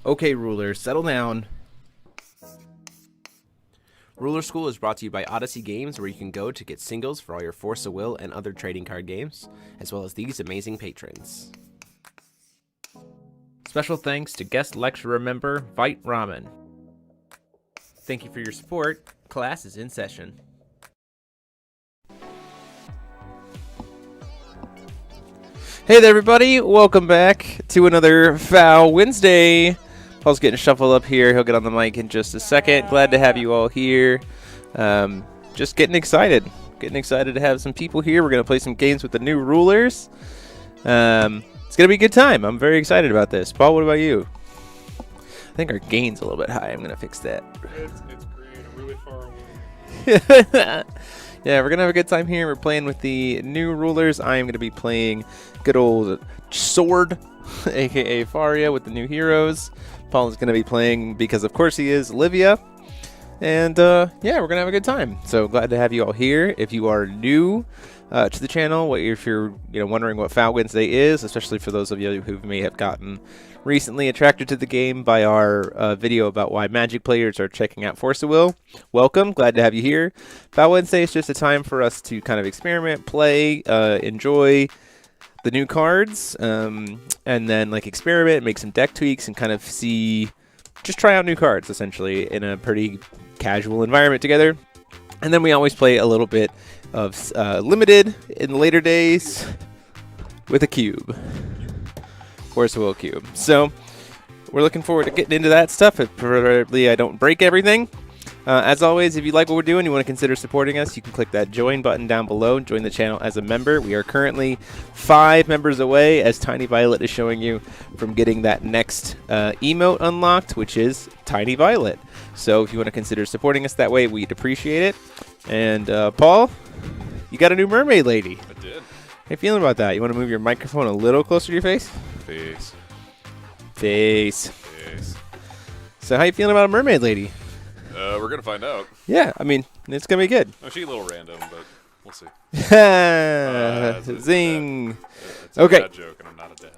Okay, rulers, settle down. Ruler School is brought to you by Odyssey Games, where you can go to get singles for all your Force of Will and other trading card games, as well as these amazing patrons. Special thanks to guest lecturer member Vite Ramen. Thank you for your support. Class is in session. Hey there, everybody. Welcome back to another Foul Wednesday. Paul's getting shuffled up here. He'll get on the mic in just a second. Glad to have you all here. Just getting excited. Getting excited to have some people here. We're going to play some games with the new rulers. It's going to be a good time. I'm very excited about this. Paul, what about you? I think our gain's a little bit high. I'm going to fix that. It's great. I'm really far away. Yeah, we're going to have a good time here. We're playing with the new rulers. I am going to be playing good old Sword, a.k.a. Faria, with the new heroes. Paul is going to be playing, because of course he is, Olivia. And yeah, we're going to have a good time. So glad to have you all here. If you are new to the channel, if you're wondering what Foul Wednesday is, especially for those of you who may have gotten recently attracted to the game by our video about why Magic players are checking out Force of Will, welcome. Glad to have you here. Foul Wednesday is just a time for us to kind of experiment, play, enjoy the new cards, and then experiment, make some deck tweaks, and kind of just try out new cards essentially in a pretty casual environment together. And then we always play a little bit of limited in the later days with a cube, Force of Will cube. So we're looking forward to getting into that stuff. Preferably I don't break everything. As always, if you like what we're doing, you want to consider supporting us, you can click that join button down below and join the channel as a member. We are currently 5 members away, as Tiny Violet is showing you, from getting that next emote unlocked, which is Tiny Violet. So if you want to consider supporting us that way, we'd appreciate it. And Paul, you got a new mermaid lady. I did. How you feeling about that? You want to move your microphone a little closer to your face? Face. So how you feeling about a mermaid lady? We're going to find out. Yeah, I mean, it's going to be good. Oh, she's a little random, but we'll see. Zing. It's a Okay. bad joke, and I'm not a dad.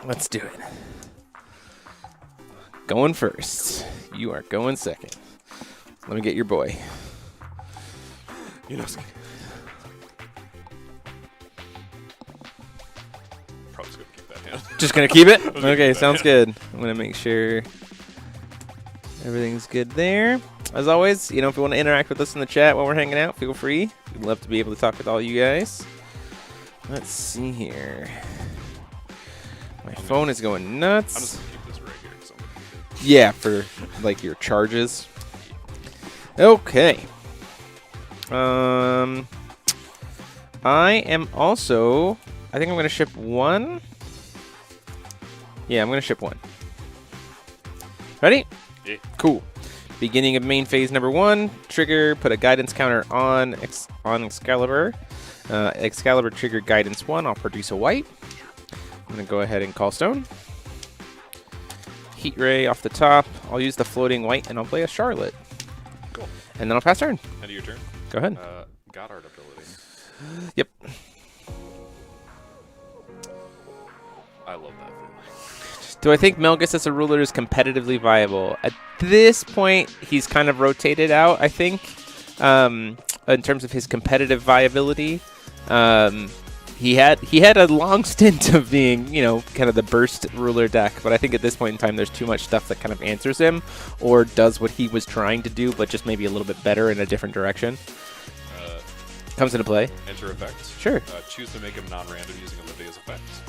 Let's do it. Going first. You are going second. Let me get your boy. You know, probably just going to keep that hand. Just going to keep it? gonna keep Okay, that, sounds yeah. good. I'm going to make sure everything's good there. As always, if you want to interact with us in the chat while we're hanging out, feel free. We'd love to be able to talk with all you guys. Let's see here. My phone is going nuts. I'm just going to keep this right here. 'Cause Yeah, for your charges. Okay. I am also, I think I'm going to ship one. Yeah, I'm going to ship one. Ready? Yeah. Cool. Beginning of main phase number 1. Trigger, put a guidance counter on Excalibur. Excalibur trigger guidance 1. I'll produce a white. I'm going to go ahead and call stone. Heat ray off the top. I'll use the floating white and I'll play a Charlotte. Cool. And then I'll pass turn. End of your turn. Go ahead. God art ability. Yep. I love that feeling. Do I think Melgus as a ruler is competitively viable? At this point, he's kind of rotated out, I think, in terms of his competitive viability. He had a long stint of being, kind of the burst ruler deck, but I think at this point in time, there's too much stuff that kind of answers him or does what he was trying to do, but just maybe a little bit better in a different direction. Comes into play. Enter effects. Sure. Choose to make him non-random using Olivia's effects.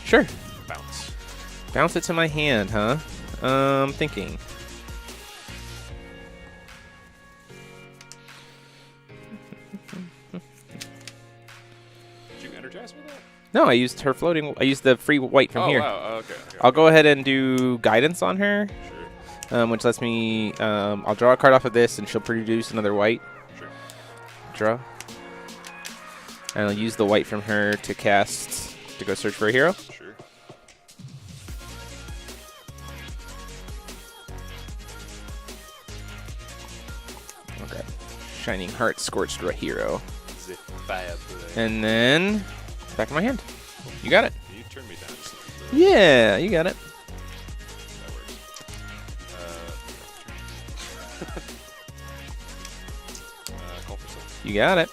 Sure. Bounce. Bounce it to my hand, huh? Thinking. Did you energize with that? No, I used her floating. I used the free white from here. Wow. Okay. I'll go ahead and do guidance on her, Sure. which lets me. I'll draw a card off of this, and she'll produce another white. Sure. Draw. And I'll use the white from her to cast to go search for a hero. Sure. Okay. Shining Heart, Scorched Hero. The fire blade. And then back in my hand. You got it. You turn me down. Yeah, you got it. That works. You got it.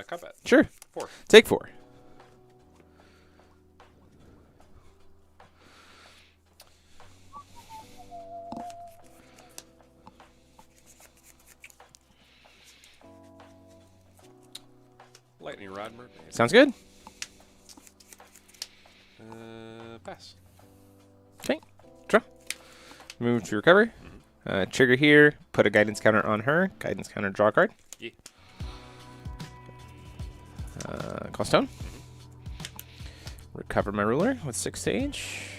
Combat. Sure. 4. Take 4. Lightning Rod Mermaid. Sounds good. Pass. Okay. Draw. Move to recover. Trigger here. Put a guidance counter on her. Guidance counter, draw a card. Yeah. Call stone. Recover my ruler with 6 stage.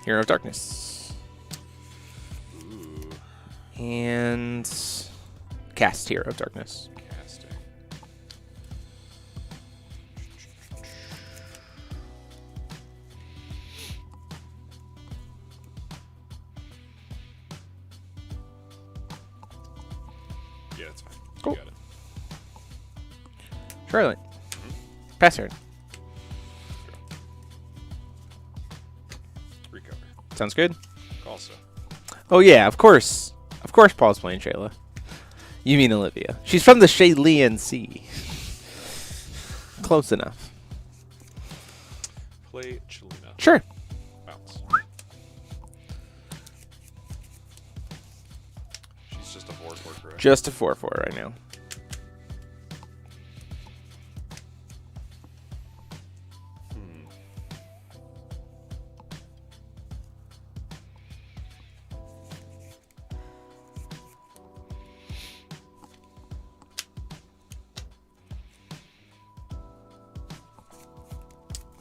Hero of Darkness. Ooh. And cast Hero of Darkness. Casting. Yeah, that's fine. Cool. You got it. Charlotte. Pass turn. Recover. Sounds good. Also. Oh yeah, of course. Of course Paul's playing Shayla. You mean Olivia. She's from the Shaylian Sea. Close enough. Play Chelina. Sure. Bounce. She's just a 4/4, correct? Just a 4/4 right now.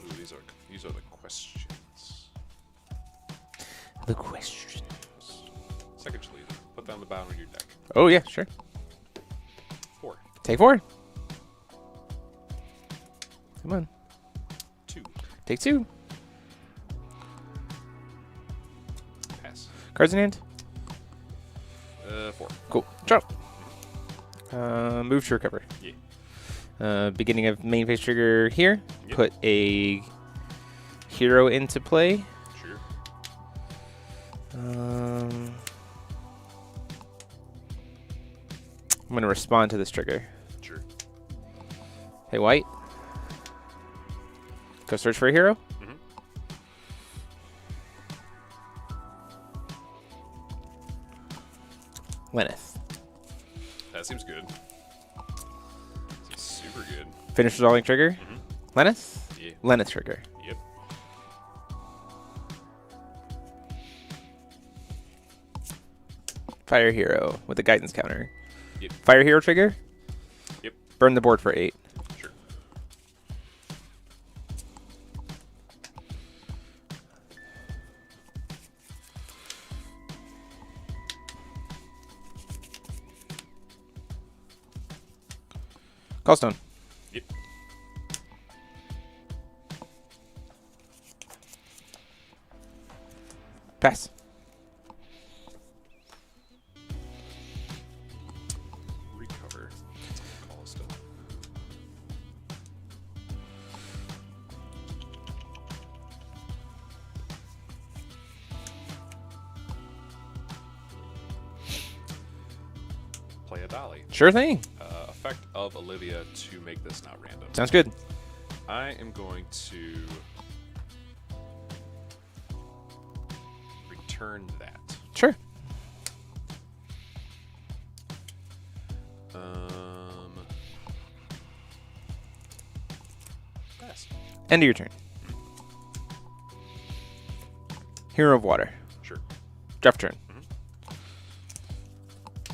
Ooh, these are the questions. The question. Second Chelina. Put down the bottom of your deck. Oh yeah, sure. 4. Take 4. Come on. 2. Take 2. Pass. Cards in hand. 4. Cool. Draw. Move to recover. Yeah. Beginning of main phase trigger here. Yep. Put a hero into play. Sure. I'm going to respond to this trigger. Sure. Hey, White. Go search for a hero. Lenneth. That seems good. Seems super good. Finish resolving trigger. Lenneth. Yeah. Lenneth trigger. Yep. Fire hero with a guidance counter. Yep. Fire hero trigger. Yep. Burn the board for 8. Sure. Callstone. Yep. Pass. Recover. Call still. Play a dolly. Sure thing. Effect of Olivia to make this not random. Sounds good. I am going to return that. Sure. Pass. End of your turn. Hero of Water. Sure. Draft turn.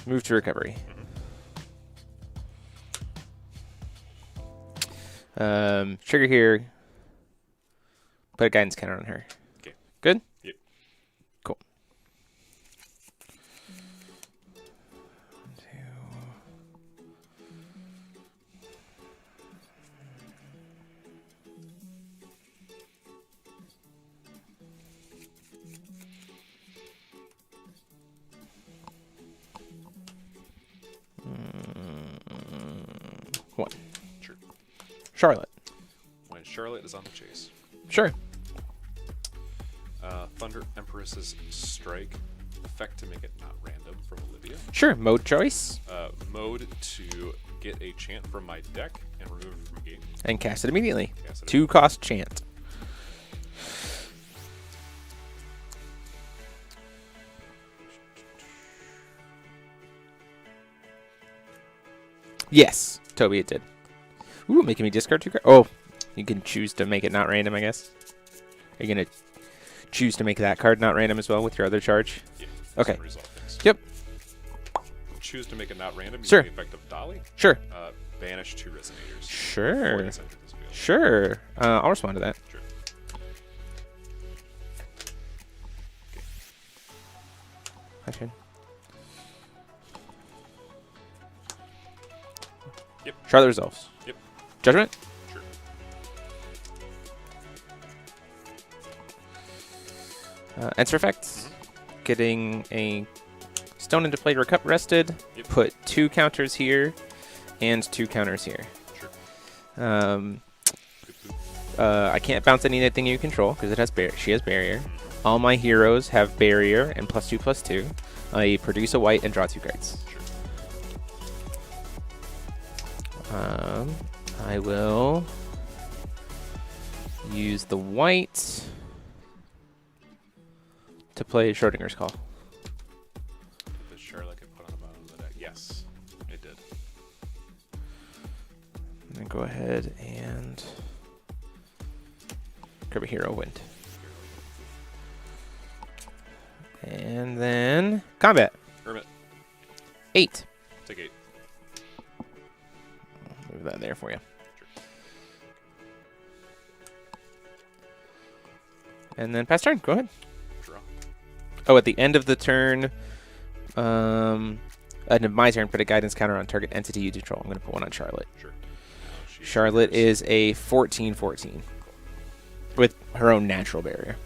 Move to recovery. Trigger here. Put a guidance counter on her. Okay. Good? Yep. Cool. One. Sure. Charlotte. When Charlotte is on the chase. Sure. Thunder Empress's Strike. Effect to make it not random from Olivia. Sure. Mode choice. Mode to get a chant from my deck and remove it from game. And cast it immediately. Cast it 2-cost chant. Yes, Toby, it did. Ooh, making me discard 2 cards. Oh, you can choose to make it not random, I guess. Are you going to choose to make that card not random as well with your other charge? Yeah. Okay. Resolve things. Yep. Choose to make it not random. Sure. Using the effect of Dolly. Sure. Banish 2 Resonators. Sure. Before they enter this field. Sure. I'll respond to that. Sure. Okay. My turn. Yep. Charlotte resolves. Yep. Judgment. Sure. Answer effects. Getting a stone into play rested. Yep. Put 2 counters here and 2 counters here. Sure. I can't bounce anything you control because it has she has barrier. All my heroes have barrier and +2/+2. I produce a white and draw 2 cards. Sure. I will use the white to play Schrodinger's Call. Did Charlotte get put on the bottom of the deck? Yes, it did. And then go ahead and grab a hero wind. And then combat. Hermit. 8. Take 8. Move that there for you. Sure. And then pass turn. Go ahead. Draw. Oh, at the end of the turn, end of my turn, put a guidance counter on target entity you control. I'm going to put one on Charlotte. Sure. Charlotte is a 14/14 with her own natural barrier.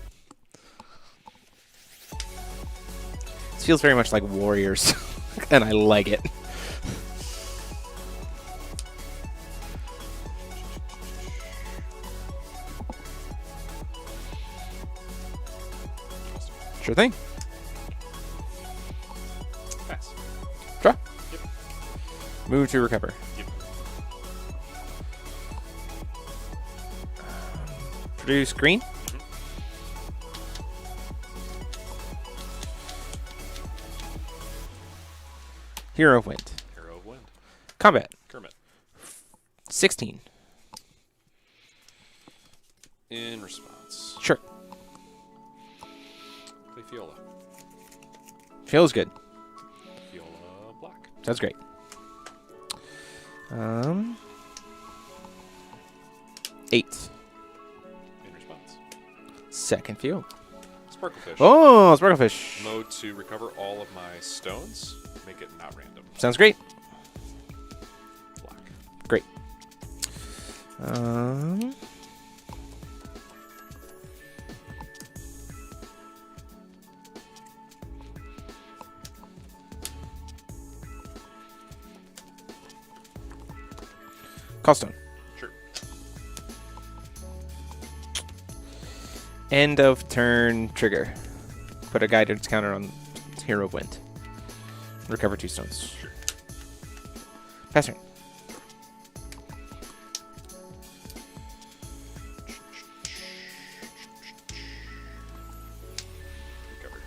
This feels very much like Warriors, and I like it. Sure thing. Pass. Draw. Yep. Move to recover. Yep. Produce green. Hero of Wind. Hero of Wind. Combat. Kermit. 16. In response. Sure. Play Fiola. Feels good. Fiola black. That's great. 8. In response. Second field. Sparklefish. Oh, Sparklefish. Mode to recover all of my stones. Make it not random. Sounds great. Black. Great. Callstone. Sure. End of turn trigger. Put a guidance counter on Hero of Wind. Recover 2 stones. Sure. Pass turn. Recovered.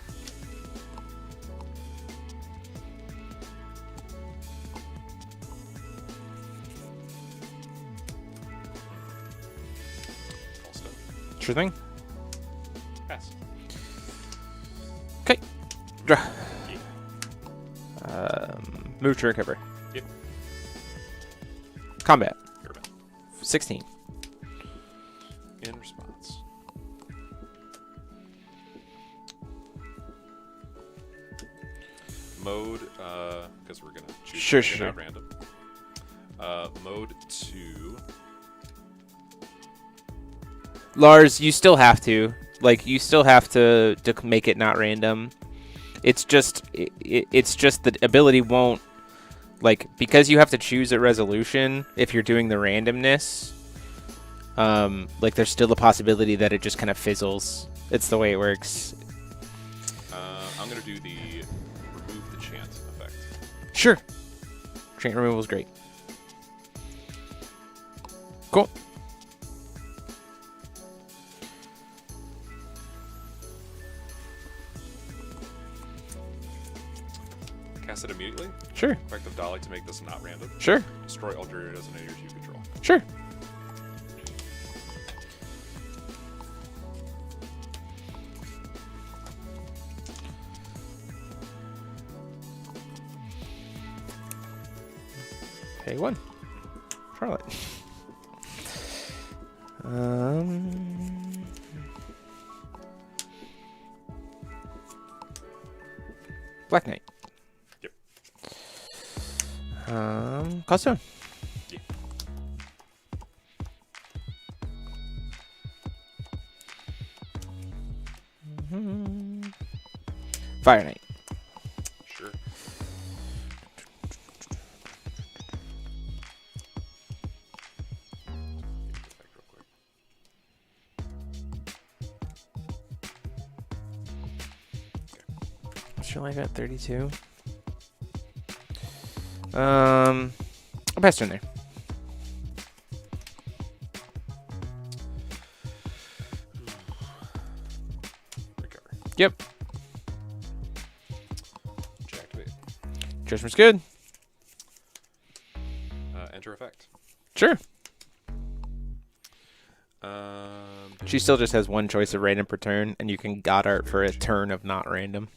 Callstone. Sure thing. Pass. Okay. Draw. Yeah. Move to recover. Yep. Combat. Kermit. 16. In response. Mode, because we're gonna choose Sure, to make it sure. not random. Mode to Lars, you still have to. Like, you still have to make it not random. It's just it's just the ability won't, like, because you have to choose a resolution if you're doing the randomness, Like there's still the possibility that it just kind of fizzles. It's the way it works. I'm going to do the remove the chant effect. Sure. Chant removal is great. Cool. Cast it immediately. Sure. Effect of Dolly to make this not random. Sure. Destroy all Dreary Resonators you control. Sure. Pay one. Charlotte. Black Knight. Yep. Costone. Yeah. Fire Knight. Sure. Effect real quick. Sure, I got 32. I'll pass turn there. Recover. Yep. Activate. Judgment's good. Enter effect. Sure. Um, She still just has one choice of random per turn, and you can Goddard for a turn of not random.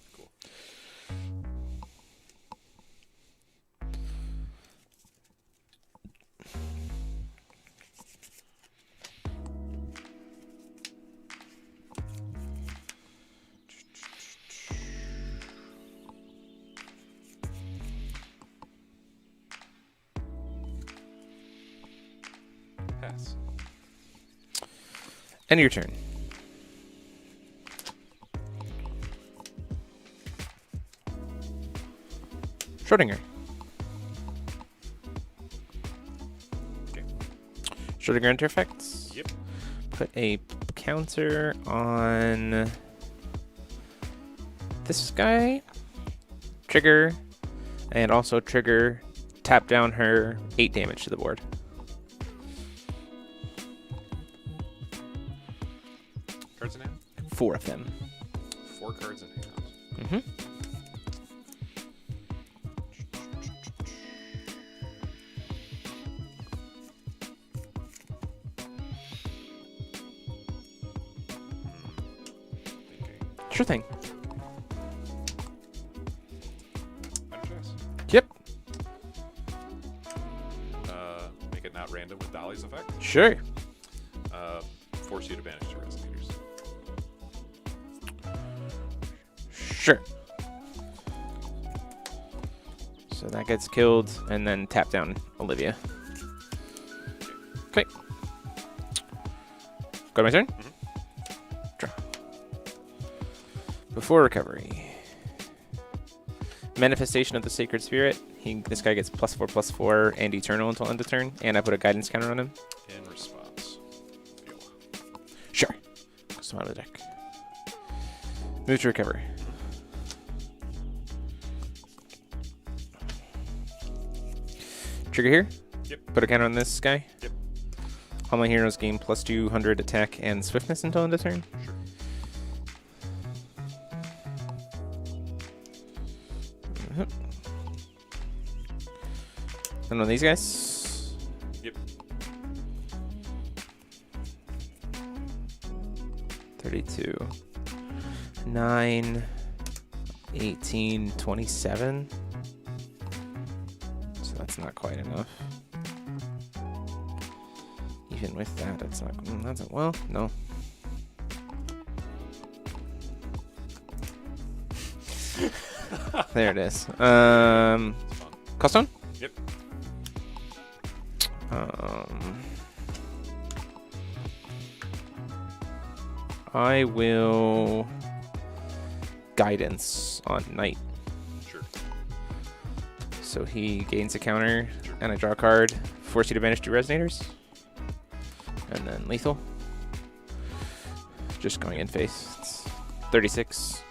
Pass. End of your turn. Schrodinger. Okay. Schrodinger enter effects. Yep. Put a counter on this guy. Trigger. And also trigger. Tap down her 8 damage to the board. Cards in hand? 4 of them. 4 cards in hand. Mm-hmm. Sure thing. Yep. Make it not random with Dolly's effect. Sure. Force you to banish 2 resonators. Sure. So that gets killed, and then tap down Olivia. Okay. Go to my turn? Draw. Before recovery. Manifestation of the Sacred Spirit. This guy gets +4/+4 and Eternal until end of turn, and I put a guidance counter on him. In response. Feel. Sure. Goes out of the deck. Move to recover. Trigger here. Yep. Put a counter on this guy. Yep. All my heroes gain +200 attack and swiftness until end of turn. Sure. And on these guys. Yep. 32. 9. 18. 27. So that's not quite enough. Even with that, it's not. That's a, well, no. There it is. Costone? Yep. I will guidance on Knight. Sure. So he gains a counter, and I draw a card. Force you to banish 2 resonators. And then lethal. Just going in face. It's 36.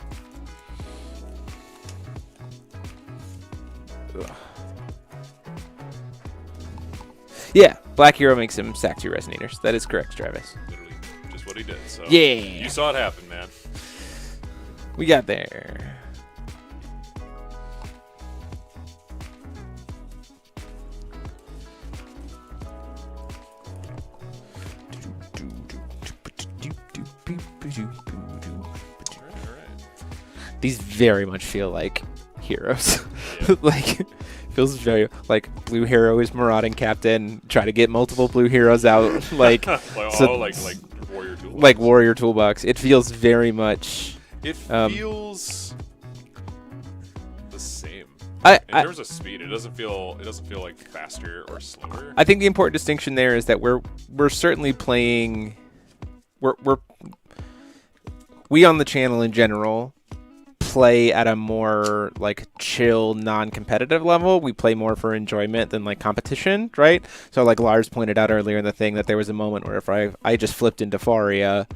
Ugh. Yeah, Black Hero makes him sack 2 Resonators. That is correct, Travis. Literally just what he did. So Yeah. You saw it happen, man. We got there. These very much feel like heroes. Yeah. Like, feels very like blue hero is marauding captain. Try to get multiple blue heroes out. Like, like warrior toolbox. Like warrior toolbox. It feels very much. It feels the same. In terms of speed, it doesn't feel like faster or slower. I think the important distinction there is that we're certainly playing. We on the channel in general play at a more like chill, non-competitive level. We play more for enjoyment than like competition, right? So like Lars pointed out earlier in the thing that there was a moment where if I just flipped into Faria.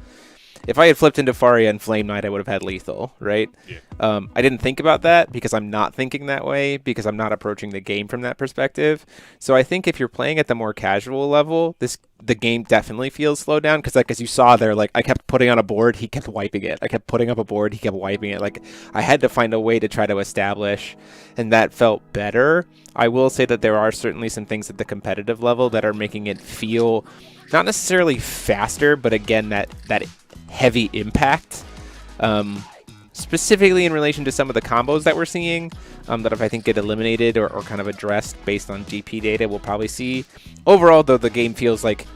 If I had flipped into Faria and Flame Knight, I would have had lethal, right? Yeah. I didn't think about that because I'm not thinking that way because I'm not approaching the game from that perspective. So I think if you're playing at the more casual level, the game definitely feels slowed down because, like, as you saw there, like I kept putting on a board, he kept wiping it. I kept putting up a board, he kept wiping it. Like I had to find a way to try to establish, and that felt better. I will say that there are certainly some things at the competitive level that are making it feel not necessarily faster, but again that heavy impact, specifically in relation to some of the combos that we're seeing that if I think get eliminated or kind of addressed based on GP data, we'll probably see. Overall, though, the game feels like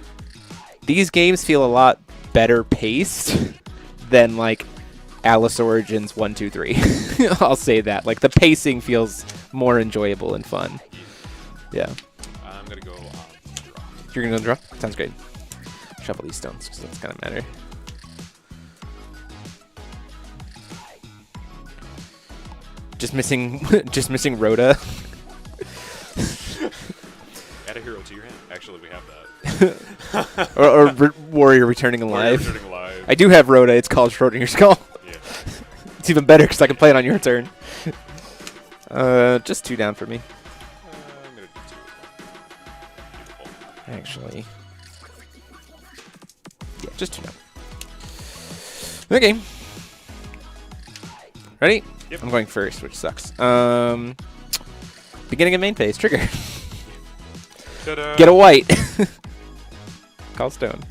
these games feel a lot better paced than like Alice Origins 1, 2, 3. I'll say that. Like the pacing feels more enjoyable and fun. Yeah. I'm gonna go draw. You're gonna go draw? Sounds great. Shuffle these stones because that's gonna matter. Just missing Rhoda. Add a hero to your hand. Actually, we have that. or Warrior Returning Alive. Warrior Returning Alive. I do have Rhoda. It's called Schrodinger's Skull. Yeah. It's even better because I can play it on your turn. Just 2 down for me. I'm gonna do 2. Beautiful. Actually. Yeah, just 2 down. Okay. Ready? Yep. I'm going first, which sucks. Beginning of main phase. Trigger. Ta-da. Get a white. Call stone.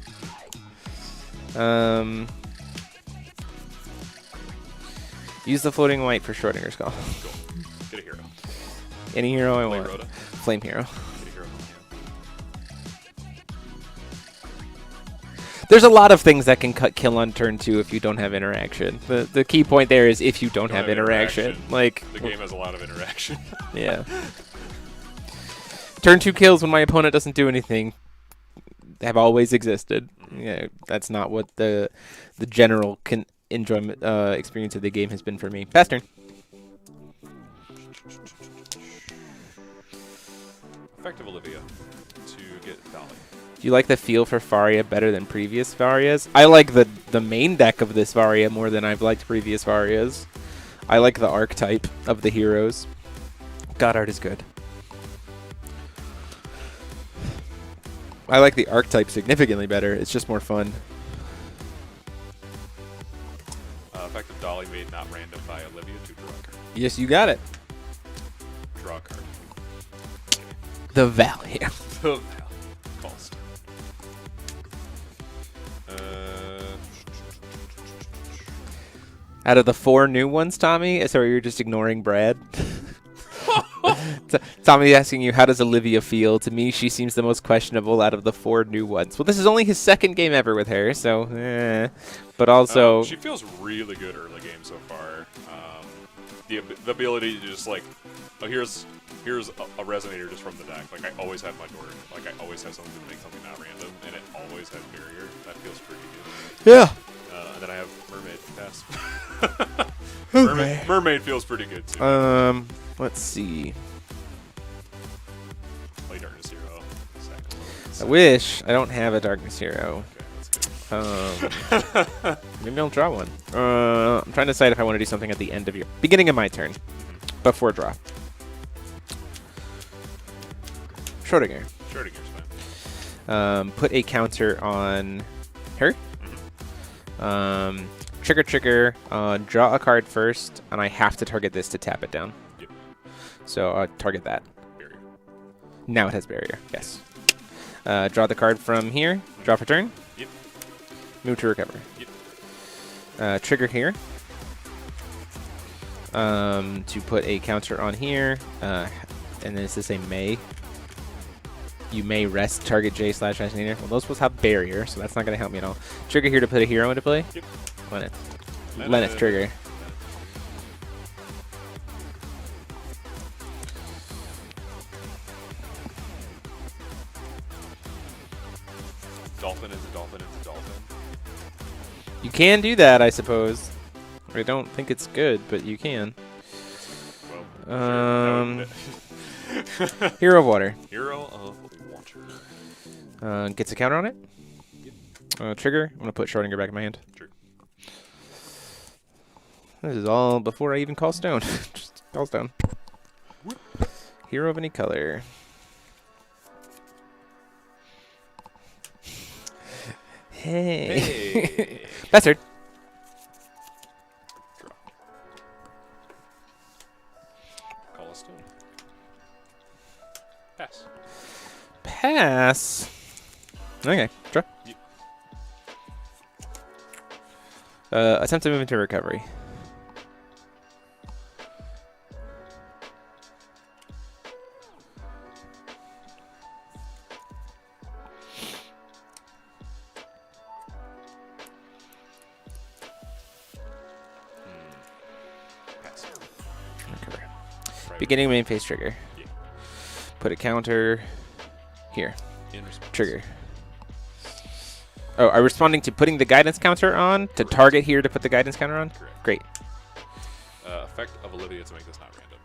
Use the floating white for Schrodinger's Skull. Cool. Get a hero. Any hero I Play want. Rhoda. Flame hero. Get a hero. There's a lot of things that can kill on turn 2 if you don't have interaction. The key point there is if you don't have interaction. Like The game has a lot of interaction. yeah. Turn 2 kills when my opponent doesn't do anything have always existed. Yeah, that's not what the general enjoyment experience of the game has been for me. Pass turn. Effective Olivia to get Dolly. Do you like the feel for Faria better than previous Varias? I like the main deck of this Varia more than I've liked previous Varias. I like the archetype of the heroes. God art is good. I like the archetype significantly better. It's just more fun. Effective Dolly made not random by Olivia to draw a card. Yes, you got it. Draw a card. The Valley. The False. Out of the 4 new ones, Tommy? So you're just ignoring Brad? Tommy asking you, how does Olivia feel? To me, she seems the most questionable out of the 4 new ones. Well, this is only his 2nd game ever with her, so But also... she feels really good early game so far. The ability to just like, oh, here's a resonator just from the deck. Like, I always have my door. Like, I always have something to make something not random, and it always has barrier. That feels pretty good. Yeah. And then I have Mermaid pass. Okay. Mermaid feels pretty good, too. Let's see. Light Darkness Hero. That's I wish. I don't have a Darkness Hero. okay, that's good. Maybe I'll draw one. I'm trying to decide if I want to do something at the end of your beginning of my turn, before draw. Schrodinger. Schrodinger's fine. Put a counter on her. Trigger. Draw a card first, and I have to target this to tap it down. Yep. So target that. Barrier. Now it has barrier. Yes. Draw the card from here. Draw for turn. Yep. Move to recover. Yep. Trigger here. To put a counter on here, and then it's to say may. You may rest target J/Resonator. Well, those supposed to have barrier, so that's not going to help me at all. Trigger here to put a hero into play. Yep. Lenneth trigger. Dolphin is a dolphin is a dolphin. You can do that, I suppose. I don't think it's good, but you can. Well, sure. Hero of Water. Hero of Water. Gets a counter on it. Trigger. I'm going to put Schrodinger back in my hand. Sure. This is all before I even call stone. Just call stone. Hero of any color. Hey. Bastard. Draw. Call a stone. Pass. Pass. Okay. Draw. Yep. Attempt to move into recovery. Pass. Recover. Right. Beginning main phase trigger. Yeah. Put a counter here. In response. Trigger. Oh, are you responding to putting the guidance counter on? To target here to put the guidance counter on? Correct. Great. Effect of Olivia to make this not random.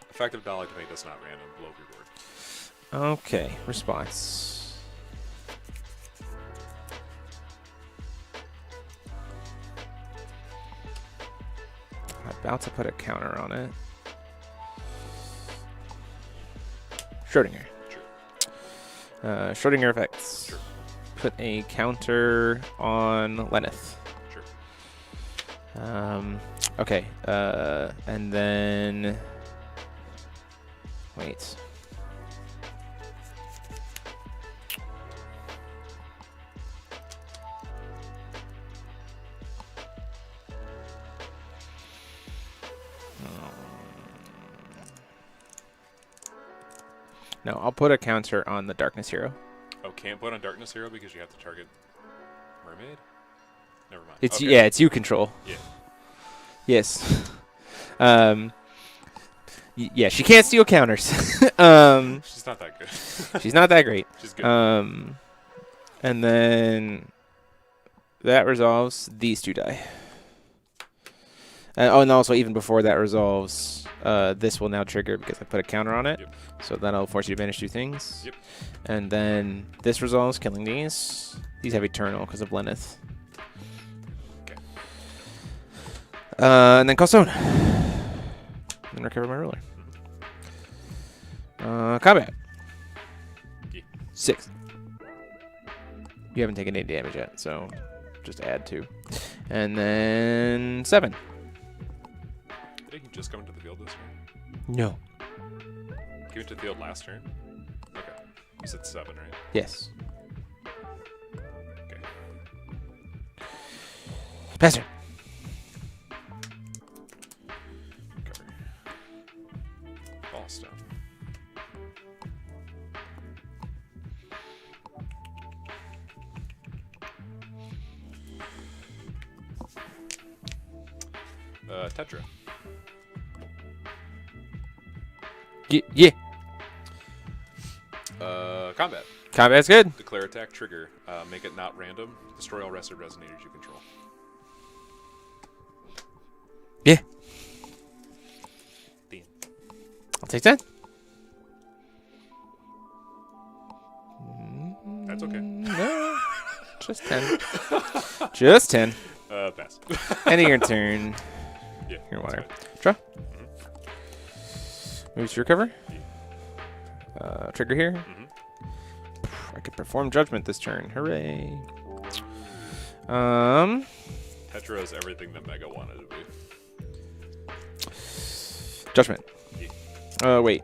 Effective dollar to make this not random. Blow up your board. Okay. Response. I'm about to put a counter on it. Schrodinger. Sure. Schrodinger effects. Sure. Put a counter on Lenneth. Sure. Okay. And then... Wait. No, I'll put a counter on the Darkness Hero. Oh, can't put on Darkness Hero because you have to target Mermaid? Never mind. It's Okay. yeah, it's you control. Yeah. Yes. Yeah, she can't steal counters. She's not that good. She's not that great. She's good. And then that resolves these two die. Oh, and also even before that resolves, this will now trigger because I put a counter on it. Yep. So that'll force you to banish two things. Yep. And then this resolves, killing these. These have Eternal because of Lenneth. Okay. And then call stone. And recover my ruler. Combat. Yeah. 6. You haven't taken any damage yet, so just add 2. And then 7. Did he just come into the field this turn? No. Came into the field last turn? Okay. You said 7, right? Yes. Okay. Pass turn. Cover. Ball stone. Tetra. Yeah. Combat. Combat's good. Declare attack trigger. Make it not random. Destroy all rested resonators you control. Yeah. Damn. I'll take 10. That's okay. No. Just 10. Just 10. Pass. End of your turn. Yeah. Your that's water. fine. Draw. Moves to recover. Trigger here. I could perform judgment this turn. Hooray. Petra is everything that Mega wanted to be. Judgment. Yeah. Wait.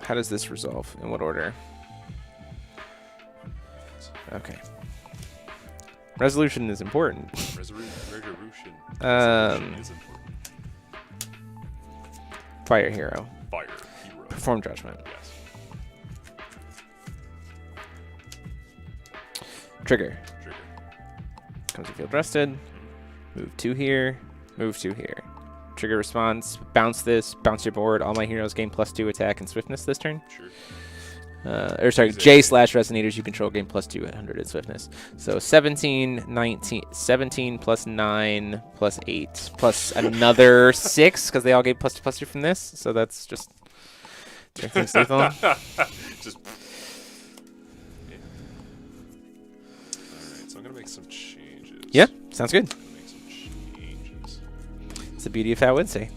How does this resolve? In what order? Okay. Resolution is important. Resolution. Um, Is important. Fire hero. Fire hero. Perform judgment. Yes. Trigger. Trigger. Comes to field rested. Move 2 here. Move 2 here. Trigger response. Bounce this. Bounce your board. All my heroes gain +2 attack and swiftness this turn. Sure. Or sorry, J/resonators you control gain +2 at 100 in swiftness. So 17, 19, 17 plus 9 plus 8 plus another 6 because they all gain +2/+2 from this. So that's just. Everything's lethal. Just. Yeah. Alright, so I'm gonna make some changes. Yeah, sounds good. Make some changes. It's the beauty of FoWednesday.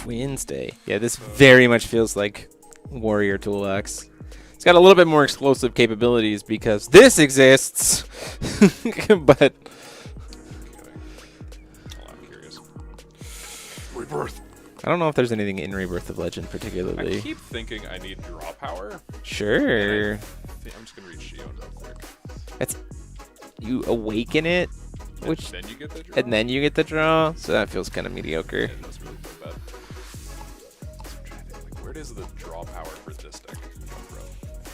Wednesday. Yeah, this very much feels like Warrior Toolbox. It's got a little bit more explosive capabilities because this exists. But Okay. Well, I'm curious. Rebirth. I don't know if there's anything in Rebirth of Legend I particularly. keep thinking I need draw power. Sure. I'm just gonna read Shion real quick. That's you awaken it, which Then you get the draw. and then you get the draw. So that feels kind of mediocre. Yeah, that's really bad. So I'm trying to think, like, where does the draw power for this deck come from?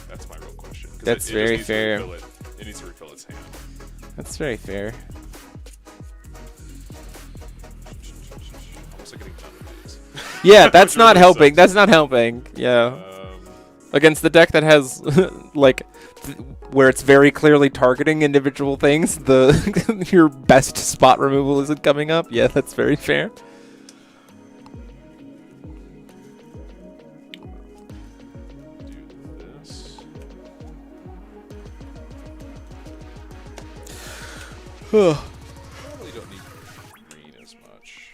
That's my real question. 'Cause That's it very just needs to fair. refill it. It needs to refill its hand. That's very fair. Almost like getting none of these. Yeah, that's Which not really helping. sucks. That's not helping. Yeah. Against the deck that has like where it's very clearly targeting individual things, the your best spot removal isn't coming up. Yeah, that's very fair. Do this. Probably don't need green as much.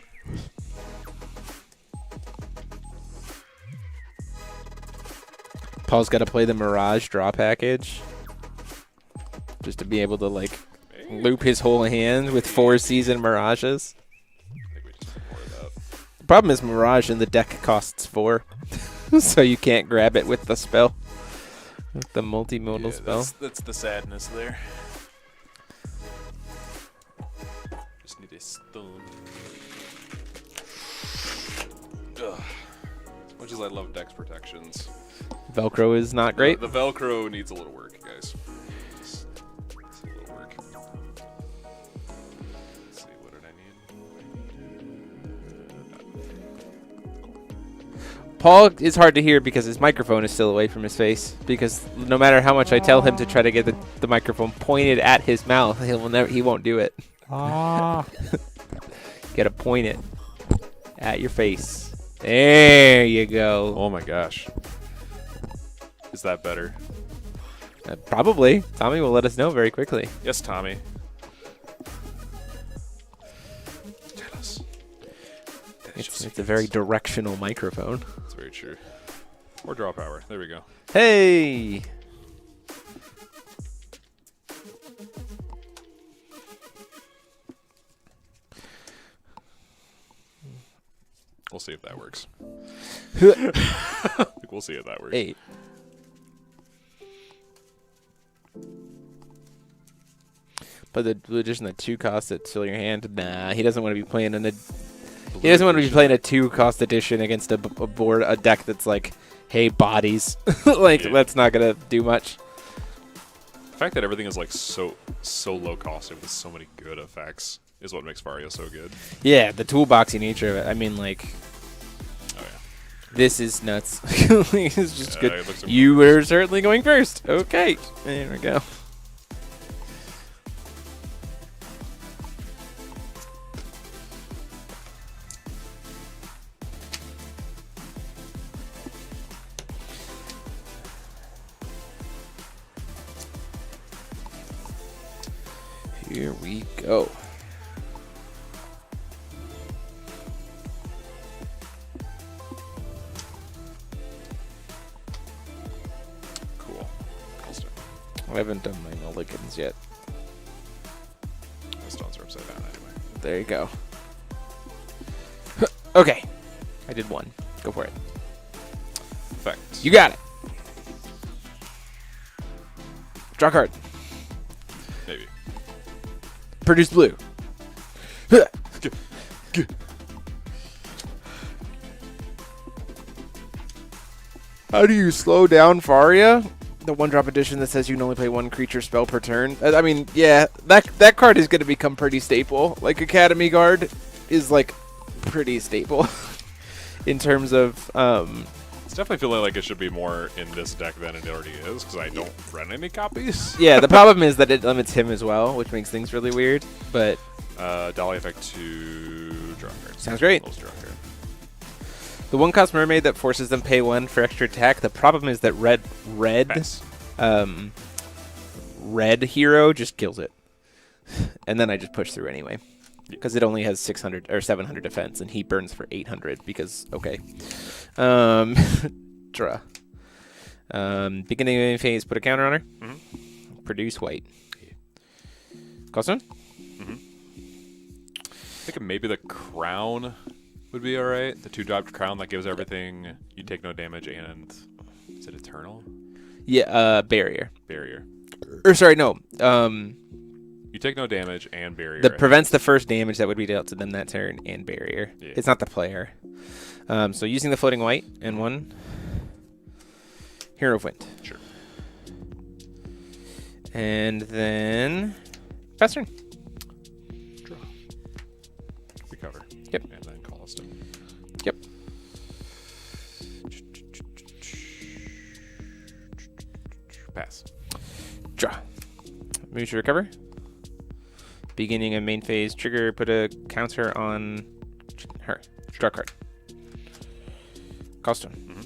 Paul's got to play the Mirage draw package just to be able to like Maybe. loop his whole hand with 4 season Mirages. I think we just put more of that. The problem is Mirage in the deck costs 4, so you can't grab it with the spell, with the multimodal spell. That's the sadness there. Just need a stone. Ugh. As much as I love Dex protections, Velcro is not great. The Velcro needs a little work, guys. It's a little work. Let's see, what did I need? Paul is hard to hear because his microphone is still away from his face. Because no matter how much I tell him to try to get the microphone pointed at his mouth, he won't do it. Gotta point it at your face. There you go. Oh my gosh. Is that better? Probably. Tommy will let us know very quickly. Yes, Tommy. Tell us. It's a very directional microphone. That's very true. Or draw power. There we go. Hey! We'll see if that works. We'll see if that works. 8. But the Magician, the 2 cost at still your hand. Nah, he doesn't want to be playing in a. He doesn't want to be playing a 2-cost edition against a deck that's like, hey, bodies. Like, Yeah. that's not gonna do much. The fact that everything is like so low cost with so many good effects is what makes Faria so good. Yeah, the toolboxy nature of it. I mean, like, Oh yeah. this is nuts. It's just good. It looks You were certainly going first. Okay, there we go. Here we go. Cool. I'll start. I haven't done my mulligans yet. My stones are upside down anyway. There you go. Okay. I did one. Go for it. Effect. You got it. Draw card. Maybe. Produce blue. How do you slow down Faria? The one-drop edition that says you can only play one creature spell per turn. I mean, yeah, that card is going to become pretty staple. Like, Academy Guard is, like, pretty staple in terms of... It's definitely feeling like it should be more in this deck than it already is, because I don't run any copies. Yeah, the problem is that it limits him as well, which makes things really weird, but... Dolly effect to draw a card. Sounds great. Draw a card. The one-cost mermaid that forces them pay 1 for extra attack. The problem is that red hero just kills it. And then I just push through anyway. Because it only has 600 or 700 defense, and he burns for 800 because, okay. Draw. Beginning phase, put a counter on her. Mm-hmm. Produce white. Cost one? Mm-hmm. I think maybe the crown would be alright. The 2-drop crown that gives everything. You take no damage and... Is it eternal? Yeah, barrier. Barrier. Or sorry, no. You take no damage and barrier. That prevents the first damage that would be dealt to them that turn and barrier. Yeah. It's not the player. So using the floating white and 1 Hero of Wind. Sure. And then pass turn. Draw. Recover. Yep. And then call a stone. Yep. Pass. Draw. Move to recover. Beginning of main phase, trigger, put a counter on her. Draw card. Cost 1. Mm-hmm.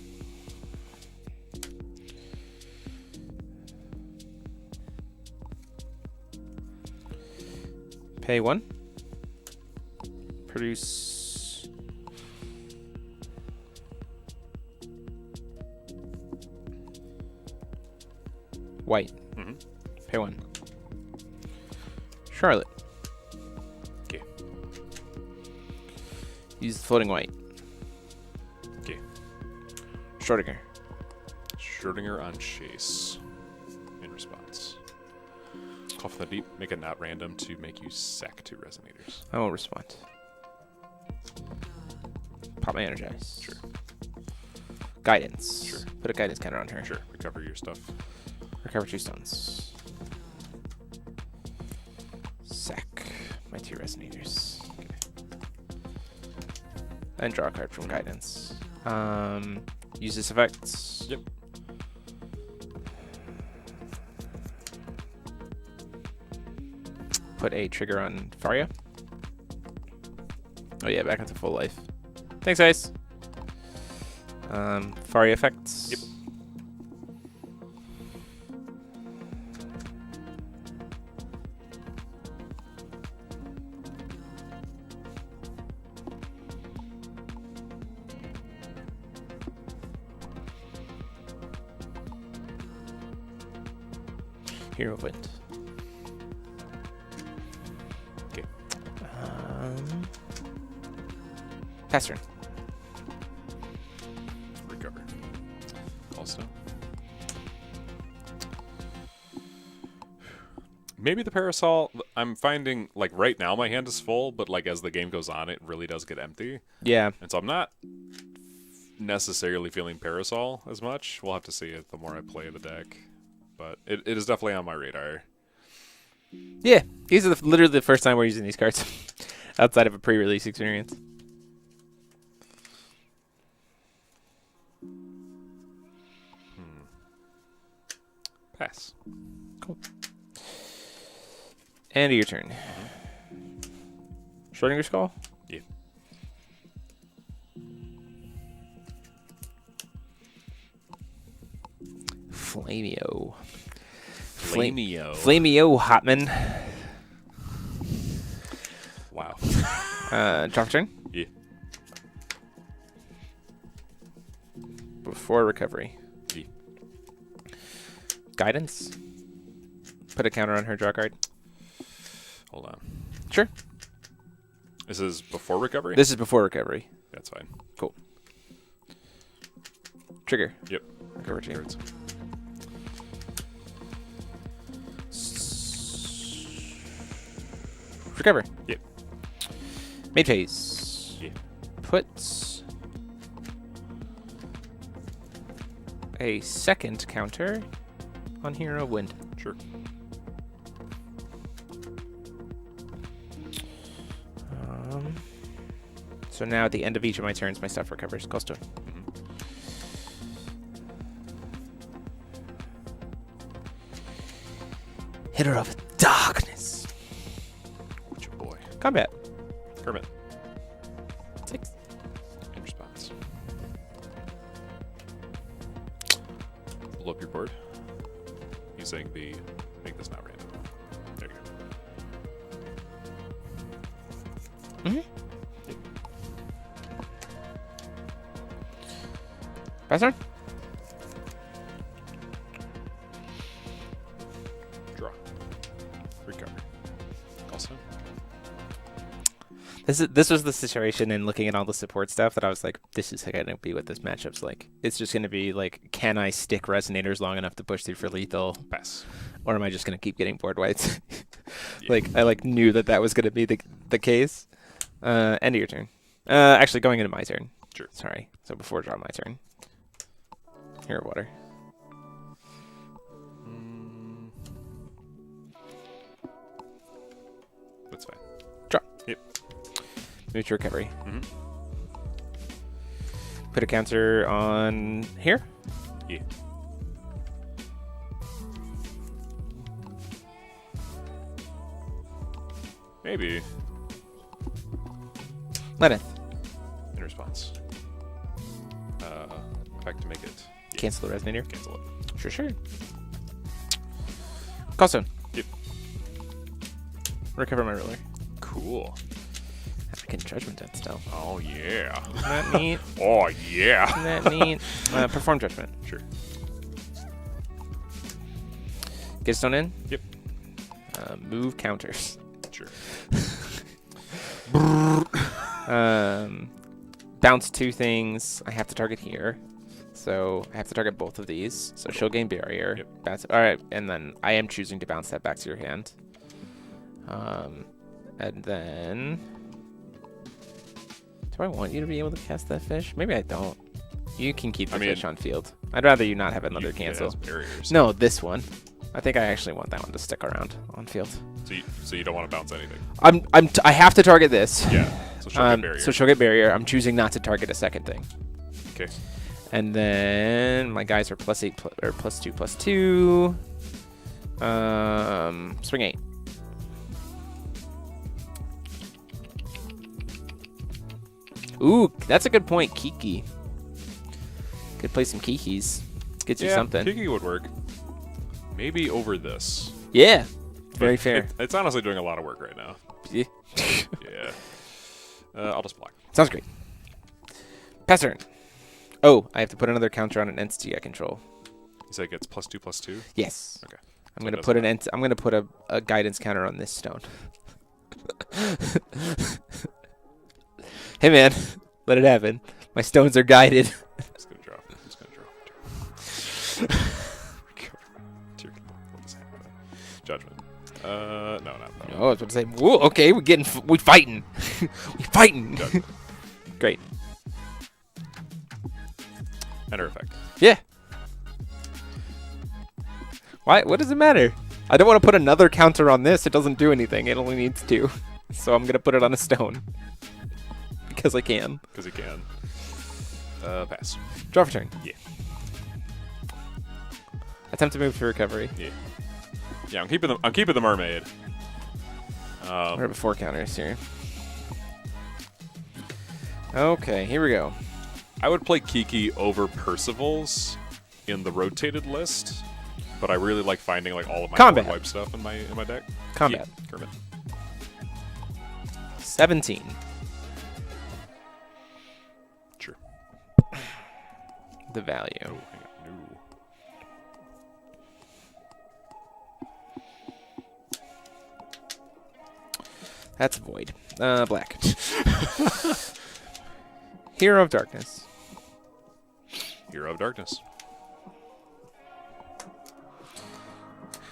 Pay 1. Produce white. Mm-hmm. Pay 1. Charlotte. Okay. Use floating white. Okay. Schrodinger. Schrodinger on chase. In response. Call from the deep. Make it not random to make you sack 2 resonators. I won't respond. Pop my energize. Sure. Guidance. Sure. Put a guidance counter on her. Sure. Recover your stuff. Recover 2 stones. Sack my 2 resonators. Okay. And draw a card from guidance. Use this effect. Yep. Put a trigger on Faria. Oh yeah, back into full life. Thanks, guys. Faria effects. Yep. Hero of Wind. Okay. Pass turn. Recover. Call stone. Maybe the parasol. I'm finding, like, right now my hand is full, but, like, as the game goes on, it really does get empty. Yeah. And so I'm not necessarily feeling parasol as much. We'll have to see it the more I play the deck. But it is definitely on my radar. Yeah. These are literally the first time we're using these cards outside of a pre-release experience. Pass. Cool. End of your turn. Schrodinger Skull? Yeah. Flamio. Flamio. Flamio Hotman. Draw for turn. Yeah. Before recovery. Yeah. Guidance. Put a counter on her draw card. Hold on. Sure. This is before recovery? This is before recovery. That's fine. Cool. Trigger. Yep. Recover chain. Cards. Recover. Yep. Mage phase. Yeah. Puts a second counter on Hero Wind. Sure. So now at the end of each of my turns, my stuff recovers. Cost one. Hitter of Darkness. What's your boy? Combat. Kermit. 6. In response. Pull up your board. Using the make this not random. There you go. Mm-hmm. Pass turn. Draw. Recover. Also. This was the situation in looking at all the support stuff that I was like, this is going to be what this matchup's like. It's just going to be like, can I stick resonators long enough to push through for lethal? Pass. Or am I just going to keep getting board whites? Yeah. Like, I like knew that was going to be the case. End of your turn. Actually, going into my turn. Sure. Sorry. So before draw my turn. Here, water. That's fine. Draw. Yep. Move to recovery. Mm-hmm. Put a counter on here. Yeah. Maybe. Lenneth. In response. Back to make it. Yeah. Cancel the resonator. Cancel it. Sure. Costone. Yep. Recover my ruler. Cool. I can judgment that still. Oh yeah. Isn't that neat? Oh yeah. Isn't that neat? Perform judgment. Sure. Get stone in. Yep. Move counters. Sure. Bounce 2 things. I have to target here. So I have to target both of these. So she'll gain barrier. Yep. Bounce. All right, and then I am choosing to bounce that back to your hand. And then, do I want you to be able to cast that fish? Maybe I don't. You can keep the fish on field. I'd rather you not have another cancel. It has barriers. No, this one. I think I actually want that one to stick around on field. So you don't want to bounce anything. I have to target this. Yeah. So she'll get barrier. So she'll get barrier. I'm choosing not to target a second thing. Okay. And then my guys are +8 or +2/+2. Swing 8. Ooh, that's a good point. Kiki. Could play some Kikis. Gets you something. Kiki would work. Maybe over this. Yeah. Very But fair. It's honestly doing a lot of work right now. Yeah. Yeah. I'll just block. Sounds great. Pass turn. Oh, I have to put another counter on an entity I control. You say it gets +2/+2? Yes. Okay. I'm So gonna it put doesn't I'm gonna put a guidance counter on this stone. Hey man, let it happen. My stones are guided. It's gonna drop. It's gonna drop. What is happening? Judgment. No, not that. Oh, I was about to say. Whoa, okay, we fighting. We fighting. Judgment. Great. Enter effect. Yeah. Why? What does it matter? I don't want to put another counter on this. It doesn't do anything. It only needs 2. So I'm gonna put it on a stone. Because I can. Because he can. Pass. Draw for turn. Yeah. Attempt to move to recovery. Yeah. Yeah, I'm keeping the mermaid. We're at 4 counters here. Okay, here we go. I would play Kiki over Percival's in the rotated list, but I really like finding like all of my Combat. board wipe stuff in my deck. Combat. Yeah, Kermit. 17. the value. Oh, hang on. No. That's void. Black. Hero of Darkness. Hero of Darkness.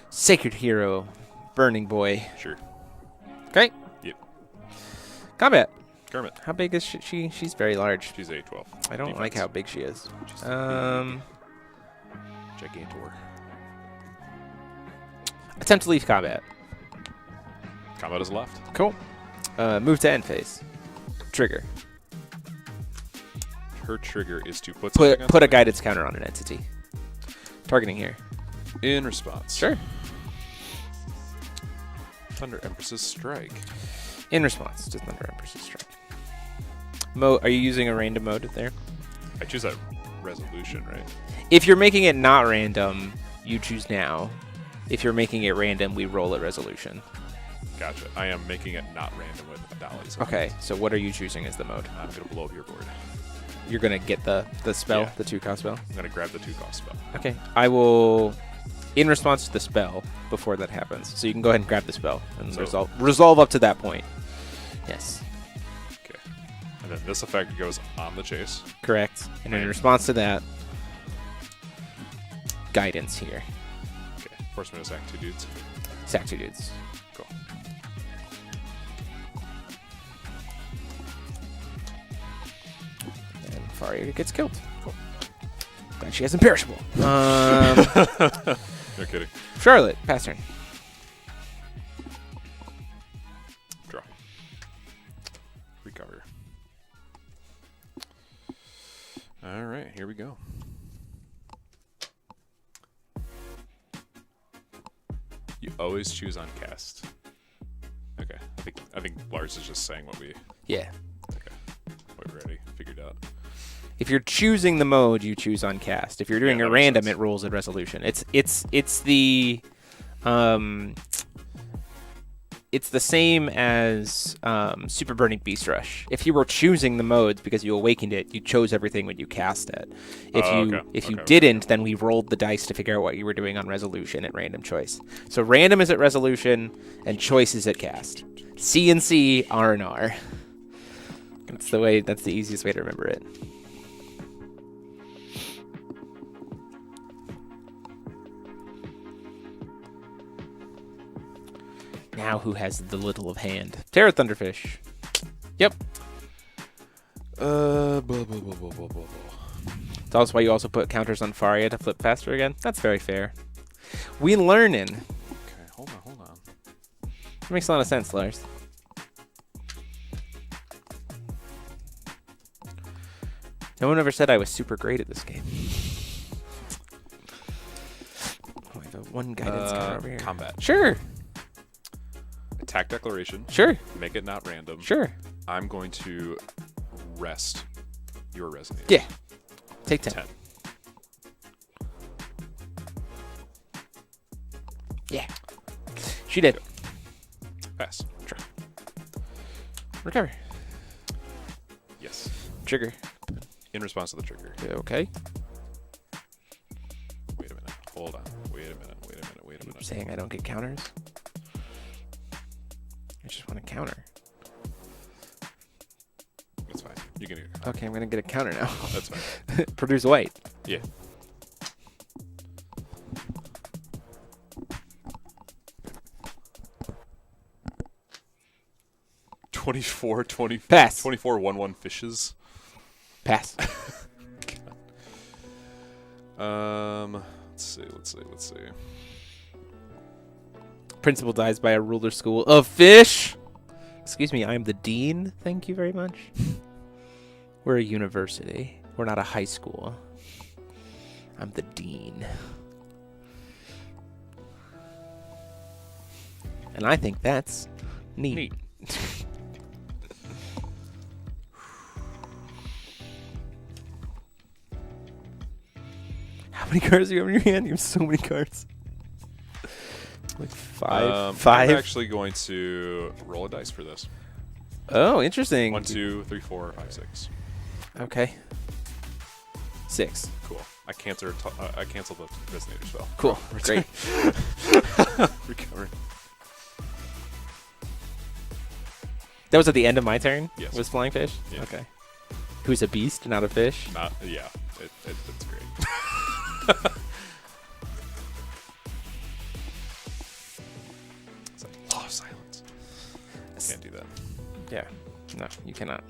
Sacred Hero. Burning Boy. Sure. Okay. Yep. Combat. Kermit. How big is she? She's very large. She's a 12. I don't like Defense. how big she is. She's a Gigantor. Attempt to leave combat. Combat is left. Cool. Move to end phase. Trigger. Her trigger is to put something on Put a guidance counter on an entity. Targeting here. in response. Sure. Thunder Empress's Strike. In response to Thunder Empress's Strike. Are you using a random mode there? I choose a resolution, right? If you're making it not random, you choose now. If you're making it random, we roll a resolution. Gotcha. I am making it not random with dollies. Okay, so what are you choosing as the mode? I'm going to blow up your board. You're going to get the spell, Yeah. the 2-cost spell? I'm going to grab the 2-cost spell. Okay, I will, in response to the spell, before that happens. So you can go ahead and grab the spell and So- resolve up to that point. Yes, Okay. And then this effect goes on the chase. correct. And in response to that, guidance here. Okay. Force me to sack 2 dudes. Sack 2 dudes. Cool. And Faria gets killed. Cool. Glad she has imperishable. No kidding. Charlotte, pass turn. Draw. Recover. All right, here we go. You always choose on cast. Okay, I think Lars is just saying what we Yeah. already figured out. If you're choosing the mode, you choose on cast. If you're doing Yeah, a that makes random, sense. it rolls a resolution. It's the same as Super Burning Beast Rush. If you were choosing the modes because you awakened it, you chose everything when you cast it. If you didn't, then we rolled the dice to figure out what you were doing on resolution at random choice. So random is at resolution and choice is at cast. C and C, R and R. That's the easiest way to remember it. Now who has the little of hand? Terra Thunderfish. Yep. Blah, blah, blah, blah, blah, blah. That's why you also put counters on Faria to flip faster again. That's very fair. We learning. Okay, hold on. That makes a lot of sense, Lars. No one ever said I was super great at this game. Oh, I have a one guidance counter over here. Combat. Sure. Attack declaration. Sure. Make it not random. Sure. I'm going to rest your resonator. Yeah. Take 10. 10. Yeah. She did. Pass. Try. Recover. Yes. Trigger. In response to the trigger. Okay. Wait a minute. Hold on. Wait a minute. You're saying I don't get counters? I just want a counter. That's fine. You can. Okay, I'm gonna get a counter now. That's fine. Produce white. Yeah. $24, 20, Pass. 24, 1/1 fishes. Pass. Let's see. Principal dies by a ruler school of fish. Excuse me, I'm the dean. Thank you very much. We're a university. We're not a high school. I'm the dean. And I think that's neat. How many cards do you have in your hand? You have so many cards. Like five. I'm actually going to roll a dice for this. Oh, interesting. 1, 2, 3, 4, 5, 6. Okay. 6. Cool. I canceled the resonator spell. Cool. Great. Recover. That was at the end of my turn? Yes. Was flying fish? Yeah. Okay. Who's a beast, not a fish? Not. Yeah. It's great. It's like law of silence. I can't do that. Yeah. No, you cannot.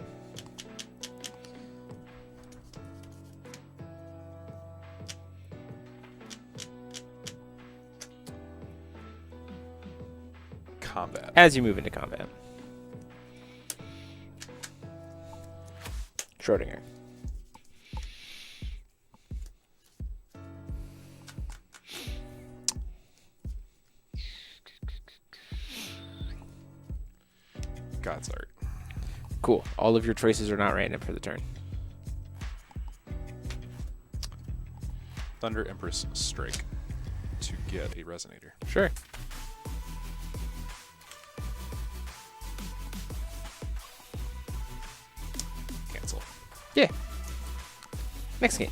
Combat. As you move into combat. Schrodinger. God's art. Cool. All of your choices are not random for the turn. Thunder Empress Strike to get a resonator. Sure. Cancel. Yeah. Next game.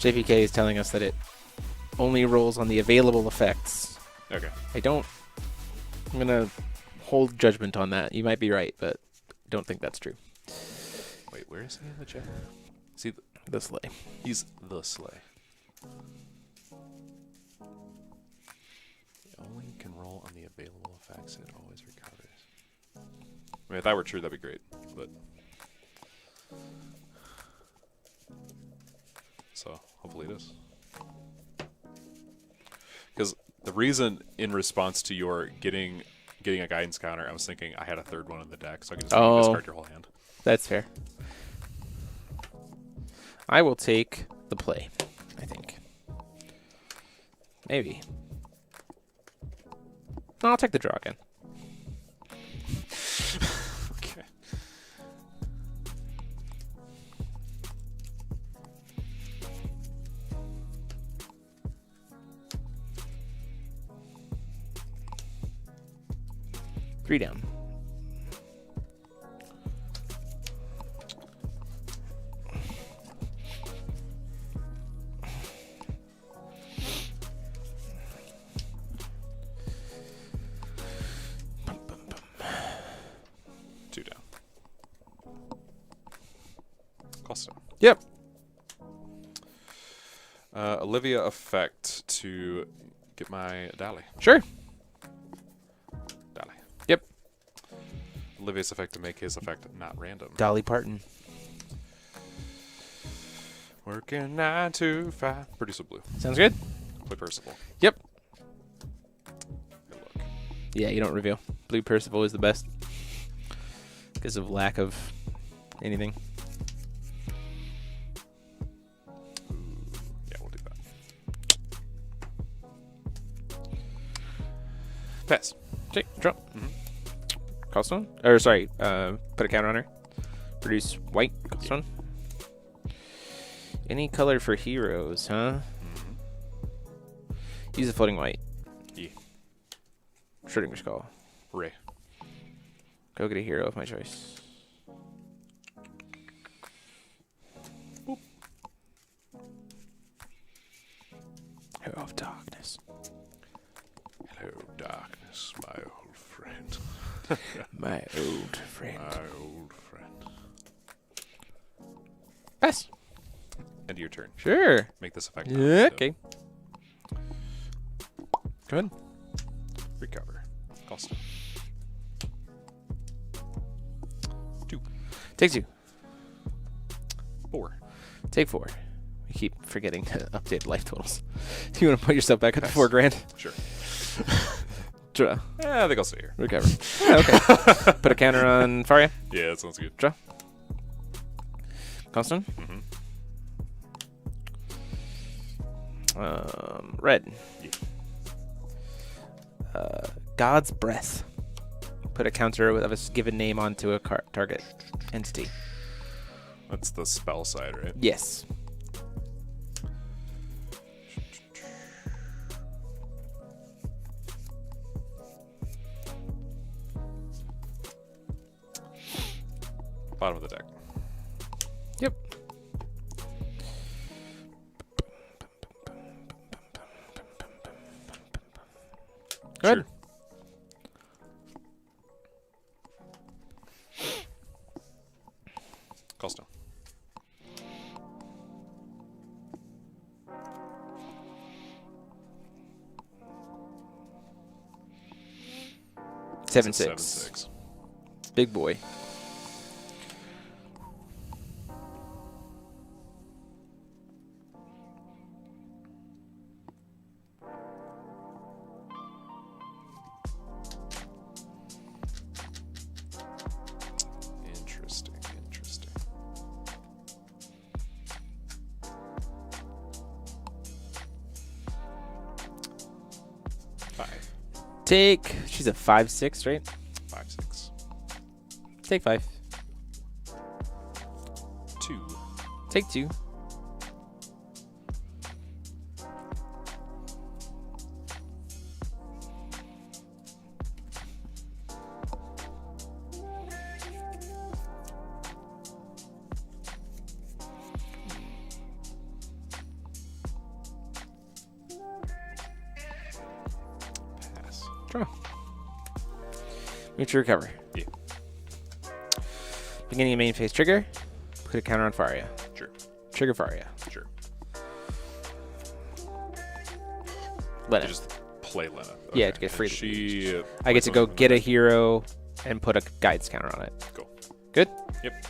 JPK is telling us that it only rolls on the available effects. Okay. I'm going to hold judgment on that. You might be right, but I don't think that's true. Wait, where is he in the chat? Is he The sleigh. He's the sleigh. It only can roll on the available effects. It always recovers. I mean, if that were true, that'd be great. But so hopefully it is. Because the reason, in response to your getting a guidance counter, I was thinking I had a third one in the deck, so I could just discard your whole hand. That's fair. I will take the play, I think. Maybe. No, I'll take the draw again. Okay. Three down. Two down. Costa. Yep. Olivia effect to get my Dally. Sure. Dally. Yep. Olivia's effect to make his effect not random. Dolly Parton. Working 9 to 5. Produce a blue. Sounds good? Play Percival. Yep. Good luck. Yeah, you don't reveal. Blue Percival is the best. Because of lack of anything. Yeah, we'll do that. Pass. Take, draw. Call stone? Or, sorry, put a counter on her. Produce white. Call stone. Any color for heroes, huh? Use a floating white. Yeah. Schrodinger's call. Ray. Go get a hero of my choice. Boop. Hero of darkness. Hello, darkness, my old friend. My old friend. My old friend. Pass. End of your turn. Sure. Make this effect. Yeah, okay. Go ahead. Recover. Costa. 2. Take 2. 4. Take 4. We keep forgetting to update life totals. Do you want to put yourself back up to 4 grand? Sure. Draw. Yeah, I think I'll stay here. Recover. Yeah, okay. Put a counter on Faria. Yeah, that sounds good. Draw. Constant. Red. Yeah. God's Breath. Put a counter of a given name onto a target entity. That's the spell side, right? Yes. Bottom of the deck. Yep. Go ahead. Call stone. Seven It's a six. 7/6. Big boy. Interesting. Interesting. Five. Take. She's a 5/6, right? 5/6. Take 5. 2. Take 2. Pass. Draw. Need to recover. Yeah. Beginning of main phase trigger. Put a counter on Faria. Sure. Trigger Faria. Sure. Let You it. just play Lena. Yeah, Okay. to get free. And she. I get to go get a hero and put a guides counter on it. Go. Good? Yep.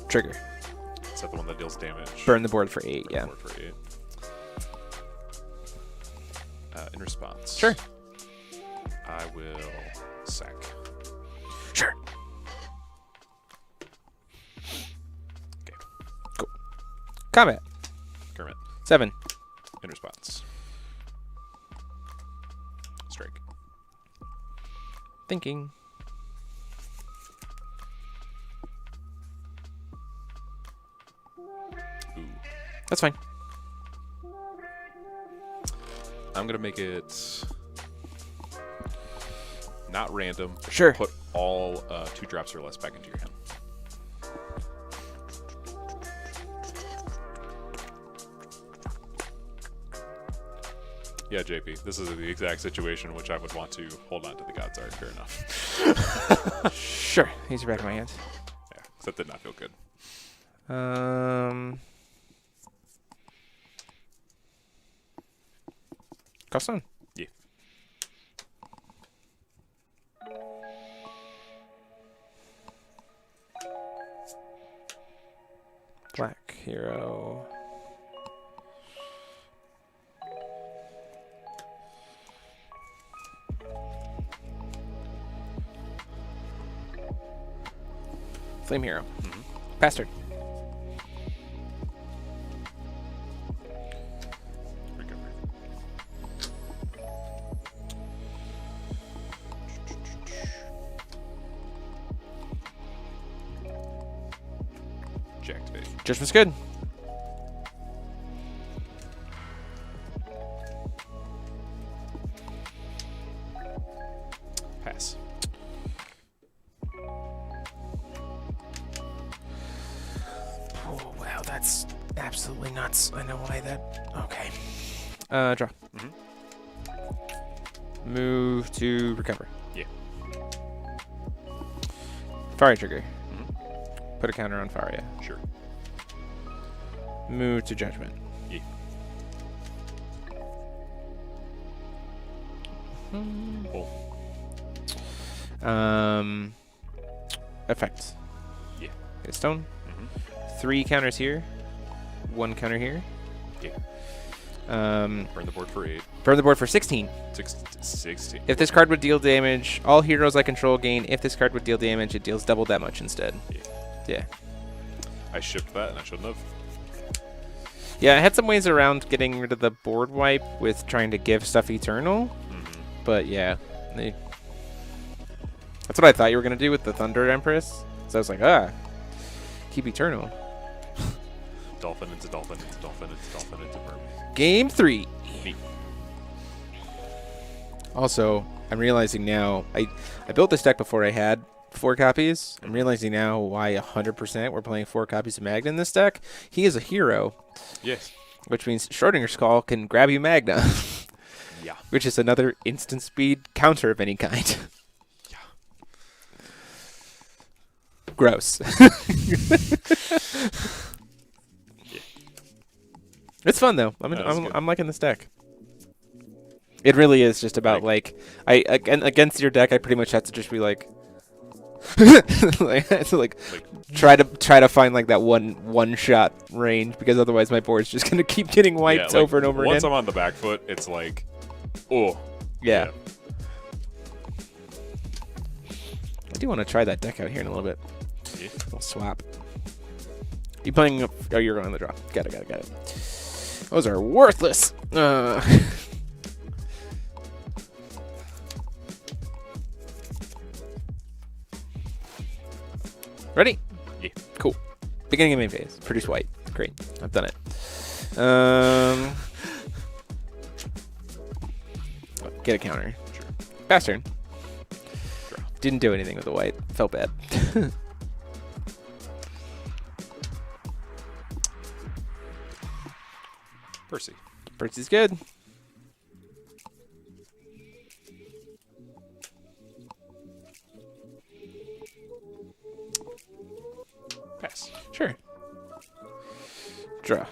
Trigger. Is that the one that deals damage? Burn the board for 8, Burn yeah. the board for 8. In response. Sure. I will sack. Sure. Okay. Cool. Combat. Kermit. 7. In response. Strike. Thinking. Ooh. That's fine. I'm gonna make it not random. Sure. Put all 2 drops or less back into your hand. Yeah, JP, this is the exact situation in which I would want to hold on to the God's Art. Fair enough. Sure. These are back in my hand. Yeah, 'cause that did not feel good. Cost on. Yeah. Black hero. Flame hero. Pass turn. Recover. Activate. Judgment's good. Pass. Oh, wow, that's absolutely nuts. I know why that. Okay. Draw. Move to recover. Yeah. Faria trigger. Put a counter on Faria. Sure. Move to judgment. Yeah. Pull. Effect. Yeah. Get a stone. 3 counters here. 1 counter here. Yeah. Burn Burn the board for 8. the board for 16. 16. If this card would deal damage, all heroes I control gain. If this card would deal damage, it deals double that much instead. Yeah. Yeah. I shipped that and I shouldn't have. Yeah, I had some ways around getting rid of the board wipe with trying to give stuff eternal. But yeah. That's what I thought you were going to do with the Thunder Empress. So I was like, keep eternal. Dolphin, it's a dolphin, it's a dolphin, it's a dolphin, it's a mermaid. Game 3. Neat. Also, I'm realizing now, I built this deck before I had 4 copies. I'm realizing now why 100% we're playing 4 copies of Magna in this deck. He is a hero. Yes. Which means Schrodinger's Call can grab you Magna. Yeah. Which is another instant speed counter of any kind. Yeah. Gross. Yeah. It's fun though. That was good. I'm liking this deck. It really is just about like against your deck. I pretty much have to just be like, try to find like that one shot range, because otherwise my board's just gonna keep getting wiped over and over again. Once I'm on the back foot, it's like, oh. Yeah. I do want to try that deck out here in a little bit. Yeah. We'll swap. You playing? Oh, you're going on the draw. Got it. Those are worthless. Ready? Yeah. Cool. Beginning of main phase. Produce white. Great. I've done it. Get a counter. Sure. Pass turn. Draw. Didn't do anything with the white. Felt bad. Percy. Percy's good. Pass. Sure. Draw.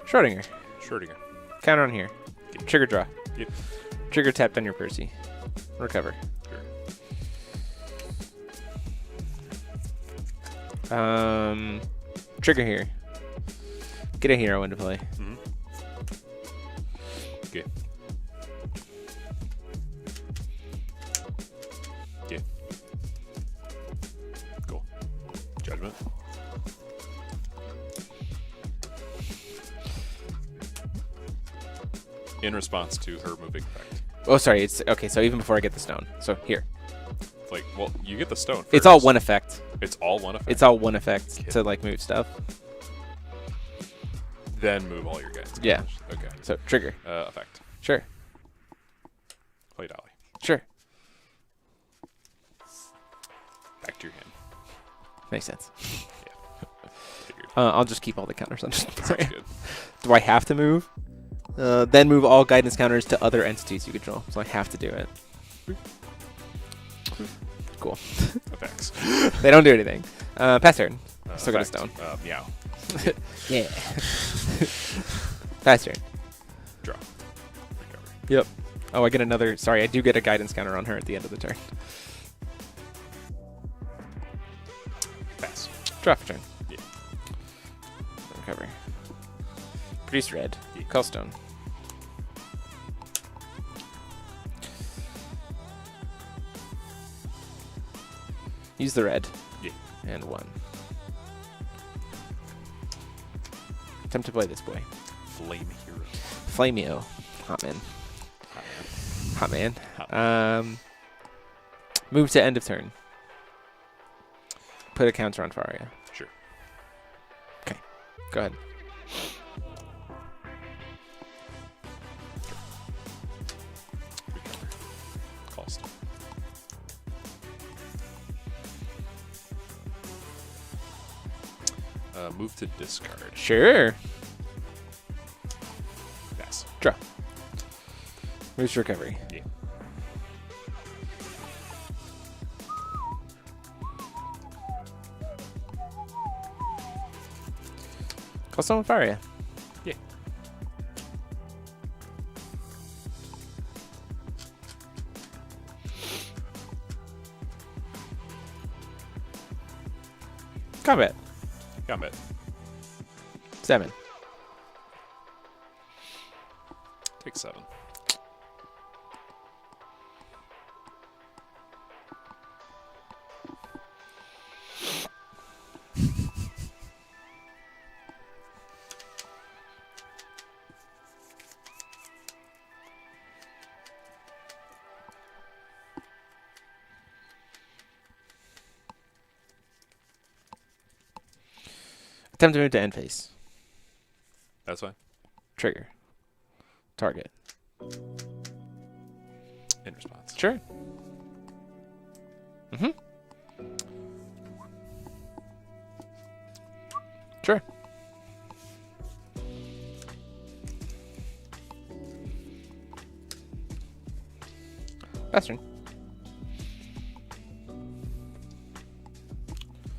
Schrodinger. Schrodinger. Counter on here. Trigger draw. Yep. Trigger tapped on your Percy. Recover. Sure. Trigger here. Get a hero into play. Mm-hmm. Okay. Okay. Cool. Judgment. In response to her moving effect. Oh, sorry. It's okay. So even before I get the stone. So here. It's like, well, you get the stone first. It's all one effect. It's all one effect? It's all one effect to like move stuff. Then move all your guys. Yeah. Okay. So trigger. Effect. Sure. Play Dolly. Sure. Back to your hand. Makes sense. Yeah. Figured. I'll just keep all the counters on. Sounds good. Do I have to move? Then move all guidance counters to other entities you control. So I have to do it. Cool. Effects. They don't do anything. Pass turn. Still got a Effect. stone. Meow. Yeah. Pass turn. Draw. Recover. Yep. Oh, I get another. Sorry, I do get a guidance counter on her at the end of the turn. Pass. Draw for turn. Yeah. Recover. Produce red. Yeah. Call stone. Use the red. Yeah. And 1. Attempt to play this boy. Flame hero. Flameo. Hot man. Hot man. Hot man. Move to end of turn. Put a counter on Faria. Sure. Okay. Go ahead. Recover. Call stone. Move to discard. Sure. Pass. Draw. Moves to recovery. Yeah. Call someone Faria. Yeah. Combat. Combat. 7. Take 7. Attempt to move to end phase. That's fine. Trigger. Target. In response. Sure. Mm-hmm. Sure. That's turn.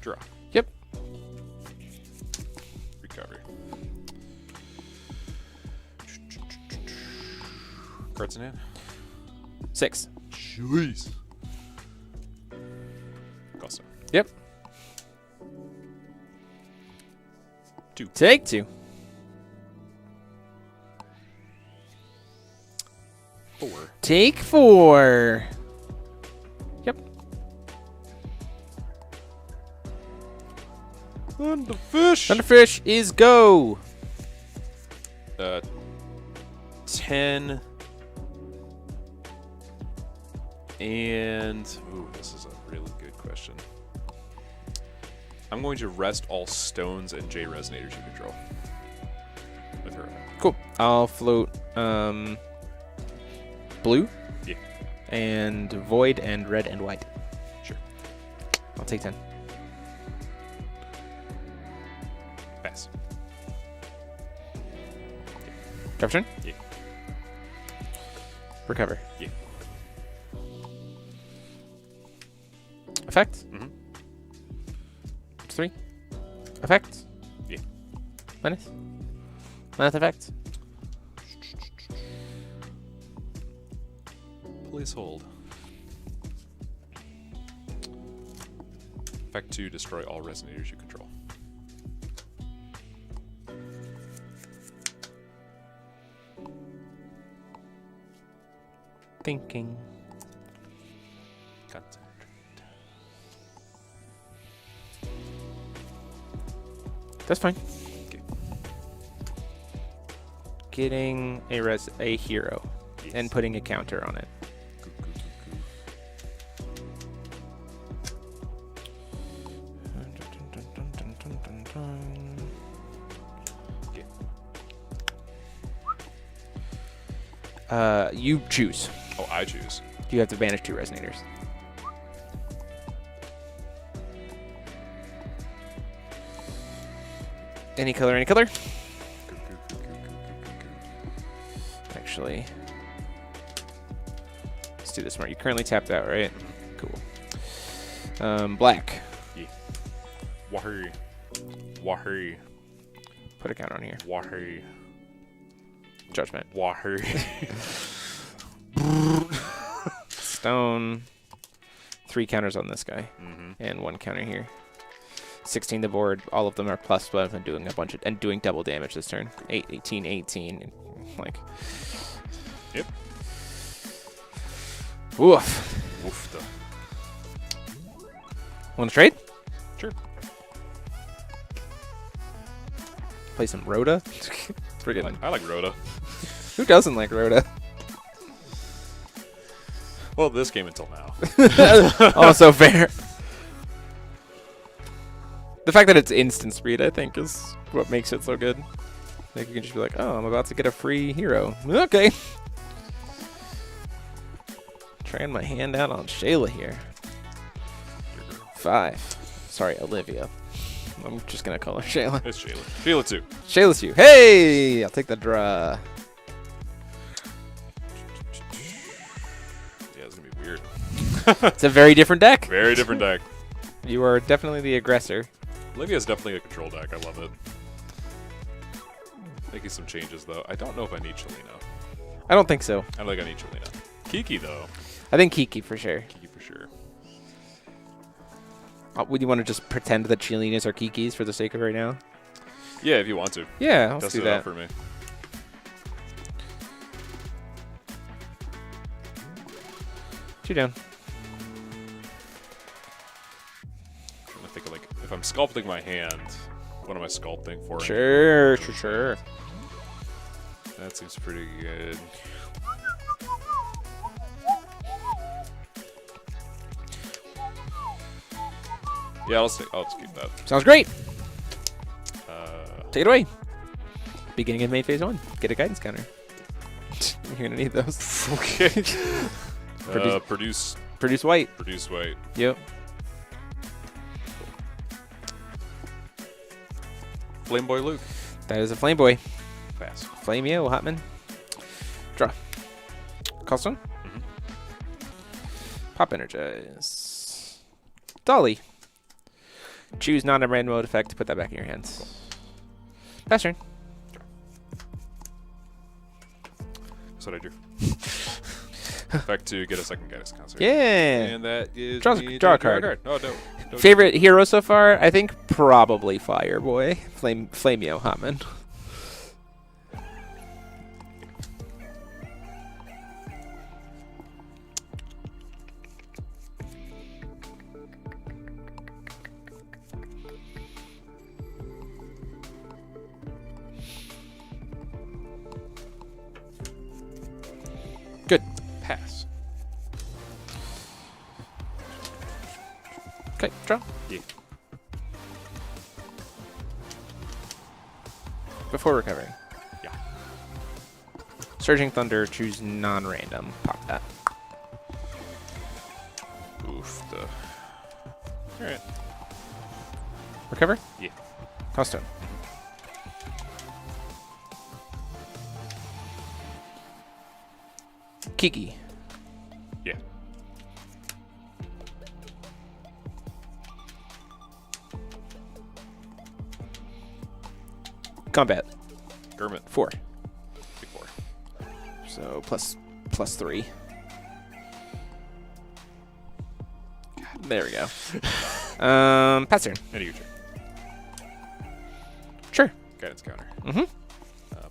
Draw. Yep. Recovery. Cards in hand. 6. Jeez. Gusto. Yep. 2. Take 2. 4. Take 4. Yep. Thunderfish. Thunderfish is go. 10. And ooh, this is a really good question. I'm going to rest all stones and J resonators you control. With her. Cool. I'll float blue. Yeah. And void and red and white. Sure. I'll take 10. Pass. Drop turn? Yeah. Recover. Yeah. Effect? Mm-hmm. 3. Effect? Yeah. Minus? Minus effect? Place hold. Effect 2, destroy all resonators you control. Thinking. Concentrate. That's fine. Okay. Getting a hero Yes. and putting a counter on it. Coo, coo, coo, coo. Okay. You choose. Oh, I choose. You have to banish 2 resonators. Any color, any color? Coo, coo, coo, coo, coo, coo, coo. Actually, let's do this smart. You currently tapped out, right? Cool. Black. Yeah. Wahi. Wahi. Put a counter on here. Wahi. Judgment. Wahi. Stone. 3 counters on this guy. Mm-hmm. And 1 counter here. 16 the board. All of them are +12 and doing a bunch of doing double damage this turn. 18, 18. Like. Yep. Woof. Woofda. Want to trade? Sure. Play some Rhoda? Friggin'. I like Rhoda. Who doesn't like Rhoda? Well, this game until now. Also fair. The fact that it's instant speed, I think, is what makes it so good. Like you can just be like, oh, I'm about to get a free hero. Okay. Trying my hand out on Shayla here. 5. Sorry, Olivia. I'm just going to call her Shayla. It's Shayla. Shayla 2. Shayla's you. Hey! I'll take the draw. Yeah, it's going to be weird. It's a very different deck. Very different deck. You are definitely the aggressor. Olivia's definitely a control deck. I love it. Making some changes, though. I don't know if I need Chelina. I don't think so. I don't think I need Chelina. Kiki, though. I think Kiki for sure. Kiki for sure. Would you want to just pretend that Chilinas are Kikis for the sake of right now? Yeah, if you want to. Yeah, let's Test do it that. out for me. Two down. I think like if I'm sculpting my hand, what am I sculpting for? Sure. That seems pretty good. Yeah, I'll just keep that. Sounds great. Take it away. Beginning of main phase 1. Get a guidance counter. You're gonna need those. Okay. Produce white. Produce white. Yep. Flame Boy Luke. That is a Flame Boy. Pass. Flameo, Hotman. Draw. Callstone. Mm-hmm. Pop Energize. Dolly. Choose non-random mode effect to put that back in your hands. Pass turn. That's what I drew. Effect to get a second guidance counter. Yeah. And that is Draw a card. Oh, no. Favorite hero so far? I think probably Fireboy. Flameo, Hotman. Good. Pass. Okay, draw. Yeah. Before recovering. Yeah. Surging Thunder, choose non-random. Pop that. Oof. Alright. Recover? Yeah. Callstone. Kiki. Yeah. Combat. Gurmit. 4. Big 4. So plus 3. There we go. Pass turn. And your turn. Sure. Guidance counter. Mm-hmm.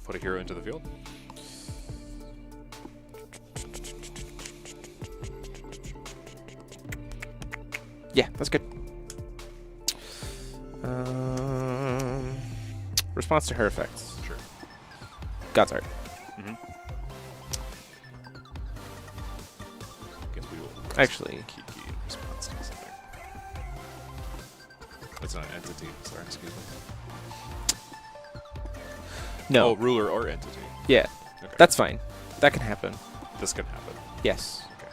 Put a hero into the field. Yeah, that's good. Response to her effects. Sure. God's Art. Mm-hmm. Guess we will. Actually. Kiki in response to something. It's not an entity. Sorry, excuse me. No. Oh, ruler or entity. Yeah. Okay. That's fine. That can happen. This can happen. Yes. Okay.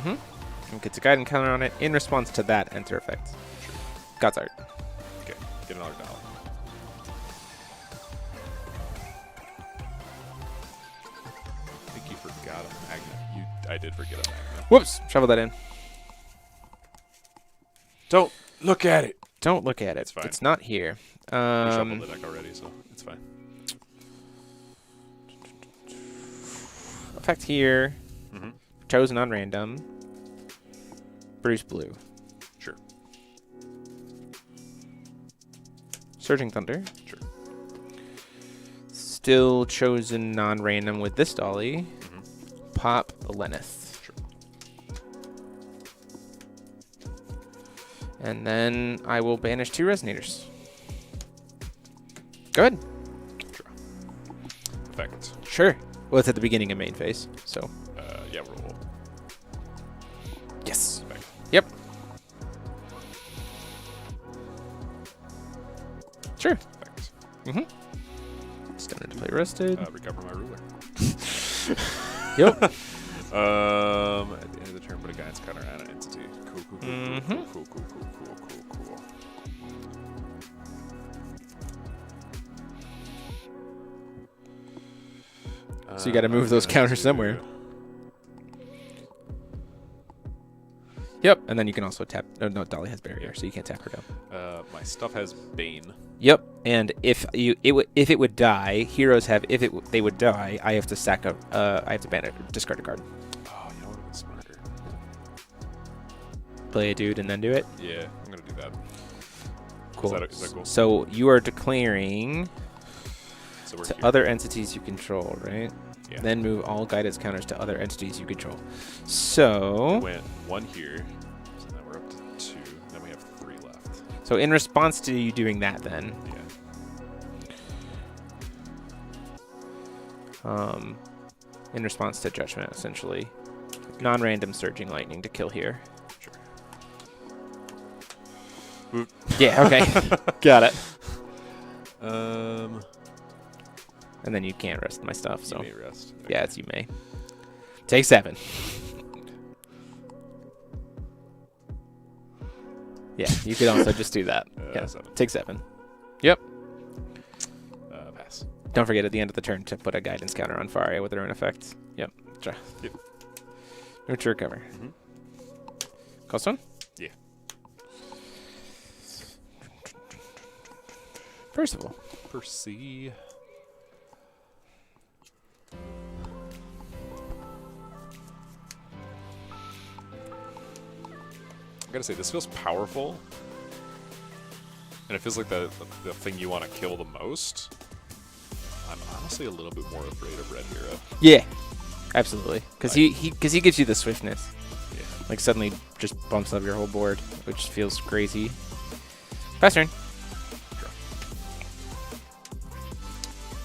Mm-hmm. And gets a guide encounter on it in response to that enter effect. Sure. God's Art. Okay. Get another dollar. I think you forgot a magnet. I did forget a magnet. Whoops. Shovel that in. Don't look at it. Don't look at it. It's fine. It's not here. We shuffled the deck already, so it's fine. Effect here. Mm-hmm. Chosen on random. Bruce Blue. Sure. Surging Thunder. Sure. Still chosen non-random with this dolly. Mm-hmm. Pop Lenith. Sure. And then I will banish 2 Resonators. Go ahead. Sure. Effect. Sure. Well, it's at the beginning of main phase, so. Yeah, roll. Yes. Effect. Yep. Sure. Effect. Mm-hmm. Standard to play rested. Recover my ruler. Yep. At the end of the turn, put a guidance counter on an entity. Cool. Mhm. Cool. So you got to move those counters somewhere. Yep. And then you can also tap. Oh, no, Dolly has barrier, so you can't tap her down. My stuff has Bane. Yep. And if it would die, heroes have they would die. I have to sack a. I have to discard a card. Oh, you know what would have been smarter? Play a dude and then do it. Yeah, I'm gonna do that. Cool. Is that cool? So you are declaring So we're to here. other entities you control, right? Yeah. Then move all guidance counters to other entities you control. So. Went 1 here. So now we're up to 2. Then we have 3 left. So in response to you doing that, then. Yeah. In response to Judgment, essentially. Non-random Surging Lightning to kill here. Sure. Yeah, okay. Got it. Um, And then you can't rest my stuff, so. you may rest. Okay. Yeah, it's you may. Take 7. Yeah, you could also just do that. Yeah, 7. take 7. Yep. Pass. Don't forget at the end of the turn to put a guidance counter on Faria with their own effects. Yep. Yep. Move to recover. Cost 1? Yeah. Percival. Percy. I gotta say, this feels powerful, and it feels like the thing you want to kill the most. I'm honestly a little bit more afraid of Red Hero. Yeah, absolutely. Because he gives you the swiftness. Yeah. Like suddenly just bumps up your whole board, which feels crazy. Pass turn. Draw.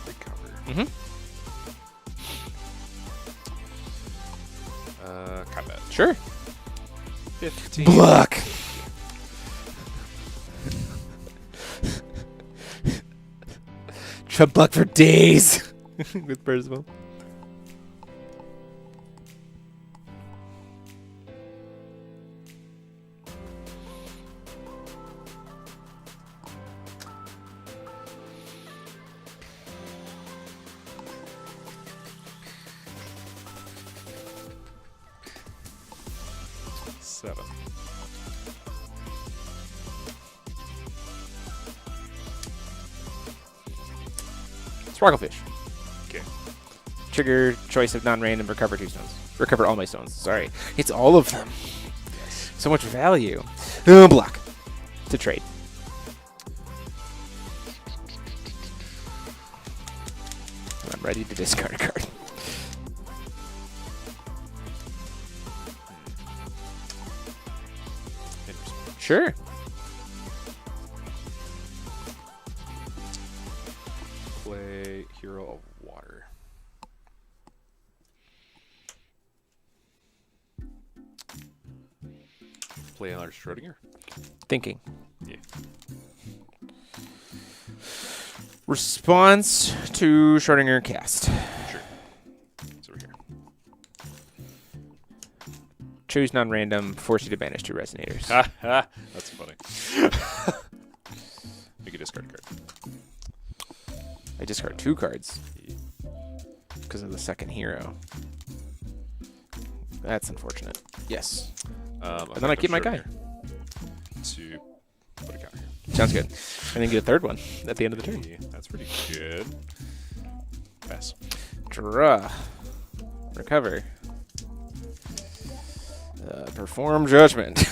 Recover. Combat. Sure. 15. Block. Try block for days with Percival. Seven. Sparklefish. Okay. Trigger choice of non-random. Recover 2 stones. Recover all my stones. Sorry, it's all of them. Yes. So much value. Block to trade. I'm ready to discard a card. Interesting. Sure. Play Hero of Water. Play another Schrodinger. Thinking. Yeah. Response to Schrodinger cast. Sure. It's over here. Choose non-random. Force you to banish 2 resonators. Ha ha. That's funny. Make a discard card. I discard 2 cards because of the second hero. That's unfortunate. Yes. And then I keep my guy. To put a counter here. Sounds good. And then get a 3rd one at the end of the turn. Yeah, that's pretty good. Pass. Draw. Recover. Perform judgment.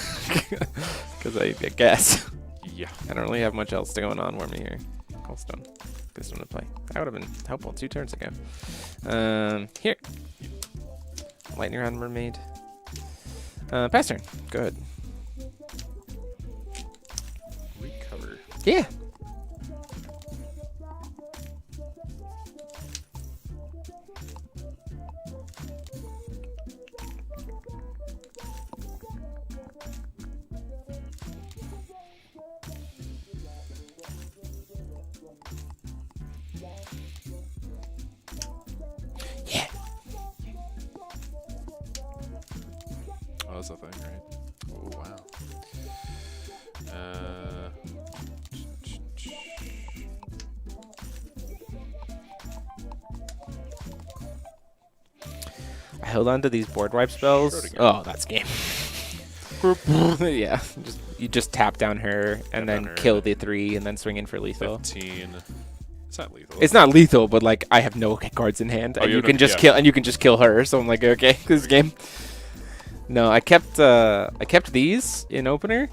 Because I guess. Yeah. I don't really have much else going on for me here. Coldstone. Good one to play. That would have been helpful 2 turns ago. Here. Lightning round mermaid. Pass turn. Go ahead. Recover. Yeah. Yeah. Oh, that's the thing, right? Oh, wow. I held on to these board wipe spells. Schrodinger. Oh, that's game. Yeah. You just tap down her and Tap then down her kill and the 3 and then swing in for lethal. 15. It's not lethal. It's not lethal, but like I have no cards in hand, Oh, and you you don't- can just yeah. kill, and you can just kill her. So I'm like, okay, this game. No, I kept these in opener,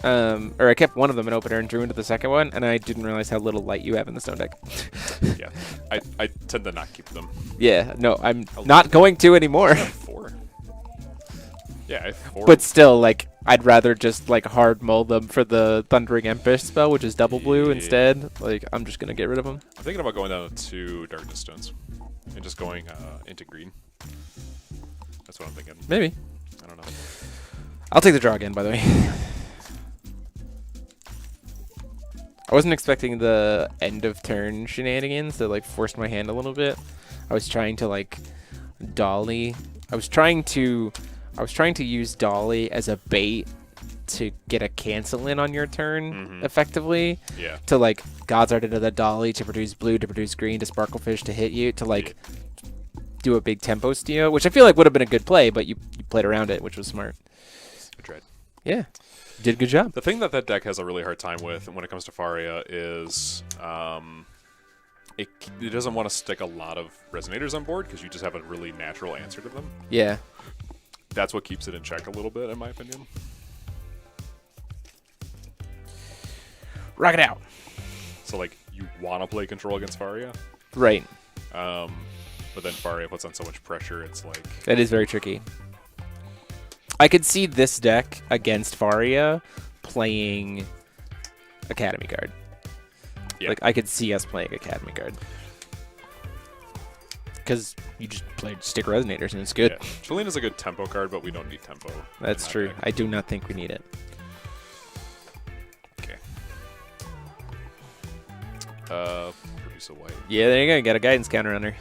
or I kept one of them in opener and drew into the second one, and I didn't realize how little light you have in the stone deck. Yeah. I tend to not keep them. Yeah, no, I'm not going to anymore. 4. Yeah, I have 4. But still, like, I'd rather just like hard mull them for the Thundering Empress spell, which is double blue Yeah. instead. Like, I'm just gonna get rid of them. I'm thinking about going down to 2 Darkness Stones and just going into green. That's what I'm thinking. Maybe. I don't know. I'll take the draw again, by the way. I wasn't expecting the end of turn shenanigans that like forced my hand a little bit. I was trying to like dolly. I was trying to use dolly as a bait to get a cancel in on your turn effectively. Yeah. To like God's Art into the dolly to produce blue, to produce green, to Sparklefish to hit you, to like do a big tempo steal, which I feel like would have been a good play, but you played around it, which was smart. I tried. Yeah. Did a good job. The thing that deck has a really hard time with when it comes to Faria is it doesn't want to stick a lot of resonators on board because you just have a really natural answer to them. Yeah. That's what keeps it in check a little bit, in my opinion. Rock it out. So, like, you want to play control against Faria. Right. But then Faria puts on so much pressure, it's like... That is very tricky. I could see this deck against Faria playing Academy Guard. Yeah. Like, I could see us playing Academy Guard. Because you just played stick resonators and it's good. Yeah. Chelina's a good tempo card, but we don't need tempo. That's true. Deck. I do not think we need it. Okay. Produce a white. Yeah, there you go. Got a guidance counter on her.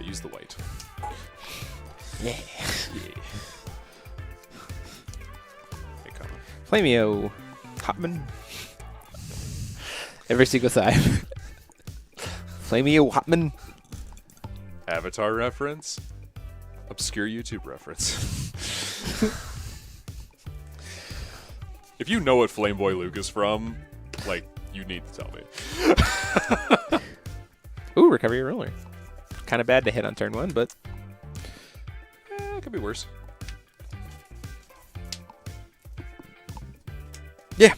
Use the white. Yeah. Yeah. Hey, come on. Flameo. Hotman. Every single time. Flameo Hotman. Avatar reference. Obscure YouTube reference. If you know what Flameboy Luke is from, like, you need to tell me. Ooh, recover your roller. Kind of bad to hit on turn 1, but It could be worse. yeah.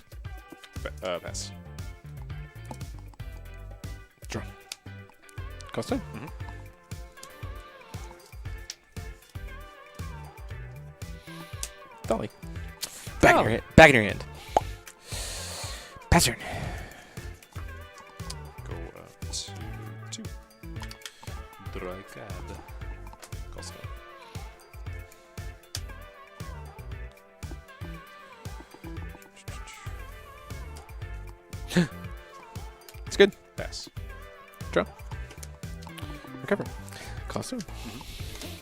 Pass. Draw. Costa? Mhm. Dolly. Back in your hand. Back in your hand. Pass turn. Go up to 2. Dragad. Costa. It's good. Pass. Draw. Recover. Costa.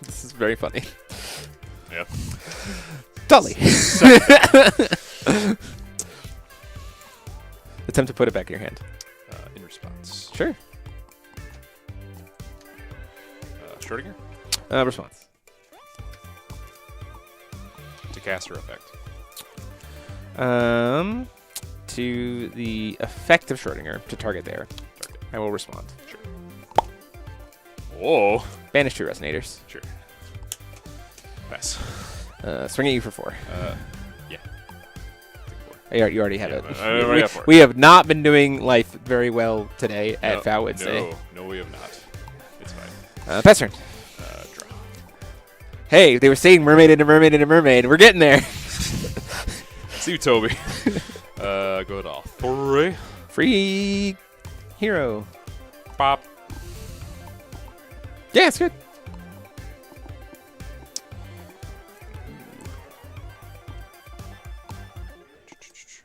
This is very funny. Yeah. Dolly. Attempt to put it back in your hand. In response. Sure. Schrodinger? Response. To caster effect. To the effect of Schrodinger to target there. Target. I will respond. Sure. Whoa. Banish 2 resonators. Sure. Pass. Swing at you for 4. Yeah. You already have Yeah, it. I already have 4. We have not been doing life very well today at FoWednesday. No, we have not. It's fine. Pass turn. Draw. Hey, they were saying mermaid into mermaid into mermaid. We're getting there. See you, Toby. Go to all 3. Free hero. Pop. Yeah, it's good.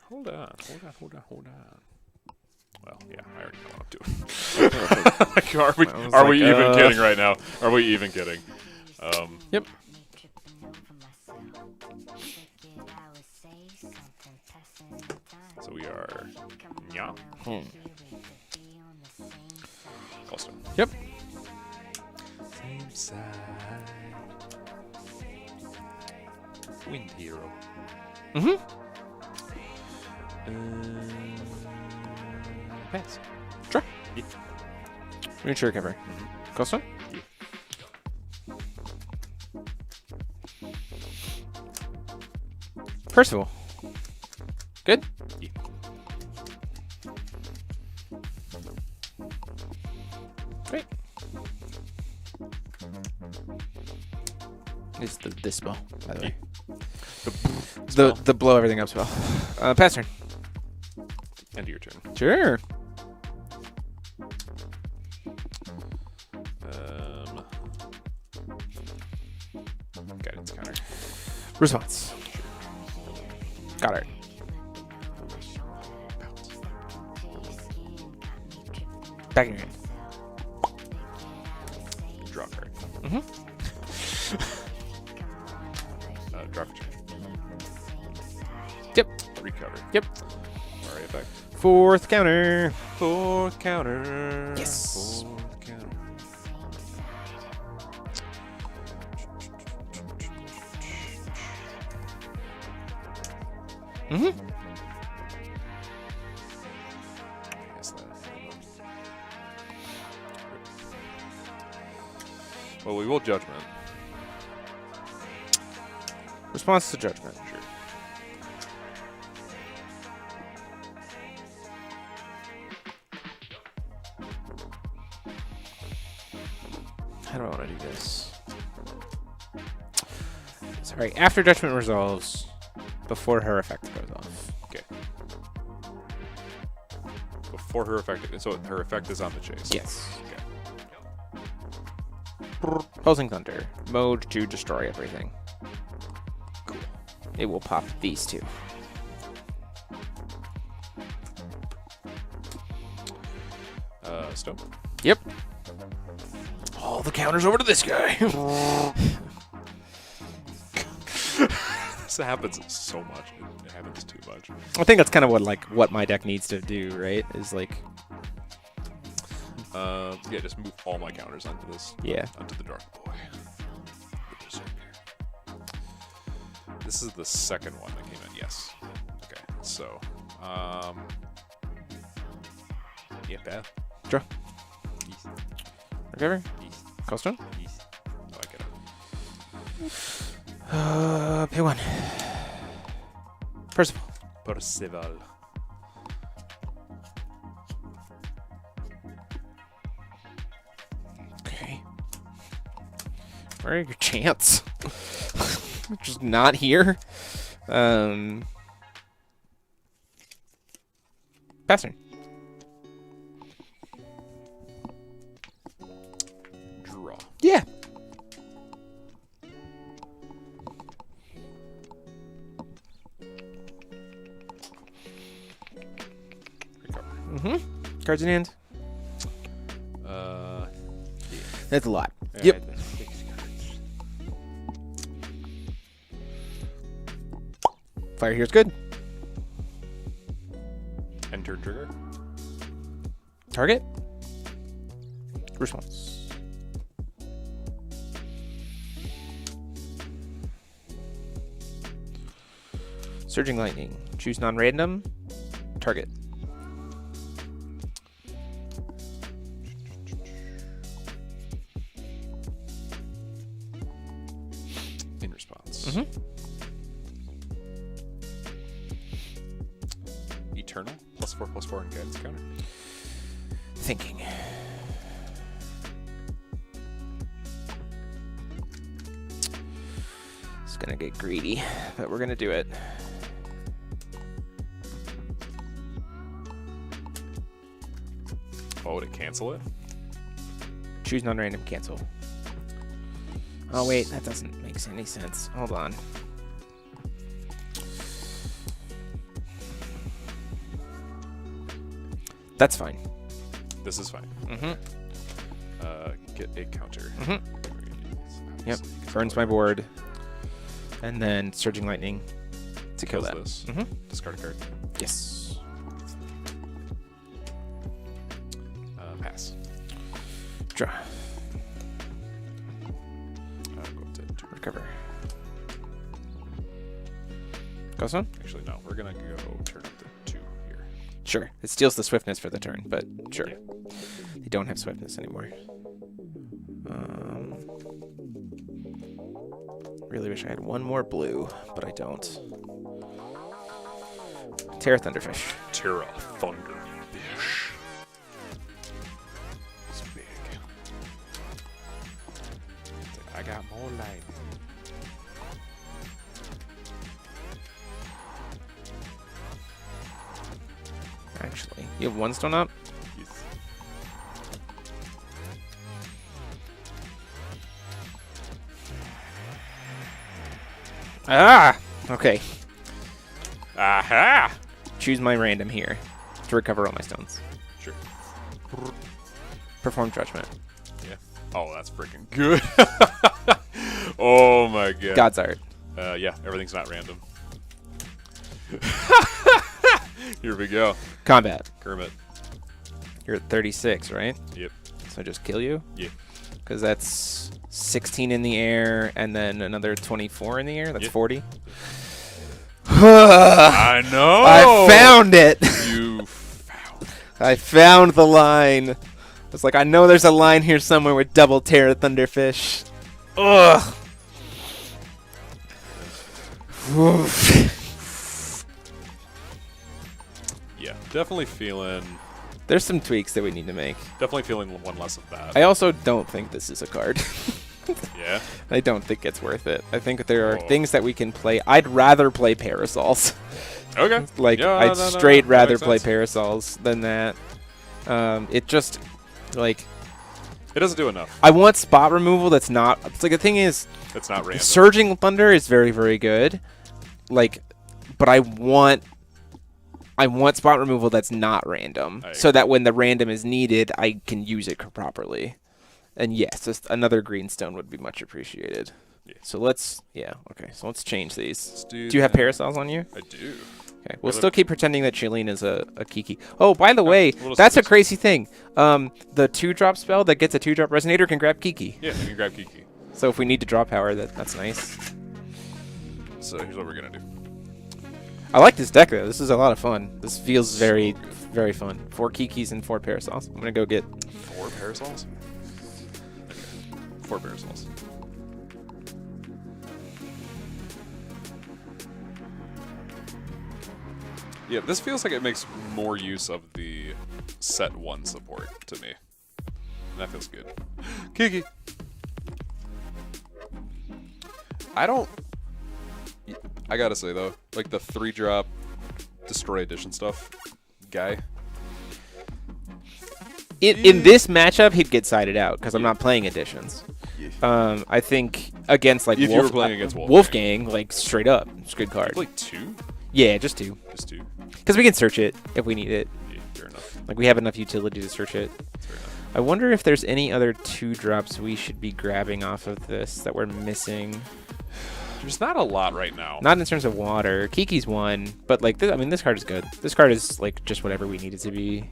Hold on. Well, yeah, I already know what I'm doing. Are we even kidding right now? Are we even kidding? Yep. So we are... Yeah. Colston. Yep. Same side. Wind hero. Mm-hmm. Pass. Sure. Yeah. Miniature cover. Costa? Yeah. Percival. Good? Yeah. Great. It's this spell, by the way. The blow everything up spell. Pass turn. End of your turn. Sure. Guidance counter. Response. Back in your hand. Draw a card. Mm-hmm. Draw for turn. Yep. Recover. Yep. Faria effect. 4th counter. 4th counter. Yes. 4th counter. Mm-hmm. Well, we will judgment. Response to judgment. Sure. How do I want to do this? Sorry, after judgment resolves, before her effect goes off. Okay. Before her effect, so her effect is on the chase. Yes. Okay. Pulsing Thunder. Mode to destroy everything. Cool. It will pop these two. Stone. Yep. All the counters over to this guy. This happens so much. It happens too much. I think that's kind of what my deck needs to do, right? Is like, Yeah, just move all my counters onto this. Yeah. Onto the Dark Boy. The Berserker. This is the second one that came in. Yes. Okay. So, yeah, bad. draw. East. Recover. East. Cold Stone. East. I like it. Pay 1. Percival. Percival. Okay. Where are your chants? Just not here. Pass turn. Draw. Yeah. Recover. Mm-hmm. Cards in hand. Yeah. That's a lot. All Yep. right, 6 cards. Fire here is good. Enter trigger. Target. Response. Surging Lightning. Choose non-random. Target. In response. Mm-hmm. Eternal. +4/+4 and guidance counter. Thinking. It's gonna get greedy, but we're gonna do it. Oh, would it cancel it? Choose non-random. Cancel. Oh wait, that doesn't make any sense. Hold on. That's fine. This is fine. Mm-hmm. Get a counter. Mm-hmm. Yep. Burns my board. And then Surging Lightning to kill that. This. Mm-hmm. Discard a card. Yes. Pass. Draw. Go up to 2. Recover. Goes on? Actually, no. We're gonna go turn up to 2 here. Sure. It steals the swiftness for the turn, but sure. They don't have swiftness anymore. Really wish I had one more blue, but I don't. Terra Thunderfish. Terra Thunderfish. It's big. I got more light. Actually, you have one stone up? Yes. Ah! Okay. Aha! Choose my random here to recover all my stones. Sure. Perform Judgment. Yeah. Oh, that's freaking good. Oh my god. God's Art. Yeah, everything's not random. Here we go. Combat. Kermit. You're at 36, right? Yep. So I just kill you? Yeah. Because that's 16 in the air and then another 24 in the air. That's Yep. 40. I know. I found it. You found it. I found the line. It's like, I know there's a line here somewhere with double tear Thunderfish. Ugh. Yeah, definitely feeling. There's some tweaks that we need to make. Definitely feeling one less of that. I also don't think this is a card. Yeah. I don't think it's worth it. I think there are things that we can play. I'd rather play Parasols. Okay. Like, Yeah, I'd no, straight that rather makes play sense. Parasols than that. It just, like, It doesn't do enough. I want spot removal that's not. It's like, the thing is, It's not random. Surging Thunder is very, very good. Like, but I want spot removal that's not random, so that when the random is needed, I can use it properly. And yes, just another greenstone would be much appreciated. Yeah. So let's, okay. So let's change these. Let's Do you have that. Parasols on you? I do. Okay, we'll still keep pretending that Chilene is a Kiki. Oh, by the way, we'll just that's do a crazy thing. The 2-drop spell that gets a 2-drop Resonator can grab Kiki. Yeah, you can grab Kiki. So if we need to draw power, that's nice. So here's what we're gonna do. I like this deck though. This is a lot of fun. This feels very, very fun. 4 Kikis and 4 Parasols. I'm gonna go get 4 parasols. Okay. 4 parasols. Yeah, this feels like it makes more use of the set 1 support to me. And that feels good. Kiki! I gotta say though, like the 3-drop Destroy Edition stuff guy. in this matchup. He'd get sided out because I'm not playing additions. I think against like If you were playing against Wolfgang, like straight up, it's a good card. Like 2? Yeah, just 2. Just 2. Because we can search it if we need it. Yeah, fair enough. Like we have enough utility to search it. Fair enough. I wonder if there's any other 2-drops we should be grabbing off of this that we're missing. There's not a lot right now. Not in terms of water. Kiki's 1, but like I mean, this card is good. This card is like just whatever we need it to be.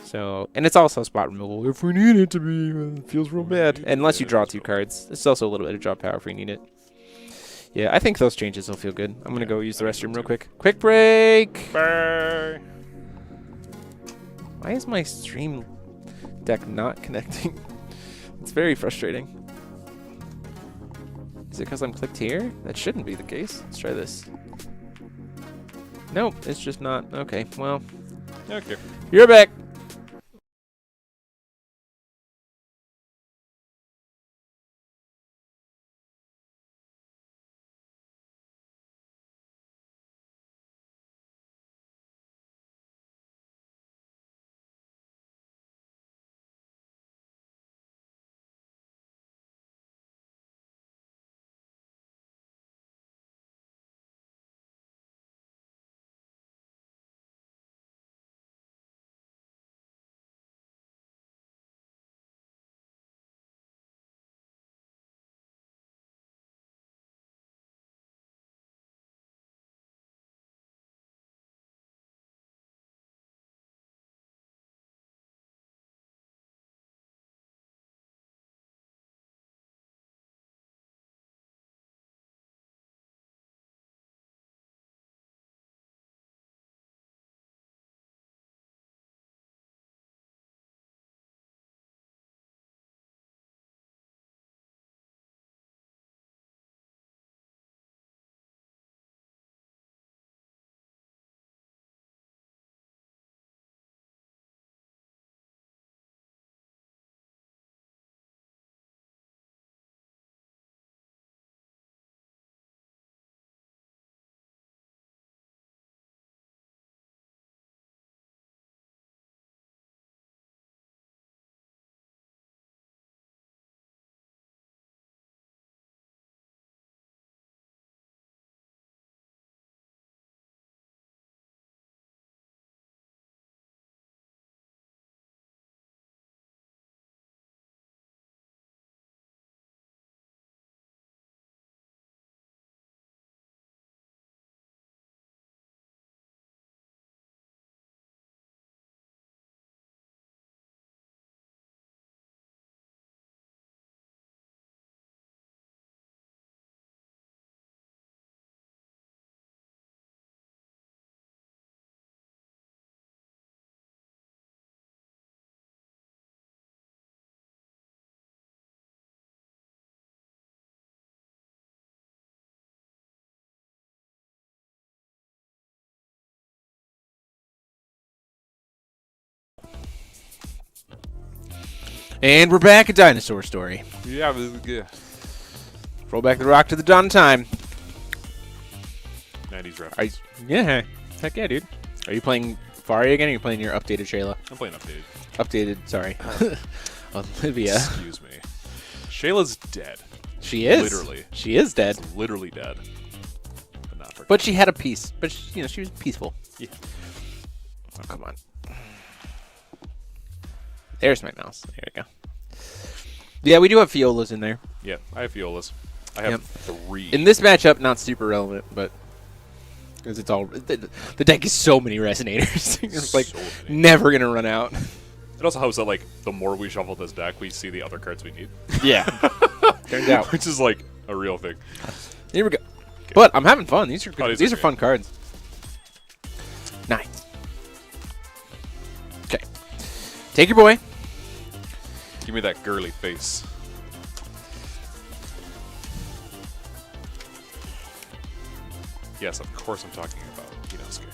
So, and it's also spot removal if we need it to be. It feels real bad. Unless you draw 2 cards. It's also a little bit of draw power if we need it. Yeah, I think those changes will feel good. I'm going to go use the restroom real quick. Quick break! Bye. Why is my stream deck not connecting? It's very frustrating. Is it because I'm clicked here? That shouldn't be the case. Let's try this. Nope, it's just not. Okay, well. Okay. You're back! And we're back at Dinosaur Story. Yeah, this is good. Roll back the rock to the dawn of time. 90s reference. Yeah. Heck yeah, dude. Are you playing Faria again, or are you playing your updated Shayla? I'm playing updated. Updated, sorry. Olivia. Excuse me. Shayla's dead. She is. Literally. She is dead. She's literally dead. But not for But she had a peace. But, she was peaceful. Yeah. Oh, come on. There's my mouse. There we go. Yeah, we do have Fiolas in there. Yeah, I have Fiolas. I have 3. In this matchup, not super relevant, but because it's all the deck is so many resonators. It's like So many. never gonna run out. It also helps that like the more we shuffle this deck, we see the other cards we need. Yeah. Turns out. Which is like a real thing. Here we go. But I'm having fun. These are good. Oh, These are okay. fun cards. Nice. Okay. Take your boy. Give me that girly face. Yes, of course I'm talking about Inosuke.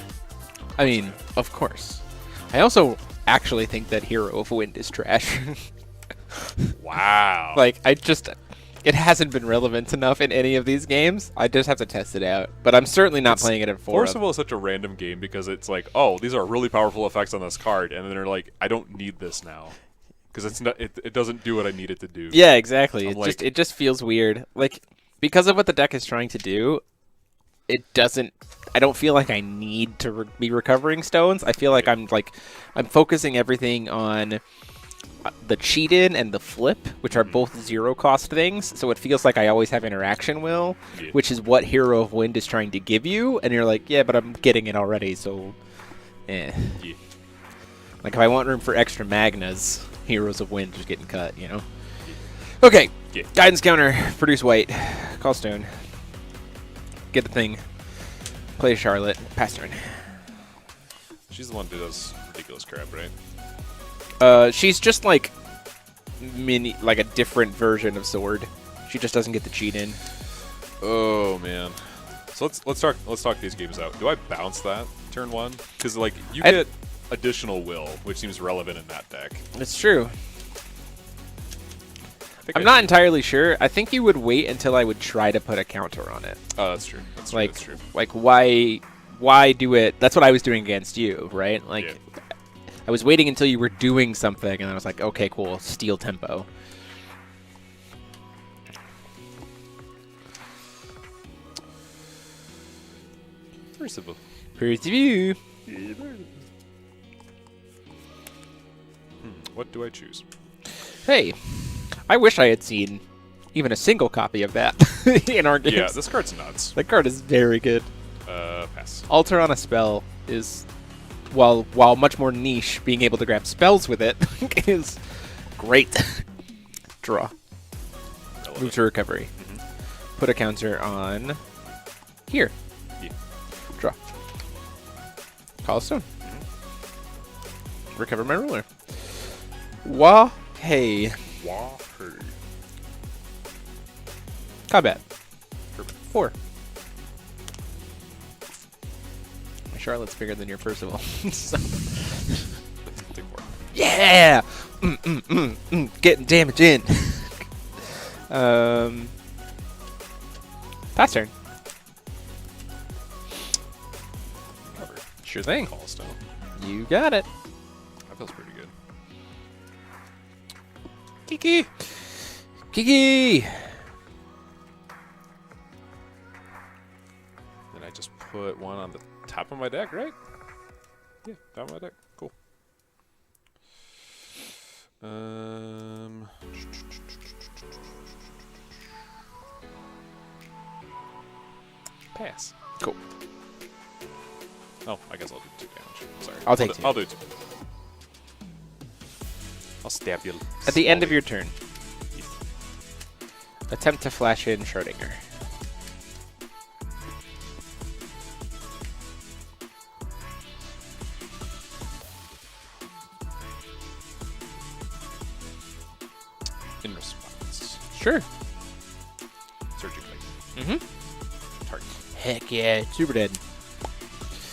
I mean, of course. I also actually think that Hero of Wind is trash. Wow. Like, it hasn't been relevant enough in any of these games. I just have to test it out. But I'm certainly not playing it in 4. Forcible is such a random game because it's like, oh, these are really powerful effects on this card, and then they're like, I don't need this now because it's not. It doesn't do what I need it to do. Yeah, exactly. I'm It just feels weird. Like, because of what the deck is trying to do, it doesn't. I don't feel like I need to be recovering stones. I feel like I'm focusing everything on the cheat in and the flip, which are both 0 cost things. So it feels like I always have interaction will, Yeah. which is what Hero of Wind is trying to give you. And you're like, yeah, but I'm getting it already. So, Yeah. like if I want room for extra Magnas, Heroes of Wind is getting cut, you know? Okay. Yeah. Guidance counter. Produce white. Call stone. Get the thing. Play Charlotte. Pass turn. She's the one who does ridiculous crap, right? She's just like like a different version of Sword. She just doesn't get the cheat in. Oh man. So let's talk these games out. Do I bounce that turn 1? Because like you get additional will, which seems relevant in that deck. It's true. I I'm not entirely sure. I think you would wait until I would try to put a counter on it. Oh, that's true. That's true. Like, That's true. like why do it? That's what I was doing against you, right? Like, Yeah. I was waiting until you were doing something, and I was like, okay, cool, steal tempo. Percival. Persevere. What do I choose? Hey, I wish I had seen even a single copy of that in our games. Yeah, this card's nuts. That card is very good. Pass. Alter on a spell is, while much more niche, being able to grab spells with it is great. Draw. Relevant. Move to recovery. Put a counter on here. Yeah. Draw. Call a stone. Recover my ruler. Wah hey. Wahoo. Combat. Perfect. 4. My Charlotte's bigger than your Percival. So. Take 4. Yeah! Getting damage in. Pass turn. Cover. Sure thing. Call stone. You got it. That feels pretty good. Kiki! Kiki! Then I just put one on the top of my deck, right? Yeah, top of my deck. Cool. Pass. Cool. Oh, I guess I'll do 2 damage. Sorry. I'll take 2. I'll do 2. I'll stab you. At the end of slowly. your turn, attempt to flash in Schrodinger. In response. Sure. Surging Blade. Mm-hmm. Target. Heck yeah. Super dead.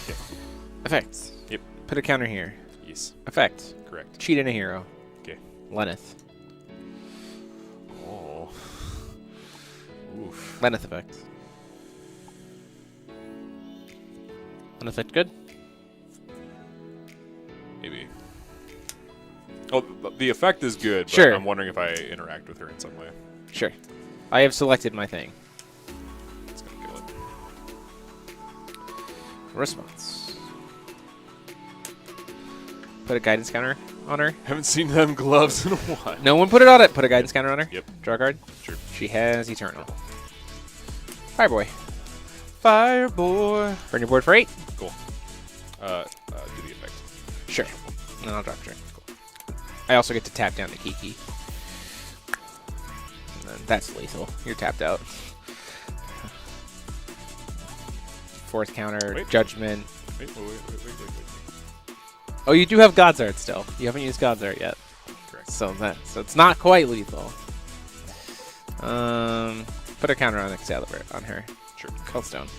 Yep. Effects. Yep. Put a counter here. Yes. Effect. Correct. Cheat in a hero. Okay. Lenneth. Oof. Lenneth effect. Lenneth effect good? Maybe. Oh, the effect is good, but Sure. I'm wondering if I interact with her in some way. Sure. I have selected my thing. It's gonna kill it. Response. Put a guidance counter on her. Haven't seen them gloves in a while. No one put it on it. Put a guidance counter on her. Yep. Draw a card. Sure. She has Eternal. Fireboy. Fireboy. Burn your board for 8. Cool. Do the effect. Sure. And then I'll drop turn. Cool. I also get to tap down the Kiki. And then that's lethal. You're tapped out. 4th counter, Wait. Judgment. Wait. Oh, you do have God's Art still. You haven't used God's Art yet. Correct. So it's not quite lethal. Put a counter on Excalibur on her. Sure. Coldstone.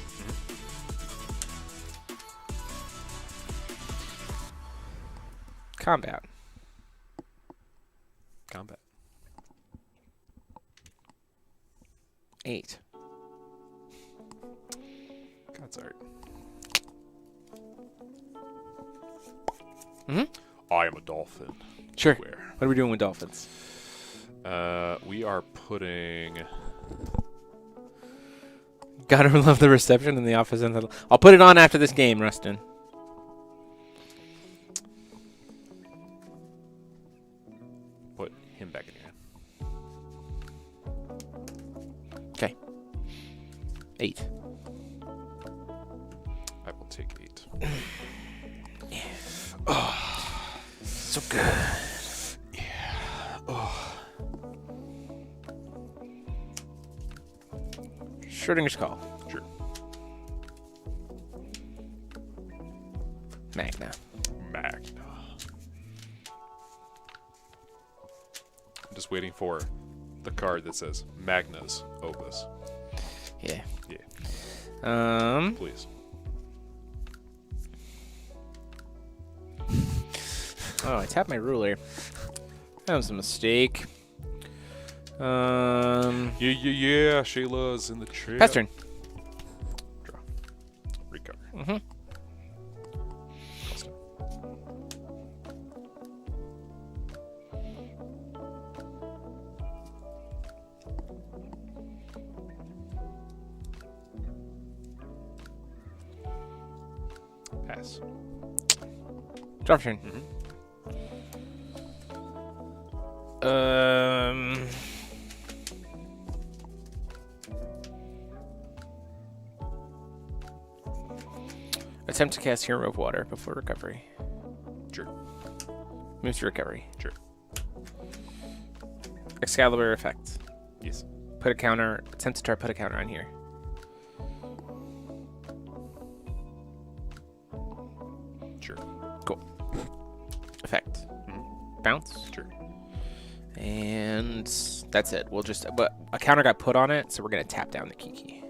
Combat. 8. God's art. Mm-hmm. I am a dolphin. Sure. Where? What are we doing with dolphins? We are putting. Gotta love the reception in the office. I'll put it on after this game, Rustin. Put him back in here. Okay. 8. I will take 8. So good. Schrodinger's Call. Sure. Magna. I'm just waiting for the card that says Magna's Opus. Yeah. Yeah. Please. Oh, I tapped my ruler. That was a mistake. Yeah. Shayla's in the chair. Pass turn. Draw. Recover. Mm-hmm. Pass. Drop turn. Mm-hmm. Attempt to cast Hero of Water before recovery. Sure. Moves to recovery. Sure. Excalibur effect. Yes. Put a counter. Attempt to try put a counter on here. Sure. Cool. Effect. Mm-hmm. Bounce. Sure. And that's it. We'll just, but a counter got put on it, so we're gonna tap down the Kiki.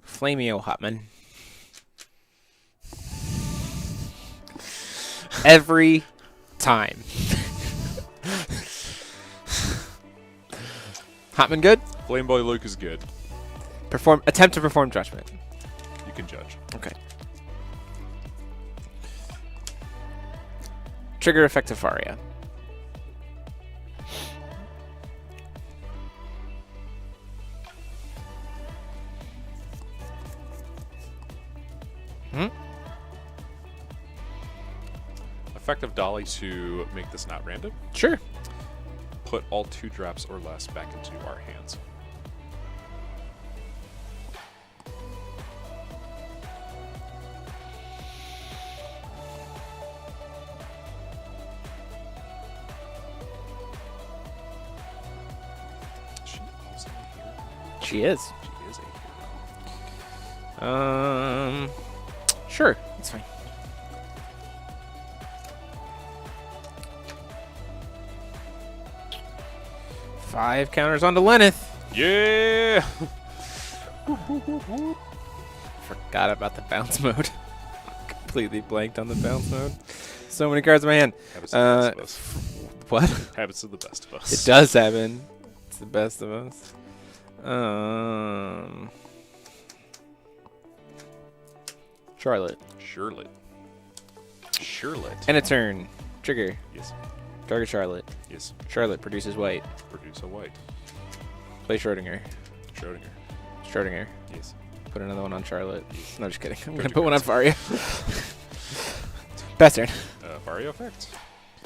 Flameo Hotman. Every time. Hotman good? Flame Boy Luke is good. Attempt to perform judgment. You can judge. Okay. Trigger effective Faria. Effective Dolly to make this not random. Sure. Put all 2 drops or less back into our hands. She also a hero. She is. She is a hero. Sure. That's fine. Five counters onto Lenneth. Yeah! Forgot about the bounce mode. Completely blanked on the bounce mode. So many cards in my hand. Habits of the best of us. What? Habits of the best of us. It does happen. It's the best of us. Charlotte. Charlotte. End of turn. Trigger. Yes. Target Charlotte. Yes. Charlotte produces white. Produce a white. Play Schrodinger. Schrodinger. Yes. Put another one on Charlotte. No, just kidding. I'm Go gonna to put one on cards. Faria. Pass turn. Faria effect.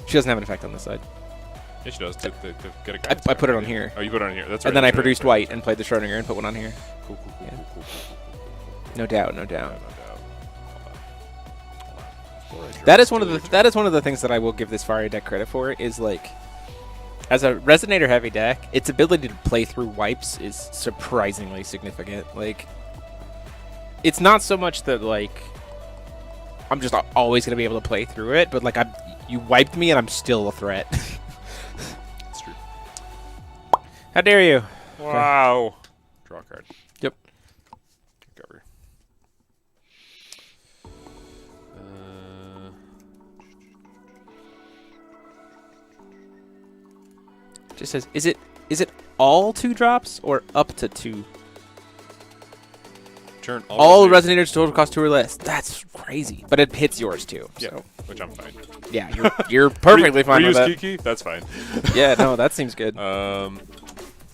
She doesn't have an effect on this side. Yeah, she does. To get a I guidance put it card. on here. Oh, you put it on here. That's right. And then I that's right, produced that's right. white and played the Schrodinger and put one on here. Cool. Yeah. Cool. No doubt. No doubt. That is one of the things that I will give this Faria deck credit for is like, as a Resonator heavy deck, its ability to play through wipes is surprisingly significant. Like, it's not so much that like I'm just always gonna be able to play through it, but like you wiped me and I'm still a threat. It's true. How dare you? Wow. Draw a card. Yep. Cover. Just says, is it all 2 drops or up to 2? Turn All Resonators total cost 2 or less. That's crazy, but it hits yours too. Yeah, So. which I'm fine. Yeah, you're perfectly fine with Reuse that. Kiki? That's fine. Yeah, no, that seems good. Um,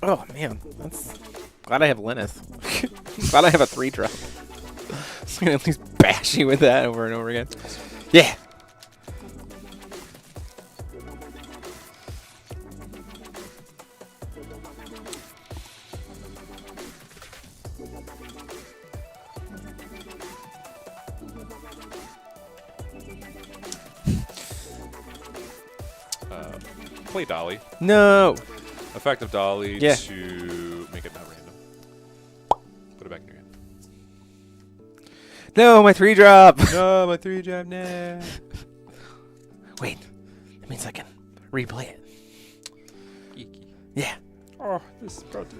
Oh man, that's glad I have Lenneth. Glad I have a 3-drop. So I can at least bash you with that over and over again. Yeah. play Dolly. No. Effective Dolly Yeah. to make it not random. Put it back in your hand. No, my 3-drop. No, my 3-drop now. Wait, that means I can replay it. Yeah. Oh, this is brother.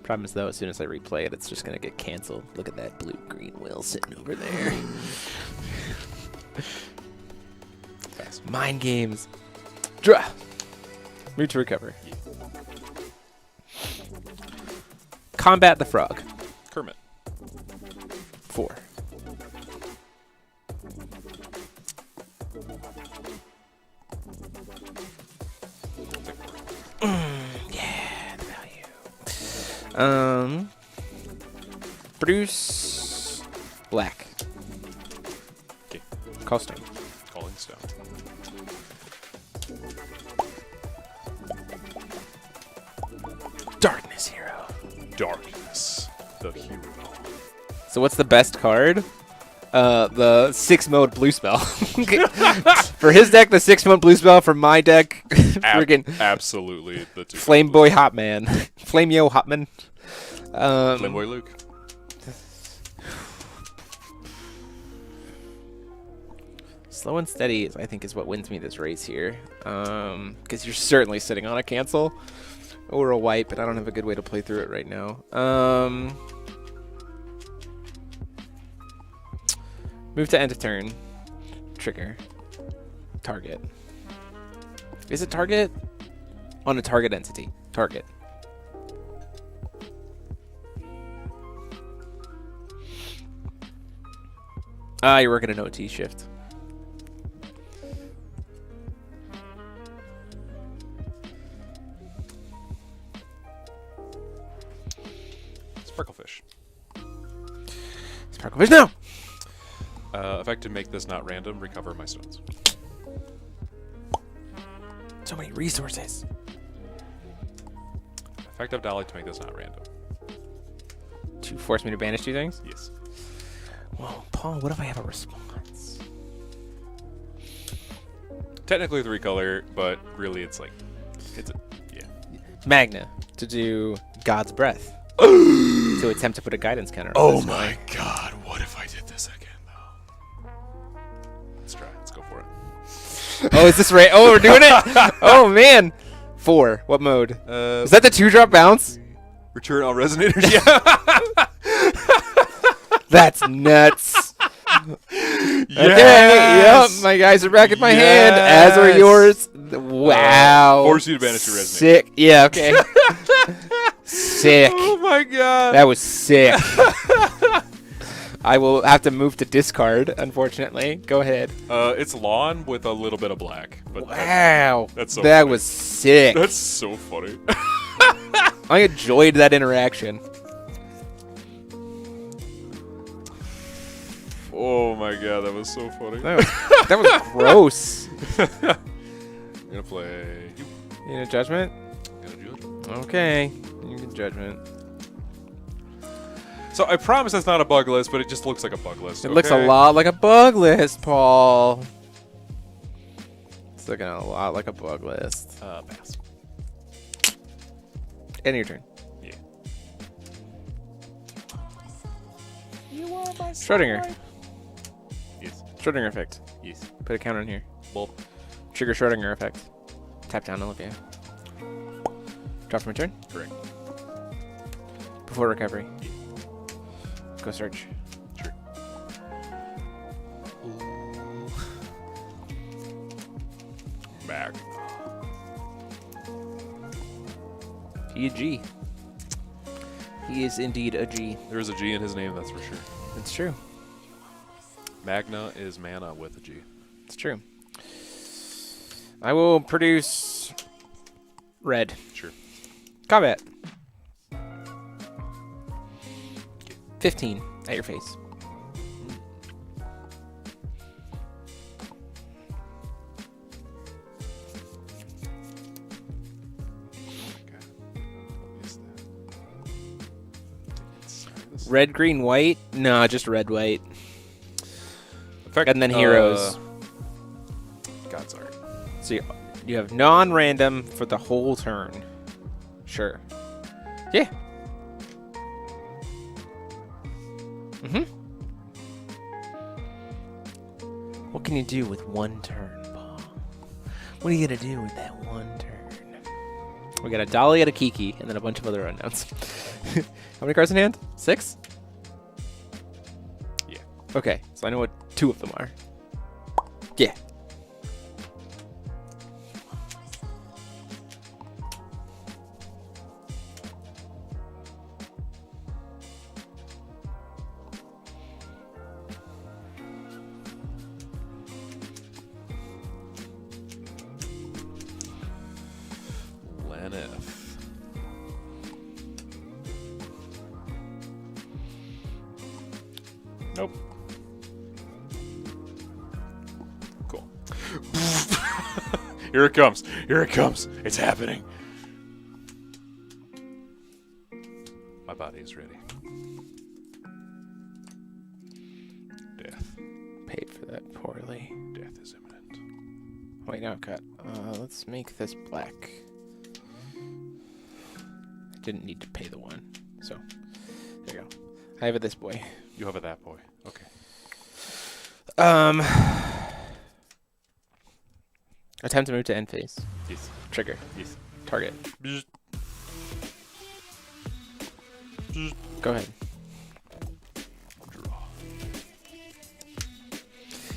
Problem is though, as soon as I replay it, it's just gonna get canceled. Look at that blue-green whale sitting over there. Fast. Mind games. Draw. Move to recover. Yeah. Combat the frog. Kermit. 4. Yeah, the value. Produce black. Okay. Call stone. Calling Stone. Darkness hero. Darkness. The hero. So what's the best card? The 6-mode blue spell. For his deck, the 6-mode blue spell. For my deck, friggin' Absolutely the 2. Flame Boy Hotman. Flame Yo Hotman. Flame Boy Luke. Slow and steady, I think, is what wins me this race here. Because you're certainly sitting on a cancel or a wipe, and I don't have a good way to play through it right now. Move to end of turn. Trigger. Target. Is it target? On a target entity. Target. Ah, you're working an OT shift. Sparklefish. Sparklefish, no! Effect to make this not random, recover my stones. So many resources. Effective Dolly to make this not random. To force me to banish 2 things? Yes. Whoa, Paul, what if I have a response? Technically 3 color, but really it's like, it's a, yeah. Magna, to do God's Breath. To attempt to put a guidance counter on this guy. God, what if I did this again, though? Let's try. Let's go for it. Oh, is this right? Oh, we're doing it? Oh, man. 4. What mode? Is that the 2-drop bounce? Return all resonators? Yeah. That's nuts. Yes! Okay, yep, my guys are back in my hand, as are yours. Wow. Force you to banish your resonate. Sick. Yeah, okay. Sick. Oh my god. That was sick. I will have to move to discard, unfortunately. Go ahead. It's lawn with a little bit of black. But Wow. that's so that funny. was sick. That's so funny. I enjoyed that interaction. Oh my god, that was so funny. That was gross. I'm gonna play you. You need a judgment? Gonna do it. Okay. You get judgment. So I promise that's not a bug list, but it just looks like a bug list. It looks a lot like a bug list, Paul. It's looking a lot like a bug list. Pass. End your turn. Yeah. Schrodinger. Yes. Schrodinger effect. Yes. Put a counter in here. Bulb. Trigger Schrodinger effect. Tap down Olivia. Drop from a turn. Correct. Before recovery. Go search. Sure. Back. He a G. He is indeed a G. There is a G in his name, that's for sure. It's true. Magna is mana with a G. It's true. I will produce red. Sure. Combat. 15 at your face. Red, green, white? No, just red, white. Effect, And then heroes. God's Art. So you have non-random for the whole turn. Sure. Yeah. What can you do with one turn, Paul? What are you gonna do with that one turn? We got a Dahlia, a Kiki, and then a bunch of other unknowns. How many cards in hand? 6? Yeah. Okay, so I know what 2 of them are. Yeah. Nope. Cool. Here it comes. Here it comes. It's happening. My body is ready. Death. Paid for that poorly. Death is imminent. Wait, now I've got. Let's make this black. I didn't need to pay the 1, so there you go. I have it this boy. You have it that boy. Okay. Attempt to move to end phase. Yes. Trigger. Yes. Target. Go ahead. Draw.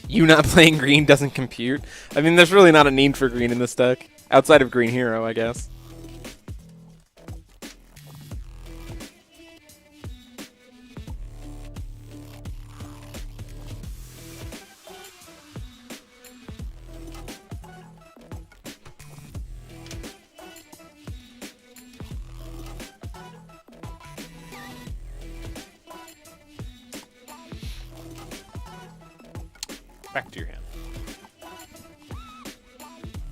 You not playing green doesn't compute. I mean, there's really not a need for green in this deck. Outside of Green Hero, I guess. Back to your hand.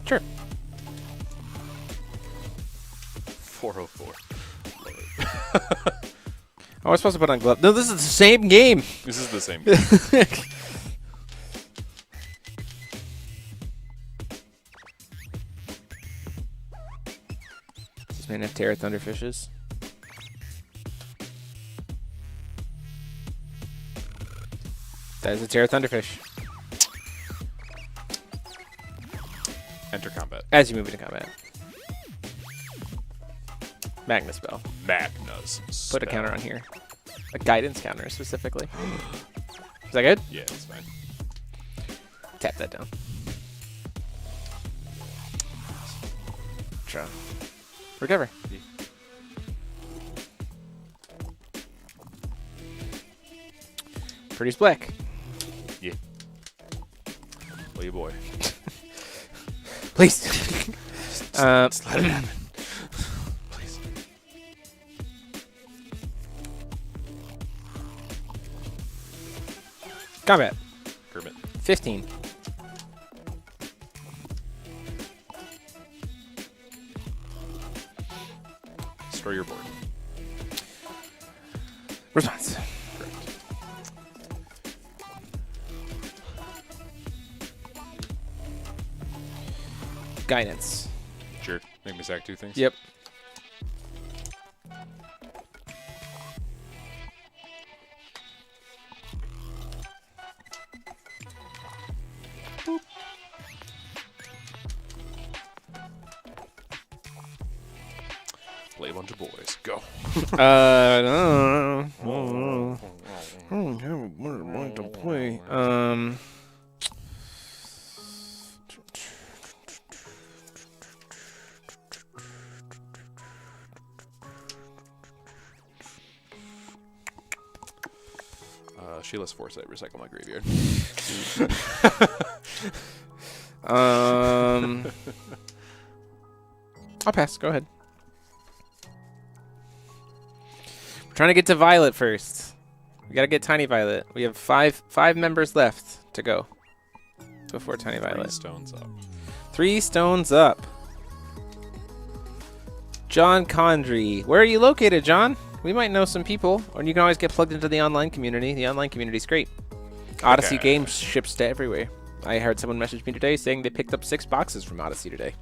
Sure. 404. Love it. I was supposed to put on glove. No, this is the same game. This is the same. Does this man have Terra Thunderfishes? That is a Terra Thunderfish. Enter combat. As you move into combat. Magna spell. Magna's Put a spell. counter on here. A guidance counter specifically. Is that good? Yeah, it's fine. Tap that down. Draw. Recover. Yeah. Produce black. Yeah. Well, you boy. Please. Just let it happen. Please. Combat. Kermit. 15. Destroy your board. Response. Correct. Guidance. Sure. Make me sack 2 things? Yep. Play a bunch of boys. Go. To play. Sheila's Foresight. Recycle my graveyard. I'll pass. Go ahead. We're trying to get to Violet first. We gotta get Tiny Violet. We have five members left to go before Tiny 3 Violet. stones up. 3 stones up. John Condry. Where are you located, John? We might know some people, or you can always get plugged into the online community. The online community's great. Odyssey Okay. Games ships to everywhere. I heard someone message me today saying they picked up 6 boxes from Odyssey today.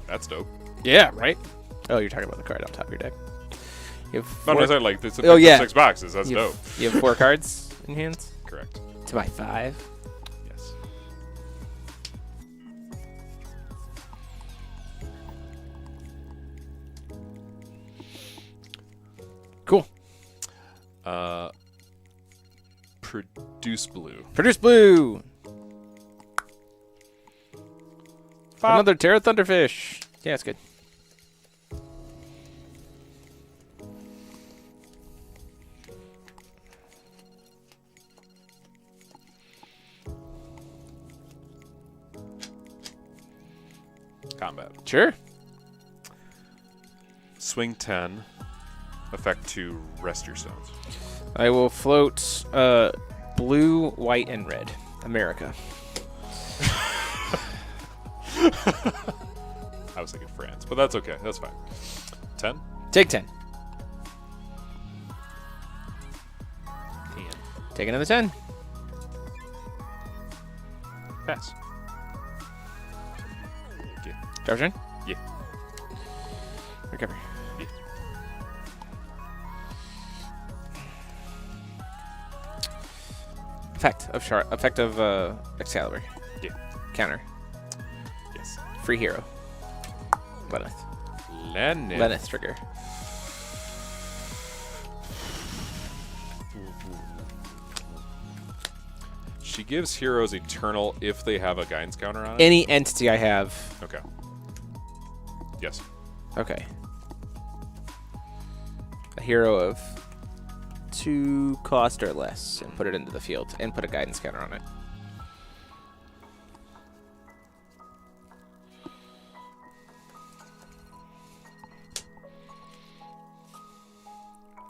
That's dope. Yeah, right? Oh, you're talking about the card on top of your deck. You have No, 4, I said like this. Oh, yeah. 6 boxes. That's you dope. have, you have 4 cards in hand? Correct. To buy 5. Yes. Cool. Produce blue. Produce blue. Bop. Another Terra Thunderfish. Yeah, it's good. Combat. Sure. Swing 10. Effect 2. Rest your stones. I will float blue, white, and red. America. I was thinking France, but that's okay. That's fine. 10. Take 10. 10. Take another 10. Pass. Okay. Drop turn? Yeah. Recover. Yeah. Effect of Excalibur. Yeah. Counter. Yes. Free hero. Lenneth. Lenneth. Lenneth trigger. She gives heroes eternal if they have a guidance counter on it. Any entity I have. Okay. Yes. Okay. A hero of 2 cost or less, and put it into the field, and put a guidance counter on it.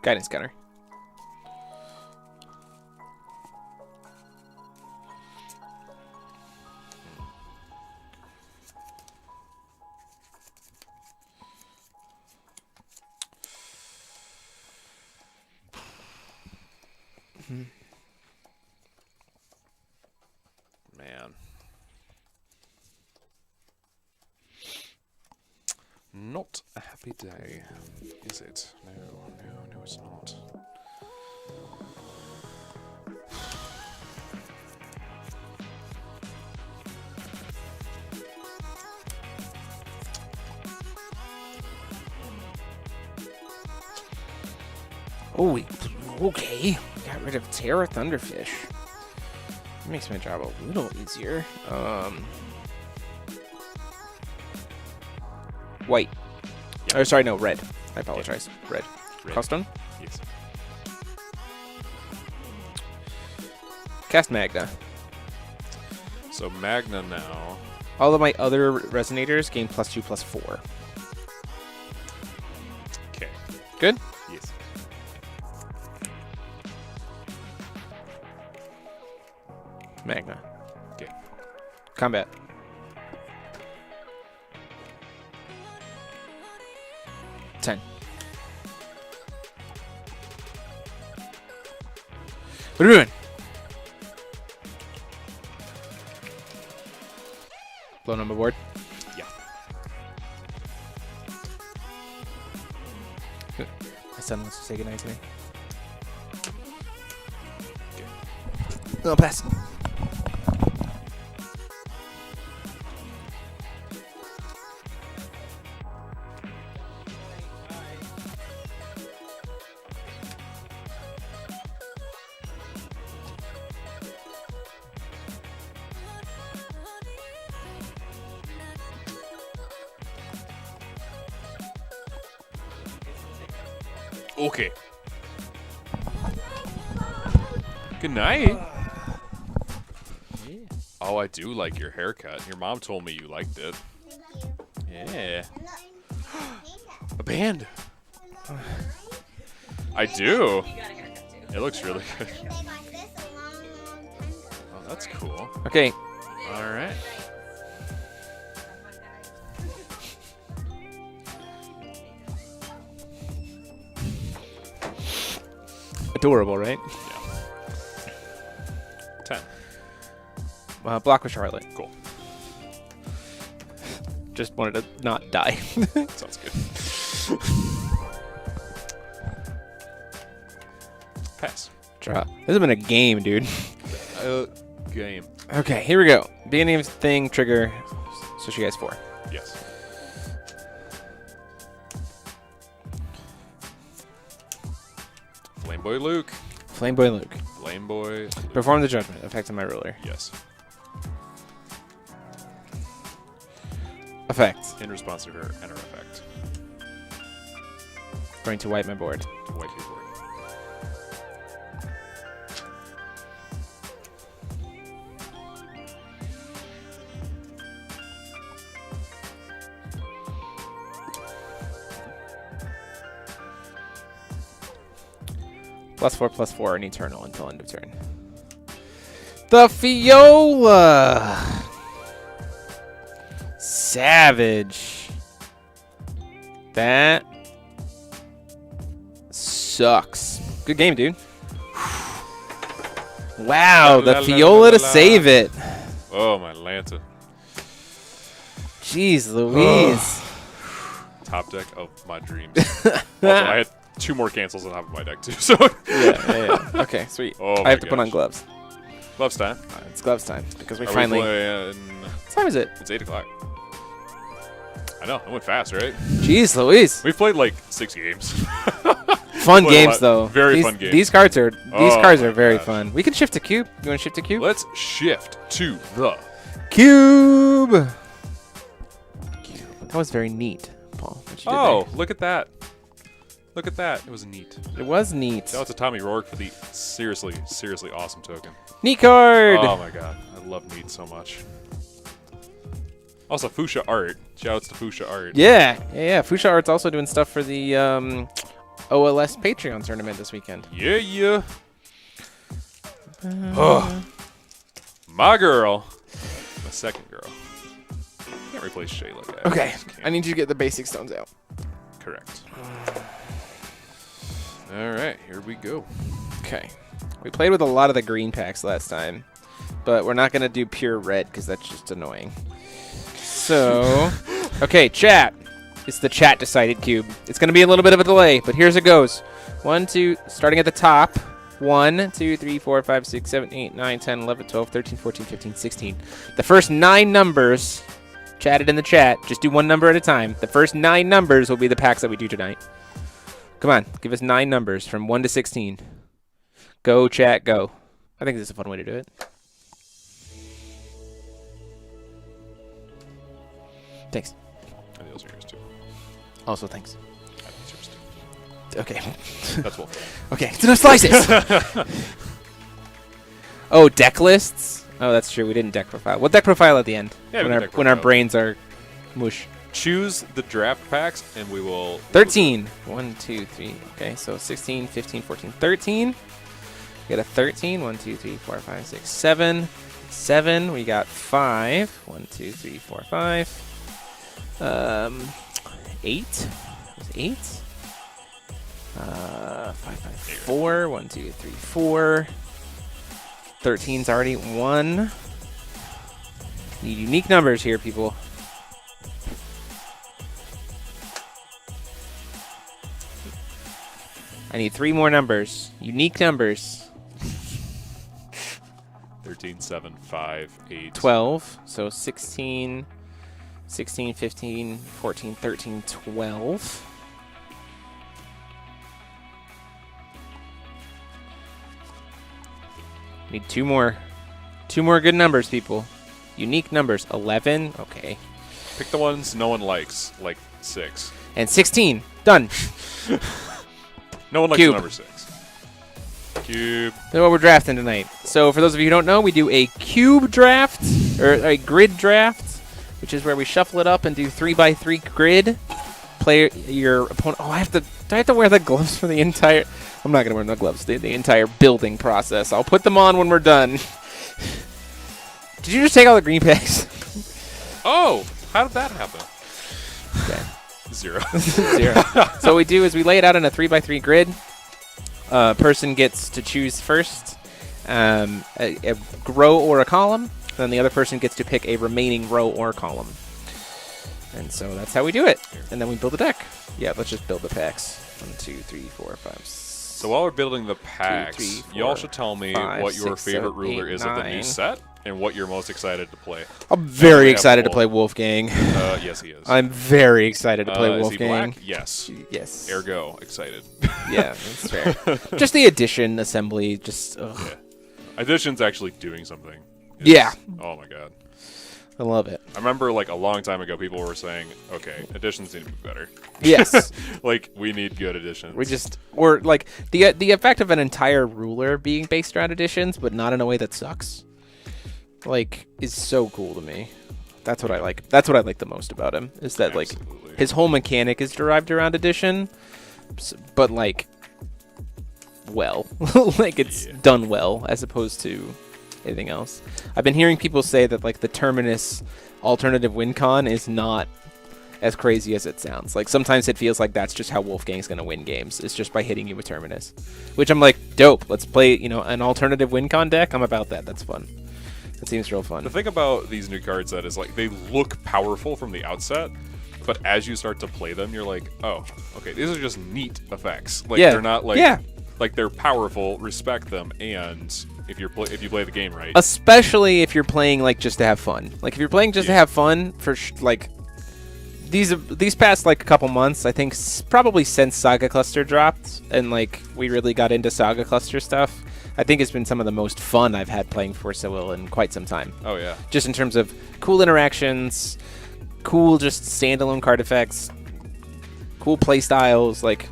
Guidance counter. Man. Not a happy day, is it? No, it's not. Oh, okay. Got rid of Terra Thunderfish. That makes my job a little easier. White. Yeah. Oh, sorry, no, red. I apologize. Red. Cost stone? Yes. Cast Magna. So Magna now. All of my other resonators gain +2/+4. Okay. Good? Yes. Magna. Okay. Combat. Ten. What are we doing? Blow number board. Yeah. My son wants to say goodnight to me. Okay. No, pass. Okay. Good night. Oh, I do like your haircut. Your mom told me you liked it. Yeah. A band. I do. It looks really good. Oh, that's cool. Okay. All right. Adorable, right? Yeah. 10. Block with Charlotte. Cool. Just wanted to not die. Sounds good. Pass. Draw. This has been a game, dude. Game. Okay, here we go. Beginning of thing, trigger. So she has 4. Yes. Flameboy Luke. Flameboy Luke. Flameboy Luke. Perform the judgment. Effect on my ruler. Yes. Effect. In response to her and her effect. Going to wipe my board. To wipe your board. +4/+4 and eternal until end of turn. The Fiola! Savage. That sucks. Good game, dude. Wow, the Fiola to save it. Oh, my Lanta. Jeez Louise. Top deck of my dreams. Also, I had 2 more cancels on top of my deck, too. So Yeah. Okay, sweet. Oh I have my to put on gosh. gloves. Gloves time. It's gloves time because we Are finally. we playing? What time is it? It's 8 o'clock. I know. I went fast, right? Jeez Louise. We played like 6 games. Fun Played a games lot. though. Very these, fun games. These cards are Oh my very gosh. fun. We can shift to cube. You want to shift to cube? Let's shift to the Cube. That was very neat, Paul. What you did Oh, look at that. Look at that. It was neat. there. It was neat. Shout out to Tommy Rourke for the seriously, seriously awesome token. Neat card. Oh my god. I love neat so much. Also, Fuchsia Art. Shoutouts to Fuchsia Art. Yeah. Fuchsia Art's also doing stuff for the OLS Patreon tournament this weekend. Yeah. Oh, my girl. My second girl. Can't replace Shayla, guys. Okay, Just can't. I need you to get the basic stones out. Correct. All right, here we go. Okay. We played with a lot of the green packs last time, but we're not going to do pure red because that's just annoying. So, okay, chat. It's the chat decided cube. It's going to be a little bit of a delay, but here's it goes. 1, 2, starting at the top. 1, 2, 3, 4, 5, 6, 7, 8, 9, 10, 11, 12, 13, 14, 15, 16. The first 9 numbers, chatted in the chat. Just do one number at a time. The first 9 numbers will be the packs that we do tonight. Come on, give us 9 numbers from 1 to 16. Go, chat, go. I think this is a fun way to do it. Thanks. And those are yours too. Also, thanks. That's yours too. Okay. That's Wolf. Okay, it's enough slices! Oh, deck lists? Oh, that's true. We didn't deck profile. We'll deck profile at the end. Yeah, we when can our deck when our profile. brains are mush. Choose the draft packs, and we will... 13. 1, 2, 3. Okay, so 16, 15, 14, 13. We got a 13. 1, 2, 3, 4, 5, 6, 7. 7. We got 5. 1, 2, 3, 4, 5. 8. Was it 8? 5, 5, 4. 1, 2, 3, 4. 13's already 1. Need unique numbers here, people. I need 3 more numbers. Unique numbers. 13, 7, 5, 8. 12. So 16, 16, 15, 14, 13, 12. Need 2 more. 2 more good numbers, people. Unique numbers. 11. Okay. Pick the ones no one likes, like 6. And 16. Done. No one likes Cube. the number 6. Cube. That's what we're drafting tonight. So for those of you who don't know, we do a cube draft, or a grid draft, which is where we shuffle it up and do 3x3 grid. Play your opponent. Oh, do I have to wear the gloves for the entire... I'm not going to wear no gloves. The entire building process. I'll put them on when we're done. Did you just take all the green packs? Oh, how did that happen? Okay. 0. 0. So what we do is we lay it out in a 3x3 grid. Person gets to choose first a row or a column. Then the other person gets to pick a remaining row or column. And so that's how we do it. And then we build a deck. Yeah, let's just build the packs. 1, 2, 3, 4, 5, 6. So while we're building the packs, 2, 3, 4, y'all should tell me 5, what your 6, favorite 7, ruler 8, is of the 9. new set and what you're most excited to play. I'm very we have excited to Wolf. play Wolfgang. Yes, he is. I'm very excited to play Is he Wolfgang. black? Yes. Yes. Ergo, excited. Yeah, that's fair. Just the addition assembly, just ugh. Yeah. Addition's actually doing something. Yeah. Oh my god. I love it. I remember like a long time ago people were saying, okay, additions need to be better. Yes. Like we need good additions. We're like the effect of an entire ruler being based around additions, but not in a way that sucks. Like, is so cool to me. That's what I like. That's what I like the most about him. Is that Absolutely. like his whole mechanic is derived around addition, but like, well, like it's done well as opposed to anything else. I've been hearing people say that like the Terminus alternative win con is not as crazy as it sounds. Like sometimes it feels like that's just how Wolfgang's gonna win games. It's just by hitting you with Terminus, which I'm like, dope. Let's play, an alternative win con deck. I'm about that. That's fun. That seems real fun. The thing about these new card set is like they look powerful from the outset, but as you start to play them, you're like, oh, okay, these are just neat effects. Like they're not like like they're powerful. Respect them, and if you play the game right, especially if you're playing like just to have fun. Like if you're playing just to have fun for like these past like a couple months, I think probably since Saga Cluster dropped and like we really got into Saga Cluster stuff. I think it's been some of the most fun I've had playing Force of Will in quite some time. Oh yeah. Just in terms of cool interactions, cool just standalone card effects, cool play styles, like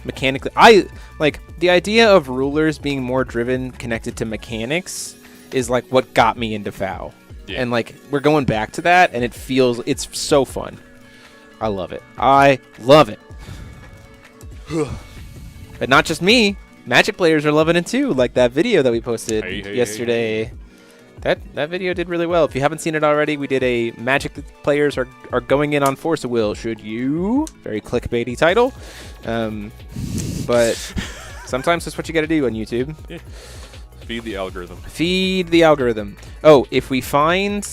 mechanically. I like the idea of rulers being more driven connected to mechanics is like what got me into FoW. Yeah. And like we're going back to that and it's so fun. I love it. I love it. But not just me. Magic players are loving it too, like that video that we posted yesterday. That video did really well. If you haven't seen it already, we did a Magic players are going in on Force of Will. Should you? Very clickbaity title. But sometimes that's what you got to do on YouTube. Yeah. Feed the algorithm. Feed the algorithm. Oh, if we find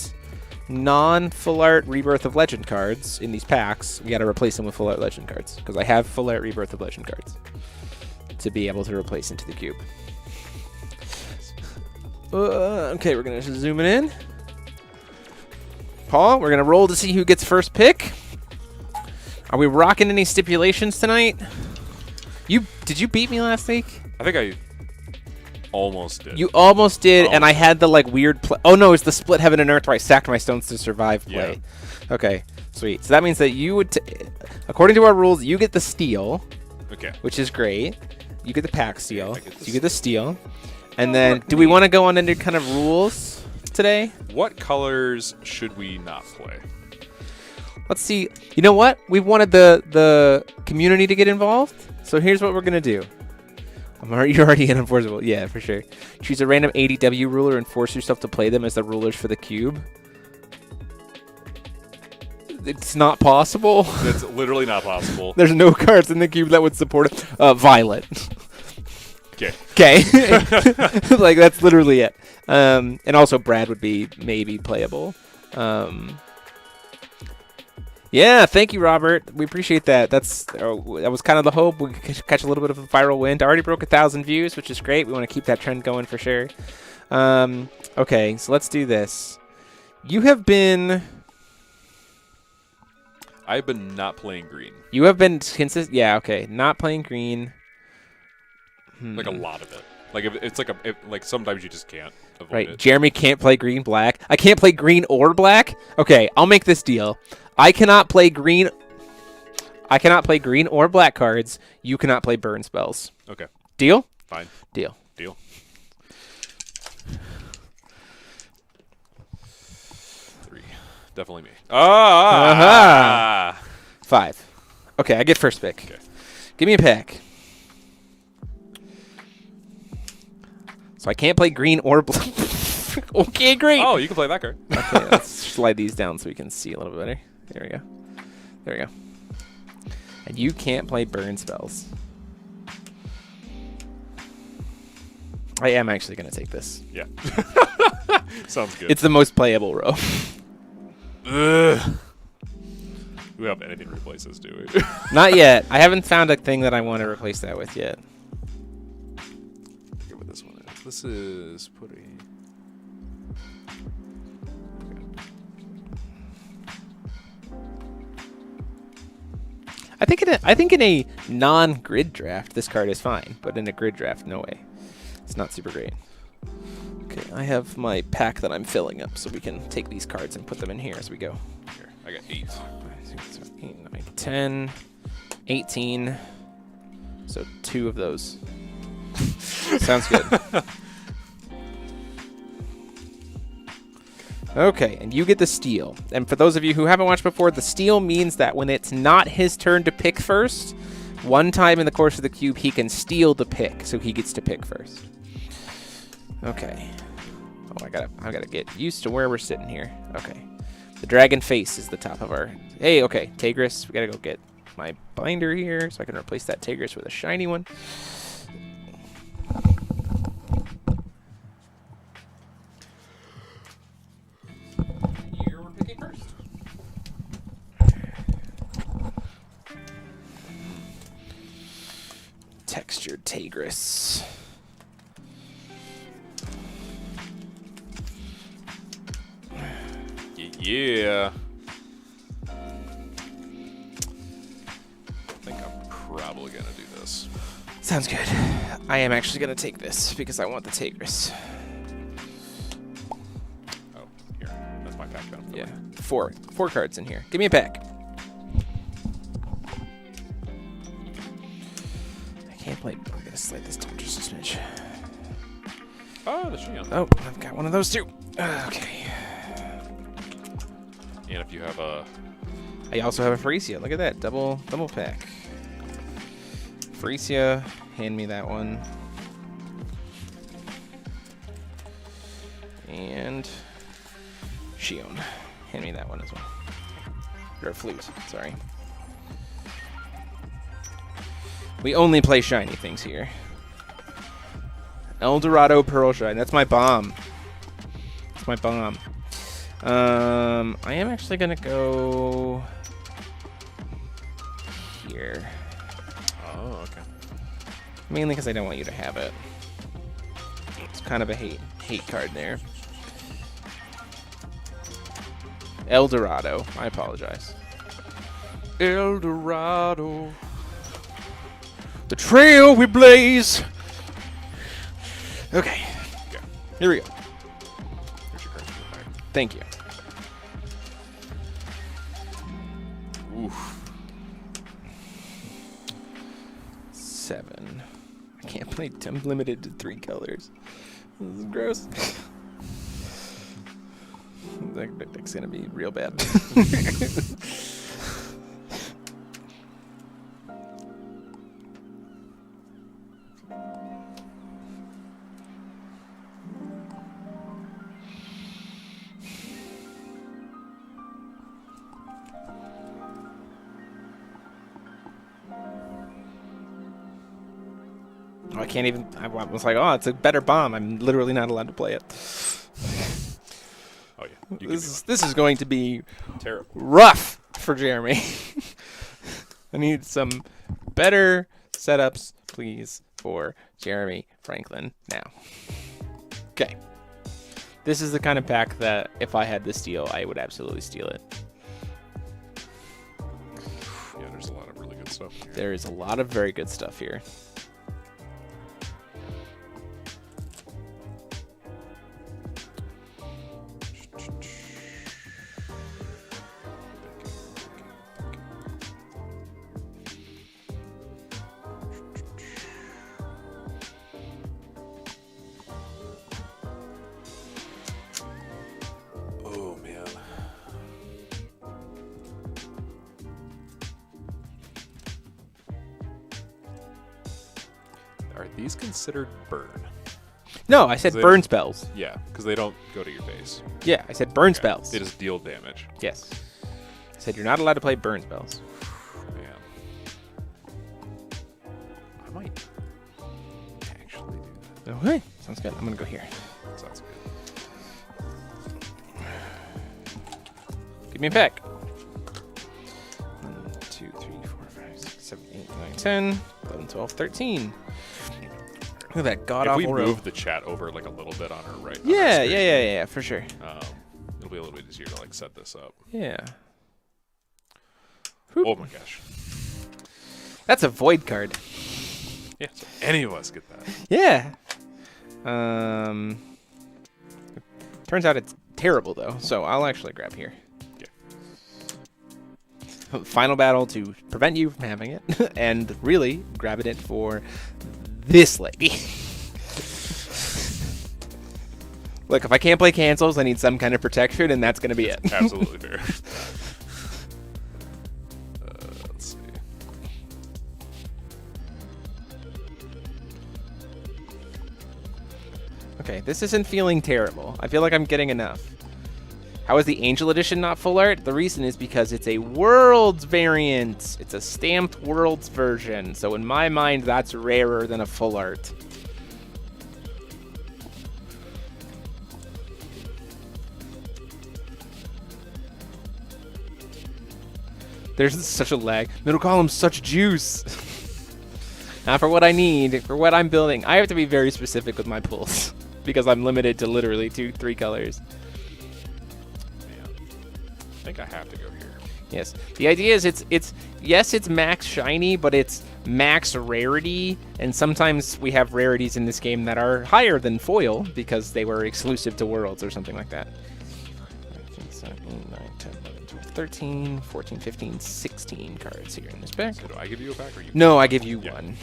non-full art Rebirth of Legend cards in these packs, we got to replace them with full art Legend cards because I have full art Rebirth of Legend cards to be able to replace into the cube. Okay, we're going to zoom it in. Paul, we're going to roll to see who gets first pick. Are we rocking any stipulations tonight? Did you beat me last week? I think I almost did. You almost did, and Almost. I had the like weird play. Oh no, it's the split heaven and earth where I sacked my stones to survive play. Yeah. Okay, sweet. So that means that you would, according to our rules, you get the steal, Okay. which is great. You get the pack steal. I get the You get the steal. And Oh, then, look, do we neat. want to go on into kind of rules today? What colors should we not play? Let's see. You know what? We've wanted the community to get involved. So here's what we're gonna do. You're already unenforceable. Yeah, for sure. Choose a random ADW ruler and force yourself to play them as the rulers for the cube. It's not possible. It's literally not possible. There's no cards in the cube that would support it. Violet. Okay. Okay. Like, that's literally it. And also Brad would be maybe playable. Yeah, thank you, Robert. We appreciate that. That was kind of the hope. We could catch a little bit of a viral wind. Already broke 1,000 views, which is great. We want to keep that trend going for sure. Okay, so let's do this. You have been... I've been not playing green. You have been consistent. Yeah, okay. Not playing green. Like a lot of it. Like if it's like sometimes you just can't avoid Right. it. Jeremy can't play green, black. I can't play green or black. Okay, I'll make this deal. I cannot play green. I cannot play green or black cards. You cannot play burn spells. Okay. Deal? Fine. Deal. Deal. 3. Definitely me. Ah! 5. Okay, I get first pick. Okay. Give me a pack. So I can't play green or black. Okay, great. Oh, you can play that card. Okay, let's slide these down so we can see a little bit better. There we go. There we go. And you can't play burn spells. I am actually going to take this. Yeah. Sounds good. It's the most playable row. Ugh. We don't have anything to replace this, do we? Not yet. I haven't found a thing that I want to replace that with yet. I forget what this one is. This is putting... I think in a non-grid draft, this card is fine. But in a grid draft, no way. It's not super great. Okay, I have my pack that I'm filling up, so we can take these cards and put them in here as we go. Here, I got 8. 8, 9, 10, 18. So 2 of those. Sounds good. Okay, and you get the steal. And for those of you who haven't watched before, the steal means that when it's not his turn to pick first, one time in the course of the cube, he can steal the pick, so he gets to pick first. Okay. Oh, I gotta get used to where we're sitting here. Okay. The dragon face is the top of our... Hey, okay, Tigris. We gotta go get my binder here so I can replace that Tigris with a shiny one. You're picking first. Textured Tigris. Yeah. I think I'm probably going to do this. Sounds good. I am actually going to take this because I want the Tigris. Oh, here. That's my pack down. Yeah. 4 cards in here. Give me a pack. I can't play. I'm going to slide this down just a smidge. Oh, the Shion. Oh, I've got one of those too. Okay. And if you have a... I also have a Faria. Look at that. Double pack. Faria, hand me that one. And Shion, hand me that one as well. Or flute, sorry. We only play shiny things here. El Dorado Pearl Shine. That's my bomb. That's my bomb. I am actually gonna go here. Oh, okay. Mainly because I don't want you to have it. It's kind of a hate card there. El Dorado. I apologize. El Dorado. The trail we blaze. Okay. Yeah. Here we go. Here's your card in the back. Thank you. Oof. 7. I can't play. I'm limited to 3 colors. This is gross. That deck's gonna be real bad. I can't even. I was like, oh, it's a better bomb. I'm literally not allowed to play it. Oh yeah. You This is going to be terrible. rough for Jeremy. I need some better setups, please, for Jeremy Franklin now. Okay. This is the kind of pack that if I had to steal, I would absolutely steal it. Yeah, there's a lot of really good stuff here. There is a lot of very good stuff here. Oh man. Are these considered burn? No, I said They- burn spells. Yeah, because they don't go to your face. Yeah, I said burn Okay. spells. They just deal damage. Yes. I said you're not allowed to play burn spells. Man. I might actually do that. Okay, sounds good. I'm gonna go here. Sounds good. Give me a pack. 1, 2, 3, 4, 5, 6, 7, 8, 9, 10, 11, 12, 13. Look at that god If we awful row. move the chat over like a little bit on our right. on our Yeah, screen, yeah, for sure. It'll be a little bit easier to like set this up. Yeah. Oh my gosh. That's a void card. Yeah. So any of us get that. Yeah. Turns out it's terrible though, so I'll actually grab here. Final battle to prevent you from having it, and really grabbing it for this lady. Look, if I can't play cancels, I need some kind of protection, and that's going to be it. Absolutely fair. Let's see. Okay, this isn't feeling terrible. I feel like I'm getting enough. How is the Angel Edition not full art? The reason is because it's a Worlds variant. It's a stamped Worlds version. So in my mind, that's rarer than a full art. There's such a lag. Middle column, such juice. Not for what I need, for what I'm building. I have to be very specific with my pulls because I'm limited to literally 2-3 colors. Man. I think I have to go here. Yes. The idea is it's max shiny, but it's max rarity, and sometimes we have rarities in this game that are higher than foil because they were exclusive to Worlds or something like that. 7, 8, 9, 10, 11, 12, 13, 14, 15, 16 cards here in this pack. So do I give you a pack or you? No, I give you Yeah. one.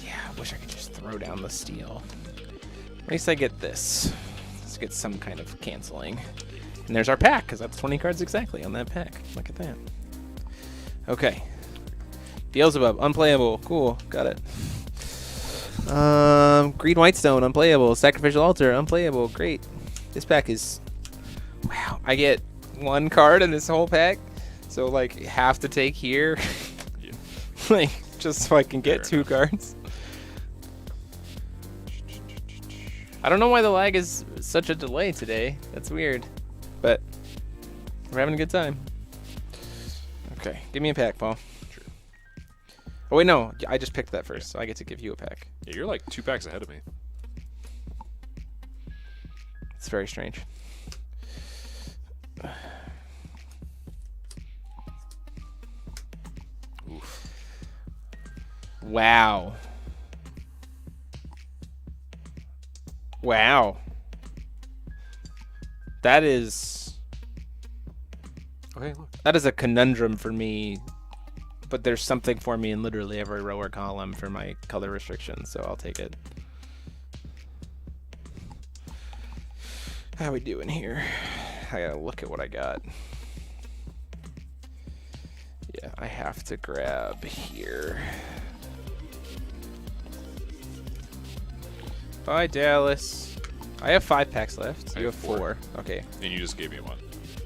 Yeah, I wish I could just throw down the steel. At least I get this. Let's get some kind of canceling. And there's our pack, because that's 20 cards exactly on that pack. Look at that. Okay. Beelzebub, unplayable. Cool, got it. Green Whitestone, unplayable. Sacrificial Altar, unplayable. Great. This pack is... Wow, I get one card in this whole pack. So, like, have to take here. Yeah. Like, just so I can get Fair 2 cards. I don't know why the lag is such a delay today. That's weird. But we're having a good time. Okay, give me a pack, Paul. Sure. Oh, wait, no. I just picked that first, so I get to give you a pack. Yeah, you're like 2 packs ahead of me. It's very strange. Oof. Wow. Wow. That is Okay, look. that is a conundrum for me, but there's something for me in literally every row or column for my color restrictions, so I'll take it. How we doing here? I gotta look at what I got. Yeah, I have to grab here. Bye, Dallas. I have 5 packs left. I You have have 4. 4. Okay. And you just gave me one.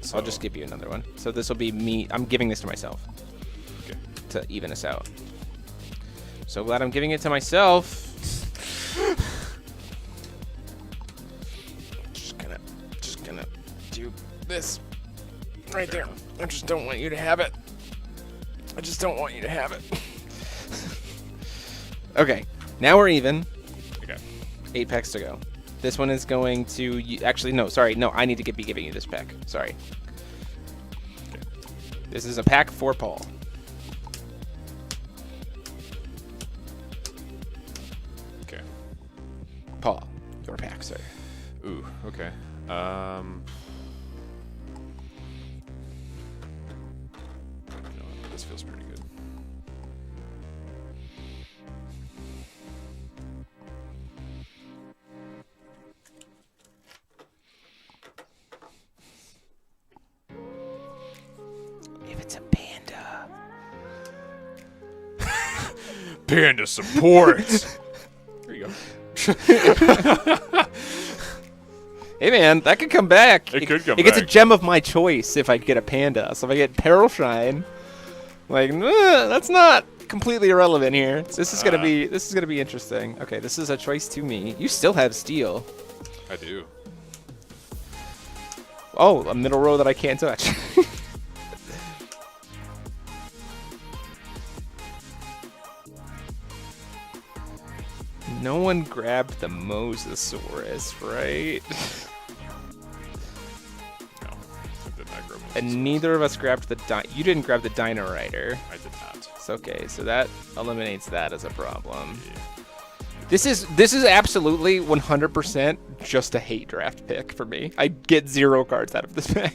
So, I'll just give you another one. So this will be me. I'm giving this to myself Okay. to even us out. So glad I'm giving it to myself. Just gonna do this right there. I just don't want you to have it. I just don't want you to have it. Okay, now we're even. Okay. 8 packs to go. This one is going to actually no, sorry, no. I need to be giving you this pack. Sorry. Okay. This is a pack for Paul. Okay. Paul, your pack, sir. Ooh. Okay. You know what? This feels pretty good. If it's a panda. Panda support. There you go. Hey man, that could come back. It could come It gets a back. gem of my choice if I get a panda. So if I get Peril Shine, like that's not completely irrelevant here. This is gonna be interesting. Okay, this is a choice to me. You still have steel. I do. Oh, a middle row that I can't touch. No one grabbed the Mosasaurus, right? No. I did not grab one. And neither of us grabbed the you didn't grab the Dino Rider. I did not. It's okay, so that eliminates that as a problem. Yeah. This is absolutely 100% just a hate draft pick for me. I get 0 cards out of this pack.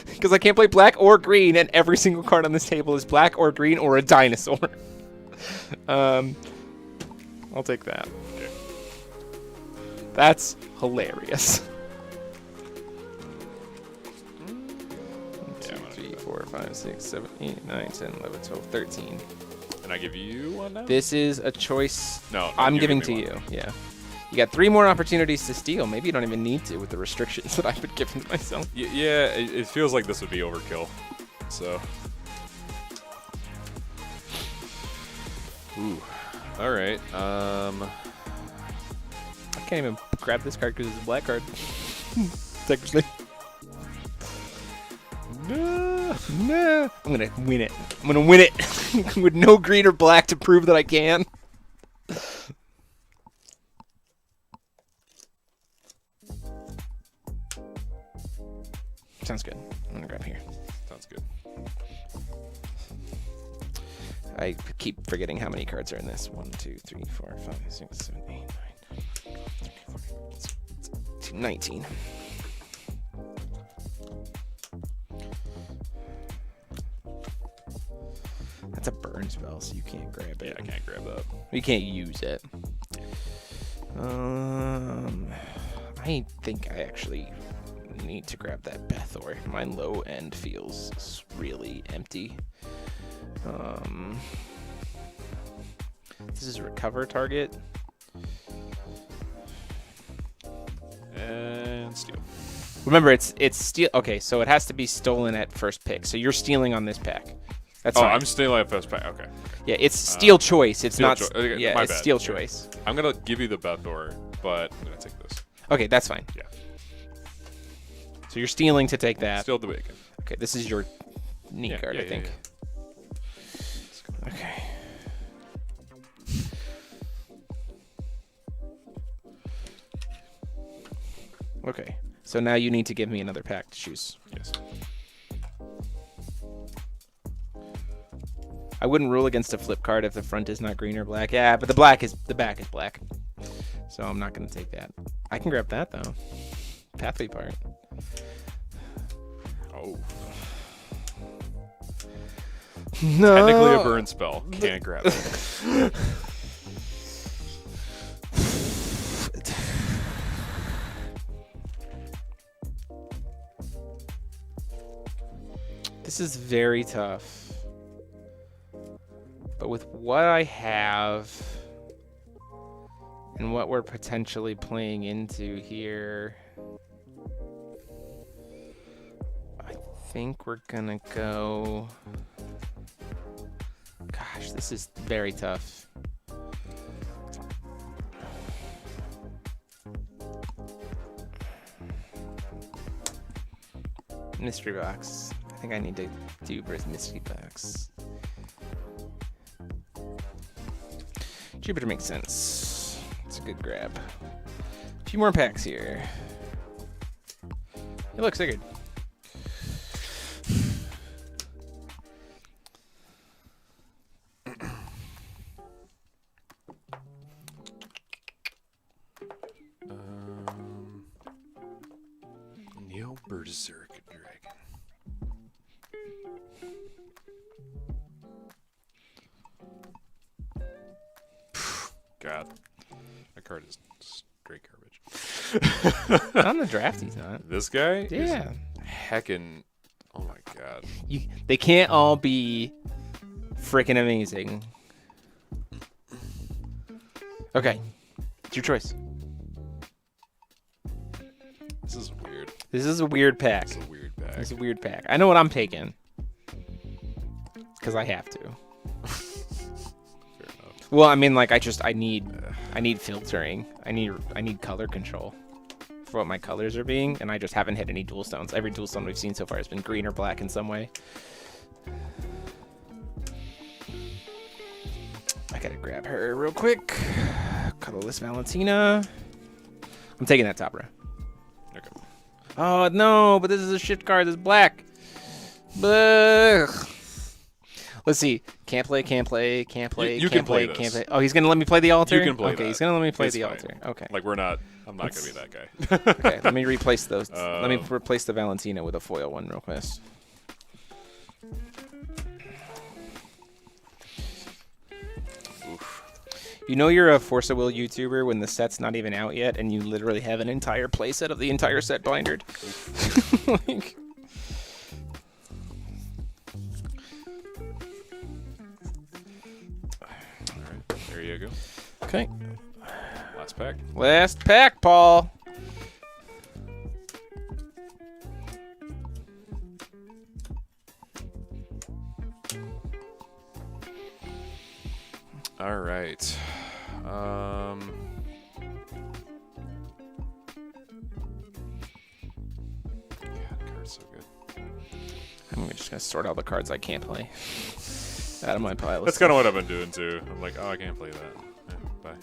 Because I can't play black or green, and every single card on this table is black or green or a dinosaur. I'll take that. Okay. That's hilarious. Yeah, 2, 3, 4, 5, 6, 7, 8, 9, 10, 11, 12, 13. And I give you one now? This is a choice No, I'm you giving give to me you. one. Yeah. You got 3 more opportunities to steal. Maybe you don't even need to with the restrictions that I've been giving to myself. Yeah, it feels like this would be overkill. So. Ooh. All right. I can't even grab this card because it's a black card. Technically. Nah. I'm going to win it. I'm going to win it with no green or black to prove that I can. Sounds good. I'm going to grab here. Sounds good. I keep forgetting how many cards are in this. 1, 2, 3, 4, 5, 6, 7, 8, 9, 19. That's a burn spell, so you can't grab it. Yeah, I can't grab that. You can't use it. I think I actually need to grab that Bethor. My low end feels really empty. This is a recover target. And steal. Remember, it's steal. Okay, so it has to be stolen at first pick. So you're stealing on this pack. That's Oh, fine. I'm stealing at first pack. Okay. Yeah, it's steal choice. It's steal not. okay, Yeah, my it's bad. steal Yeah. choice. I'm gonna give you the Bethor, but I'm gonna take this. Okay, that's fine. Yeah. So you're stealing to take that. Steal the bacon. Okay, this is your neat Yeah, card, yeah, I think. yeah. Okay. Okay. So now you need to give me another pack to choose. Yes. I wouldn't rule against a flip card if the front is not green or black. Yeah, but the back is black. So I'm not going to take that. I can grab that though. Pathway part. Oh. No. Technically a burn spell. Can't grab it. This is very tough. But with what I have and what we're potentially playing into here, I think we're gonna go. Gosh, this is very tough. Mystery box. I think I need to do mystery box. Jupiter makes sense. It's a good grab. A few more packs here. It looks good. Neo Berserk Dragon. God, that card is straight garbage. Not on the draft, he's not. This guy Yeah. is heckin'. Oh my god. They can't all be freaking amazing. Okay. It's your choice. This is weird. This is a weird pack. This is a weird bag. It's a weird pack. I know what I'm taking. Because I have to. Fair enough. Well, I mean, like, I need filtering. I need color control for what my colors are being, and I just haven't hit any dual stones. Every dual stone we've seen so far has been green or black in some way. I gotta grab her real quick. Colorless Valentina. I'm taking that top row. Okay. Oh no, but this is a shit card. It's black. Ugh. Let's see. Can't play. You Can't can play Can't this. play. Oh, he's gonna let me play the altar. You can play Okay, that. he's gonna let me play It's the fine. altar. Okay. Like I'm not gonna be that guy. Okay. Let me replace those. Let me replace the Valentina with a foil one real quick. Oof. You know you're a Force of Will YouTuber when the set's not even out yet, and you literally have an entire playset of the entire set bindered. Like, All right. There you go. okay. Last pack. Last pack, Paul. All right. God, card's so good. I'm just gonna sort out the cards I can't play out of my pile. That's kind of what I've been doing too. I'm like, oh, I can't play that. Yeah, bye.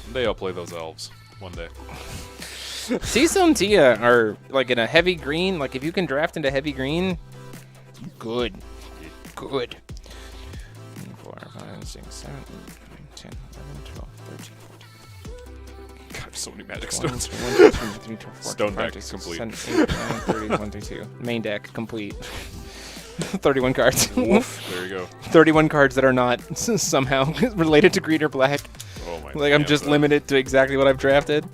One day I'll play those elves. One day. Cecil and Tia are like in a heavy green. Like if you can draft into heavy green, good. Good. 4, 5, 6, 7, 8, 9, 10, 11, 12, 13, 14. God, so many magic stones. 1, 2, 3, 4, 5, Stone deck 6, complete. 7, 8, 9, 30, 1, 2, 2. Main deck complete. 31 cards. Woof. There you go. 31 cards that are not somehow related to green or black. Oh my. Like I'm just limited to exactly what I've drafted.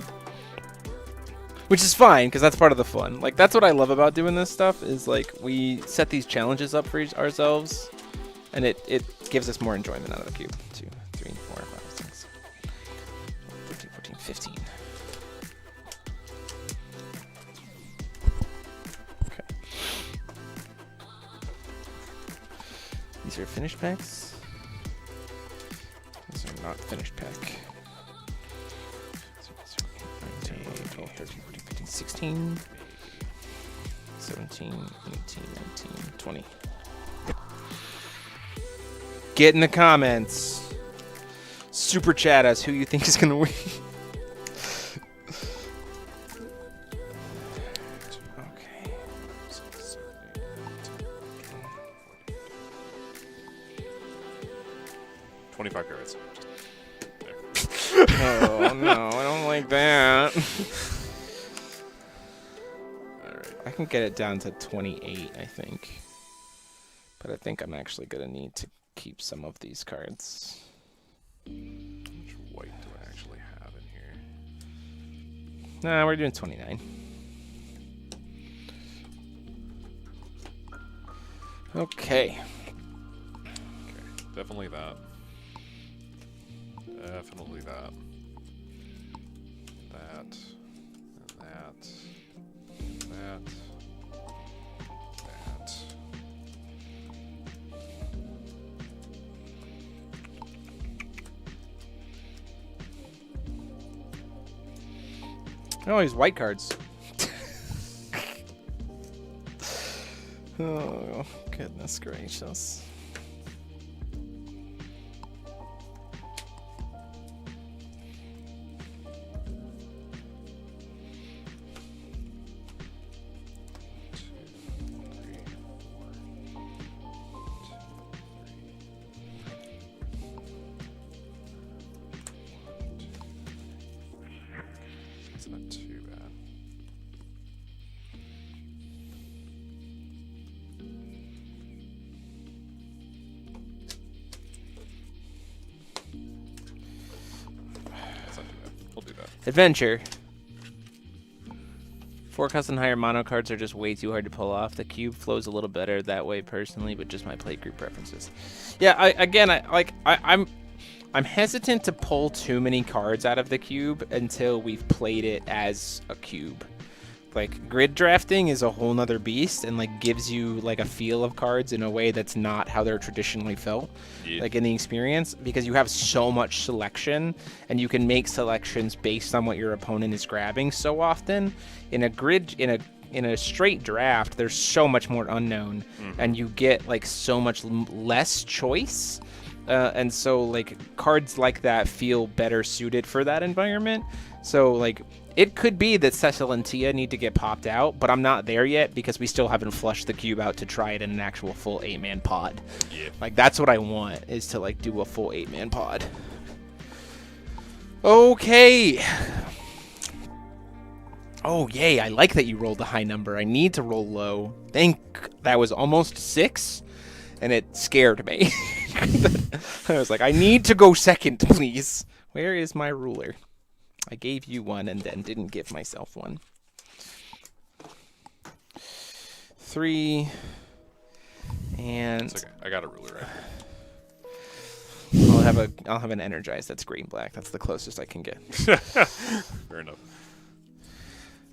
Which is fine, because that's part of the fun. Like, that's what I love about doing this stuff, is, like, we set these challenges up for ourselves, and it gives us more enjoyment out of the cube. 2, 3, 4, 5, 6, 13, 14, 15. Okay. These are finished packs. These are not finished pack. 12, 13, 14, 15, 16, 17, 18, 19, 20. Get in the comments. Super chat us who you think is going to win. Okay. 25 cards. There. Oh, no, I don't like that. I can get it down to 28, I think. But I think I'm actually going to need to keep some of these cards. How much white do I actually have in here? Nah, we're doing 29. Okay. Okay, definitely that. Definitely that. That. And that. That. That. Oh, these white cards. Oh, goodness gracious. It's not too bad. That's not too bad. We'll do that. Adventure. 4 custom higher mono cards are just way too hard to pull off. The cube flows a little better that way personally, but just my play group preferences. Yeah, I'm hesitant to pull too many cards out of the cube until we've played it as a cube. Like, grid drafting is a whole nother beast and, like, gives you, like, a feel of cards in a way that's not how they're traditionally felt, Yeah. like, in the experience, because you have so much selection, and you can make selections based on what your opponent is grabbing so often. In a grid, in a straight draft, there's so much more unknown, and you get, like, so much less choice. And so, like, cards like that feel better suited for that environment. So, like, it could be that Cecil and Tia need to get popped out, but I'm not there yet because we still haven't flushed the cube out to try it in an actual full 8-man pod. Yeah. Like, that's what I want, is to, like, do a full 8-man pod. Okay. Oh, yay. I like that you rolled a high number. I need to roll low. That was almost 6, and it scared me. I was like, I need to go second, please. Where is my ruler? I gave you one and then didn't give myself one. 3. And It's okay. I got a ruler right I'll have an energized that's green black. That's the closest I can get. here. Fair enough.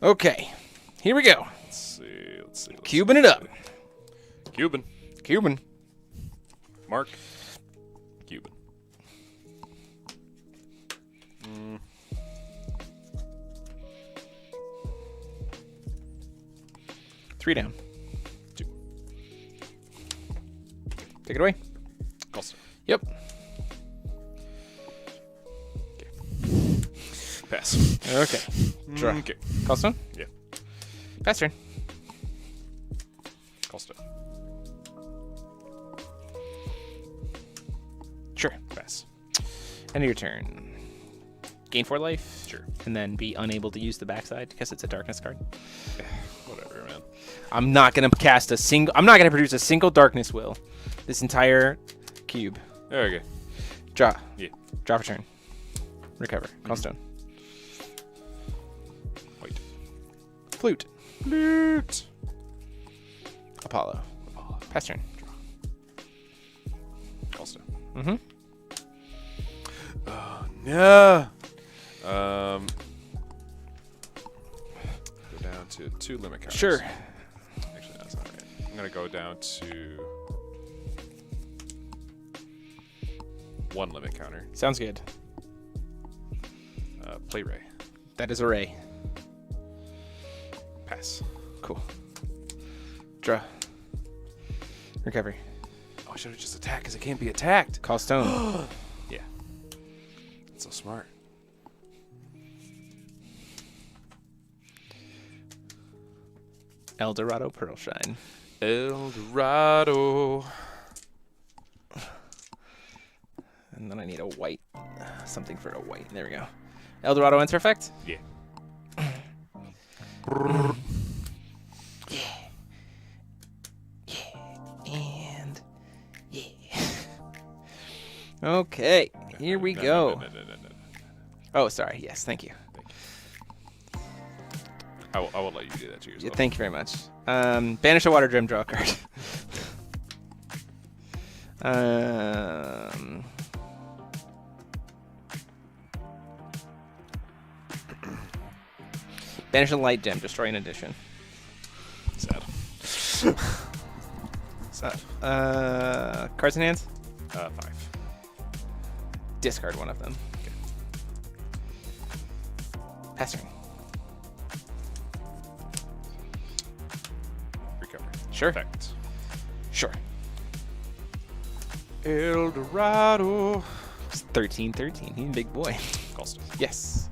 Okay. Here we go. Let's see. Cubing it up. Cuban. Cuban. Mark. Cuban. 3 down. 2. Take it away. Also. Yep. Pass. Okay. Draw. Okay. Call stone? Yeah. Pass turn. Call stone. Sure. Pass. End of your turn. Gain 4 life. Sure. And then be unable to use the backside because it's a darkness card. Whatever, man. I'm not gonna I'm not gonna produce a single darkness will. This entire cube. There we go. Draw. Yeah. Draw for turn. Recover. Call stone. Wait. Flute. Flute. Apollo. Pass turn. Call stone. Mm-hmm. Yeah. Go down to 2 limit counters. Sure. Actually, that's not right. I'm gonna go down to 1 limit counter. Sounds good. Play Ray. That is a ray. Pass. Cool. Draw. Recovery. Oh, I should have just attacked because it can't be attacked. Call stone. Yeah. That's so smart. El Dorado Pearl Shine. El Dorado. And then I need a white. Something for a white. There we go. El Dorado enter effect. Yeah. And yeah. Okay, here we go. No. Oh, sorry. Yes, thank you. I will let you do that to yourself. Yeah, thank you very much. Banish a water gem, draw a card. Banish a light gem, destroy an addition. Sad. Sad. Cards in hands? 5. Discard one of them. Pass turn. Recover. Sure. Effect. Sure. El Dorado. It's 13-13. He's a big boy. Call stone. Yes.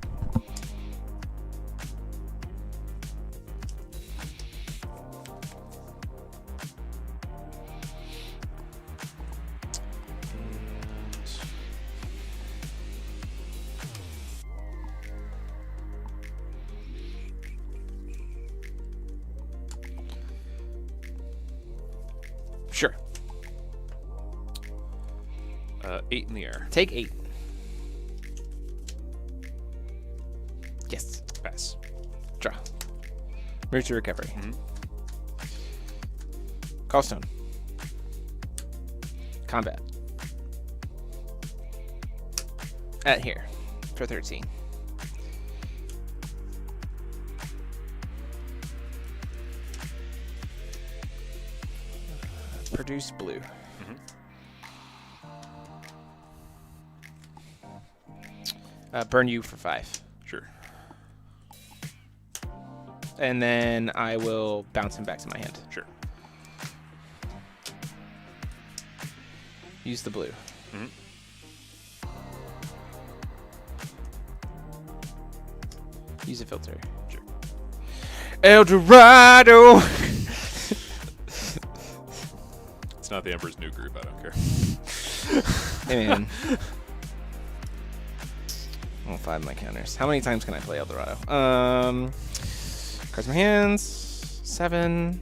Sure. 8 in the air. Take 8. Yes. Pass. Draw. Move to recovery. Mhm. Call stone. Combat. At here. For 13. Produce blue. Burn you for 5. Sure. And then I will bounce him back to my hand. Sure. Use the blue. Mhm. Use a filter. Sure. El Dorado! It's not the Emperor's New Group. I don't care. Hey, man. I'll 5 my counters. How many times can I play El Dorado? Cards in my hands. 7.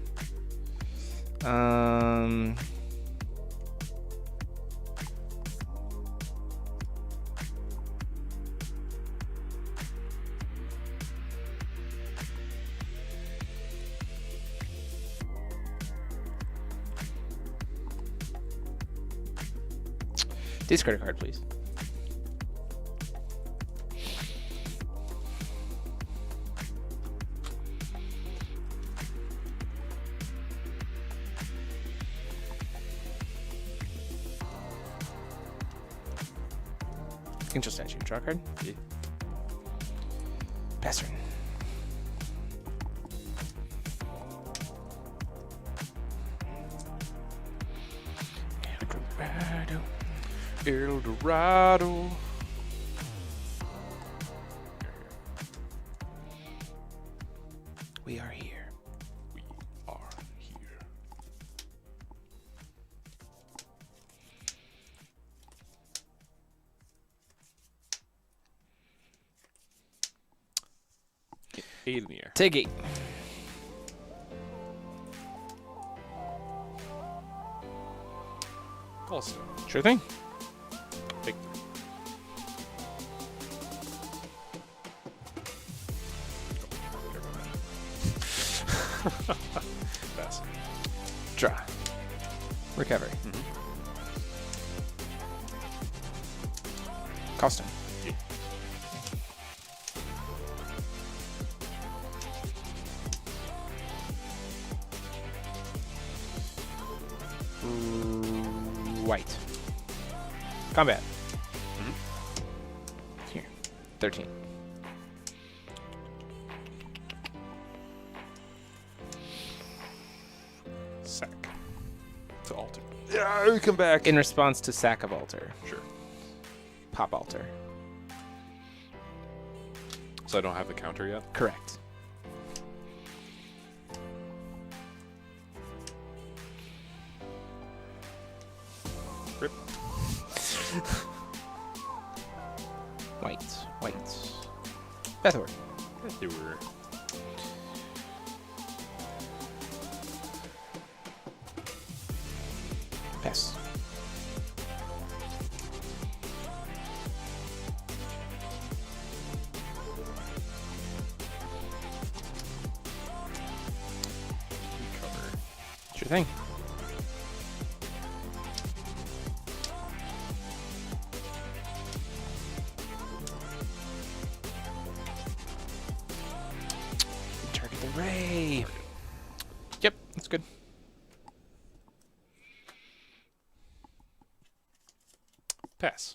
Discard a card, please. Control statue. Draw a card. Yeah. Pass turn. El Dorado. We are here. We are here. Eight in the air. Take 8. Call stone. Sure thing. Take 3. Pass. Draw. Recover. Costing. Yeah. White. Combat. Here. 13. Sack. To alter. Yeah, we come back. In response to Sack of Altar. Sure. Pop Altar. So I don't have the counter yet? Correct. Rip. White. White. Bethor. They were. Pass. Recover. Sure thing. Target the ray. Yep, that's good. Pass.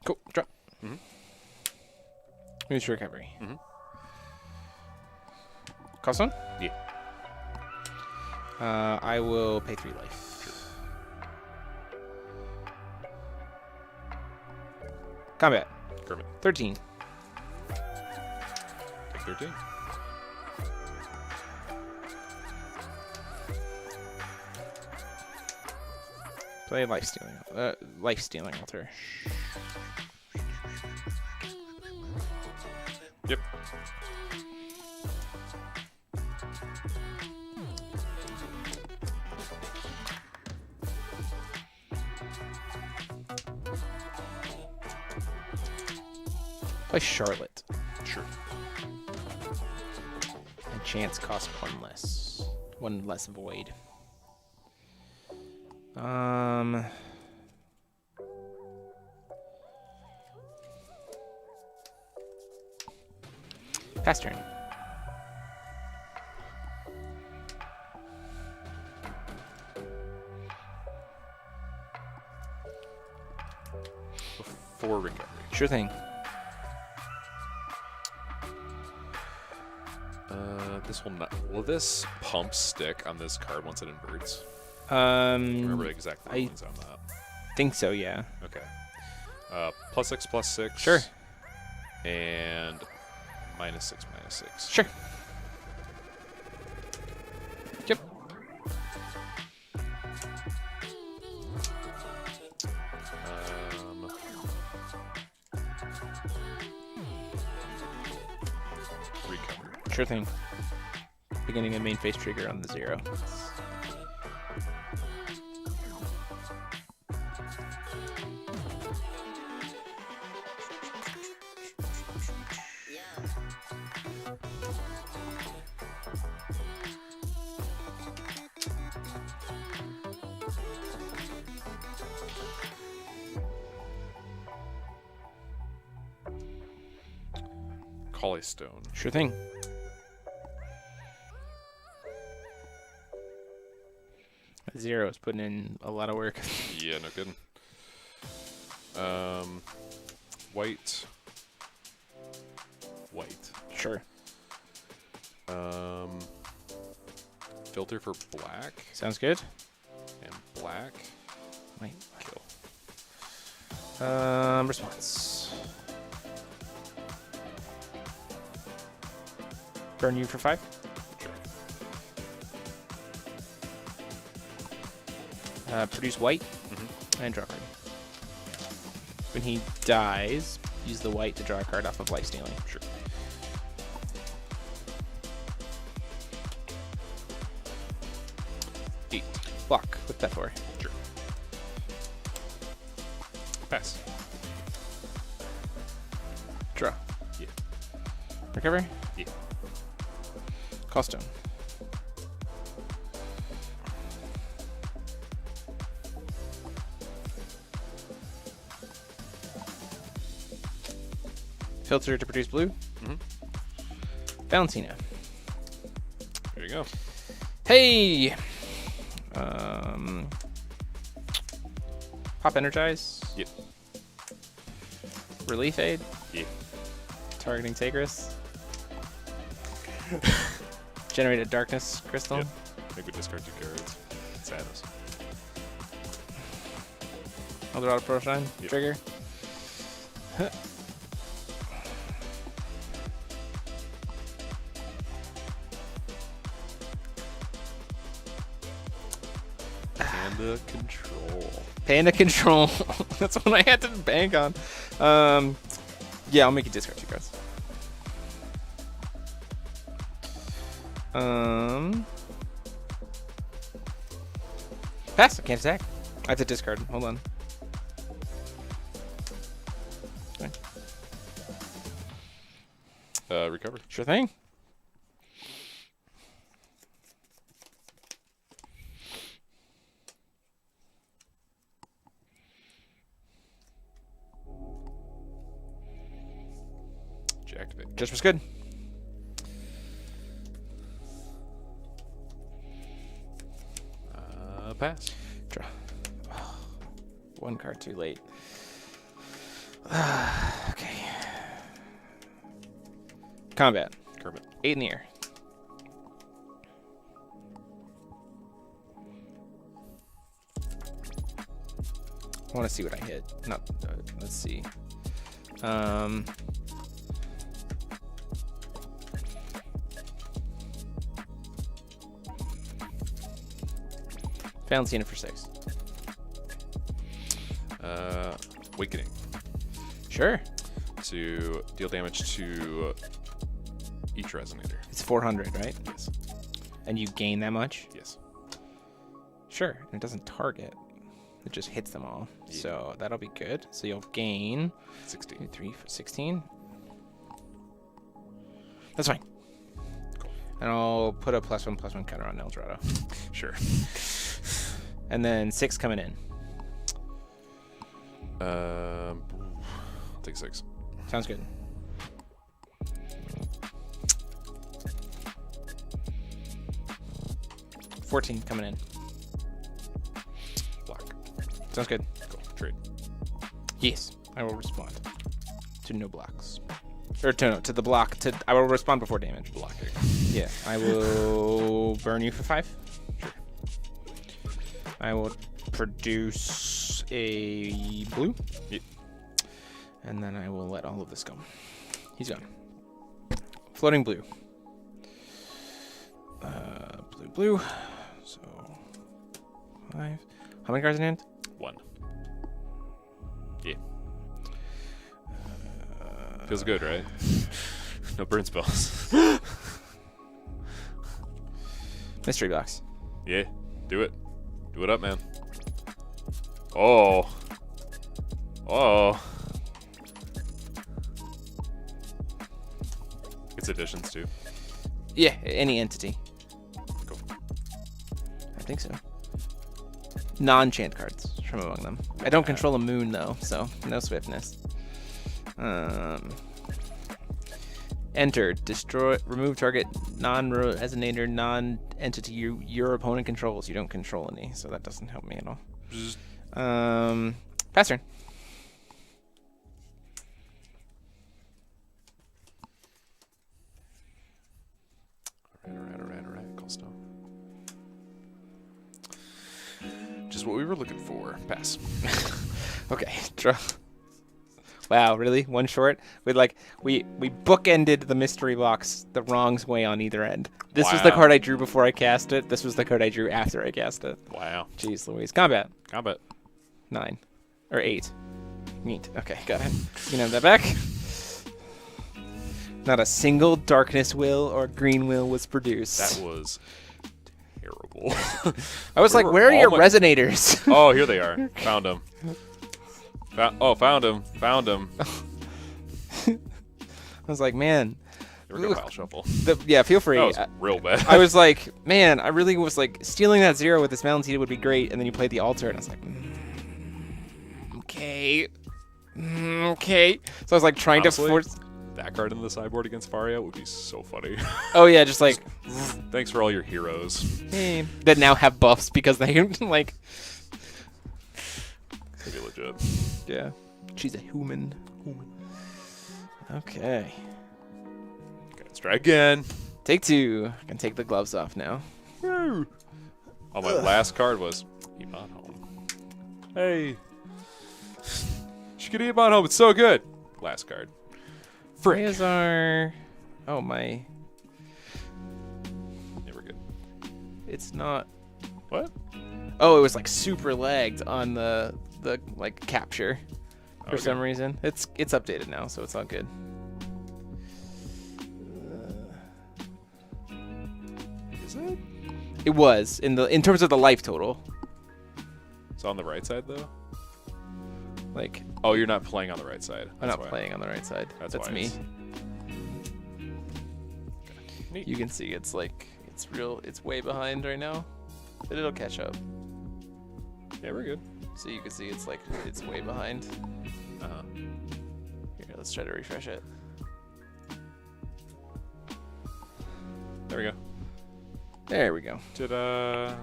Cool. Drop. Mhm. Use recovery. Mhm. Cost one? Yeah. I will pay 3 life. Combat. Kermit. 13. Take 13. Play life stealing altar. Yep. Play Charlotte. Sure. And chance cost 1 less. 1 less void. Pass turn. Before recovery. Sure thing. This will not. Will this pump stick on this card once it inverts? Remember exactly I what ones on that. think so, yeah. Okay. +6/+6. Sure. And -6/-6. Sure. Yep. Recover. Sure thing. Beginning of main phase trigger on the 0. Collie Stone. Sure thing. That 0 is putting in a lot of work. Yeah, no kidding. White. White. Sure. Filter for black Sounds good. and black. Wait. Kill. Response. Burn you for 5. Sure. Produce white and draw a card. When he dies, use the white to draw a card off of life stealing. Sure. Block with that 4. Sure. Pass. Draw. Yeah. Recover. Yeah. Call stone. Filter to produce blue. Valentina. There you go. Hey! Pop Energize. Yep. Relief Aid. Yeah. Targeting Tigris. Generate a Darkness Crystal. Yep. Make we discard 2 cards. Sadness. Eldorado Proshine. Yep. Trigger. Panda Control. Panda Control. That's what I had to bank on. Yeah, I'll make you discard 2 cards. Pass. I can't attack. I have to discard. Hold on. Okay. Recover. Sure thing. Activate. Just was good. Pass. Draw. Oh, 1 card too late. Okay. Combat. Kermit. 8 in the air. I want to see what I hit. Not. Let's see. Valentina for 6. Awakening. Sure. To deal damage to each resonator. It's 400, right? Yes. And you gain that much? Yes. Sure. And it doesn't target. It just hits them all. Yeah. So that'll be good. So you'll gain 16. 2, 3, 16. That's fine. Cool. And I'll put a +1/+1 counter on Eldorado. Sure. And then 6 coming in. I'll take 6. Sounds good. $14 coming in. Block. Sounds good. Cool. Trade. Yes, I will respond to no blocks. Or to the block. I will respond before damage. Blocking. Yeah, I will burn you for 5. Sure. I will produce a blue. Yep. And then I will let all of this go. He's gone. Floating blue. Blue. So 5. How many cards in hand? 1. Yeah. Feels good, right? No burn spells. Mystery box. Yeah. Do it. Do it up, man. Oh. Oh. It's additions too. Yeah, any entity. Cool. I think so. Non-chant cards from among them. I don't control a moon though, so no swiftness. Enter. Destroy. Remove target non-resonator, non-entity your opponent controls. You don't control any, so that doesn't help me at all. Pass turn. Alright. Call stone. Just what we were looking for. Pass. Okay. Draw. Wow, really? One short? We bookended the mystery box the wrong way on either end. This was the Wow. card I drew before I cast it. This was the card I drew after I cast it. Wow. Jeez Louise. Combat. Combat. 9. Or 8. Neat. Okay, got it. You can have that back. Not a single darkness will or green will was produced. That was terrible. I was like, where are your my- resonators? Oh, here they are. Found them. Found him. Found him. I was like, man. Here we go, pile shuffle. Yeah, feel free. That was real bad. I was like, man, I really was like, stealing that 0 with this Valentina would be great. And then you played the altar, and I was like, okay. Okay. So I was like trying Honestly, to force. that card in the sideboard against Faria would be so funny. Oh, yeah, just like, Thanks for all your heroes. hey, that now have buffs because they, like, Could be legit. yeah. She's a human. Okay. Okay, let's try again. Take 2. I can take the gloves off now. Oh, my last card was Iman Home. Hey. She could Iman Home. It's so good. Last card. Frick. Where's our... Oh, my... Yeah, we're good. It's not... What? Oh, it was like super lagged on the like capture for Okay. some reason. It's updated now, so it's all good. Is it? It was in terms of the life total. It's on the right side, though? Like, Oh, you're not playing on the right side. I'm That's not why. playing on the right side. That's That's why me. it's- Neat. You can see it's like it's way behind right now, but it'll catch up. Yeah, we're good. So you can see it's way behind. Uh-huh. Here, let's try to refresh it. There we go. There we go. Ta-da.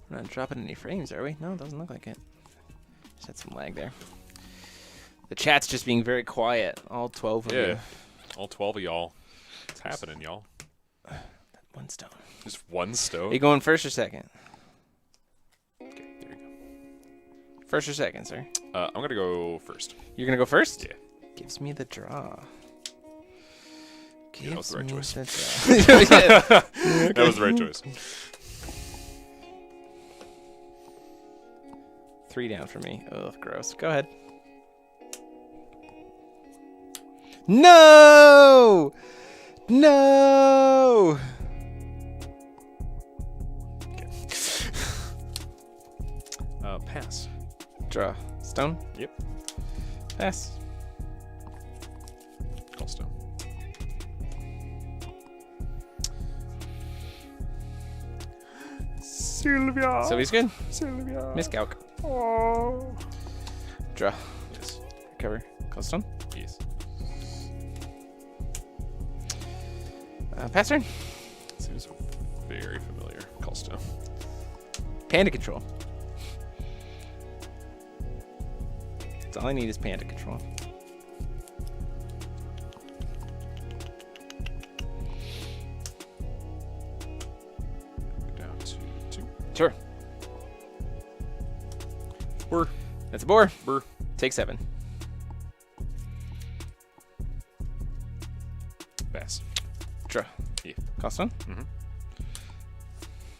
We're not dropping any frames, are we? No, it doesn't look like it. Just had some lag there. The chat's just being very quiet. All 12 of Yeah. you. All 12 of y'all. What's happening, y'all? One stone. Just one stone? Are you going first or second? Okay, there you go. First or second, sir? I'm going to go first. You're gonna go first? Yeah. Gives me the draw. Yeah, that was the right Gives choice. me the draw. That was the right choice. 3 down for me. Ugh, gross. Go ahead. No! No! Pass. Draw. Stone? Yep. Pass. Call stone. Sylvia. So he's good. Sylvia. Miscalc. Oh. Draw. Yes. Recover. Call stone. Yes. Pass turn. Seems very familiar. Call stone. Panda control. That's all I need is panda control. Down to 2. Sure. Burr. That's a boar. Burr. Take 7. Pass. Draw. Yeah. Call stone. Mm-hmm.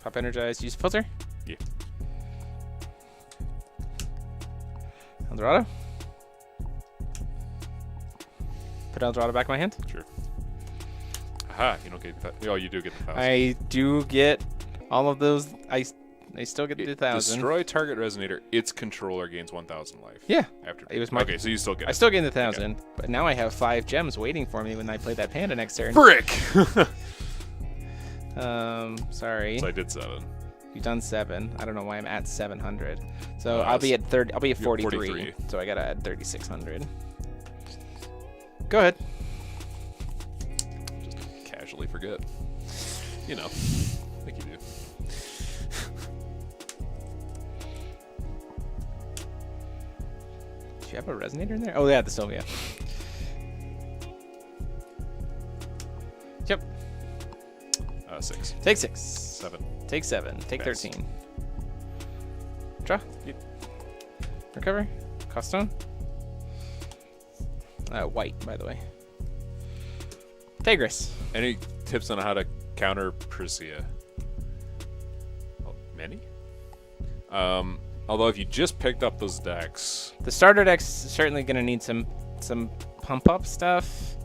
Pop energized. Use filter. Yeah. Eldorado. Put Eldorado back in my hand. Sure. Aha, you don't get that. Oh, you do get the 1,000. I do get all of those. I still get the 1,000. Destroy target resonator. Its controller gains 1,000 life. Yeah. After It was my- Okay, so you still get I it. still get the 1,000, but now I have 5 gems waiting for me when I play that panda next turn. Frick! Sorry. So I did 7. You've done 7. I don't know why I'm at 700. So Uh, I'll be at 30. I'll be at you're 43. 43. So I gotta add 3,600. Go ahead. Just casually forget. You know, like you do. Do you have a resonator in there? Oh yeah, the Sylvia. Yep. 6. Take 6. 7. Take 7. Take Pass. 13. Draw. Yep. Recover. Cost stone. White, by the way. Tigris. Any tips on how to counter Prisia? Oh, many? Although if you just picked up those decks, The starter deck's certainly going to need some pump up stuff.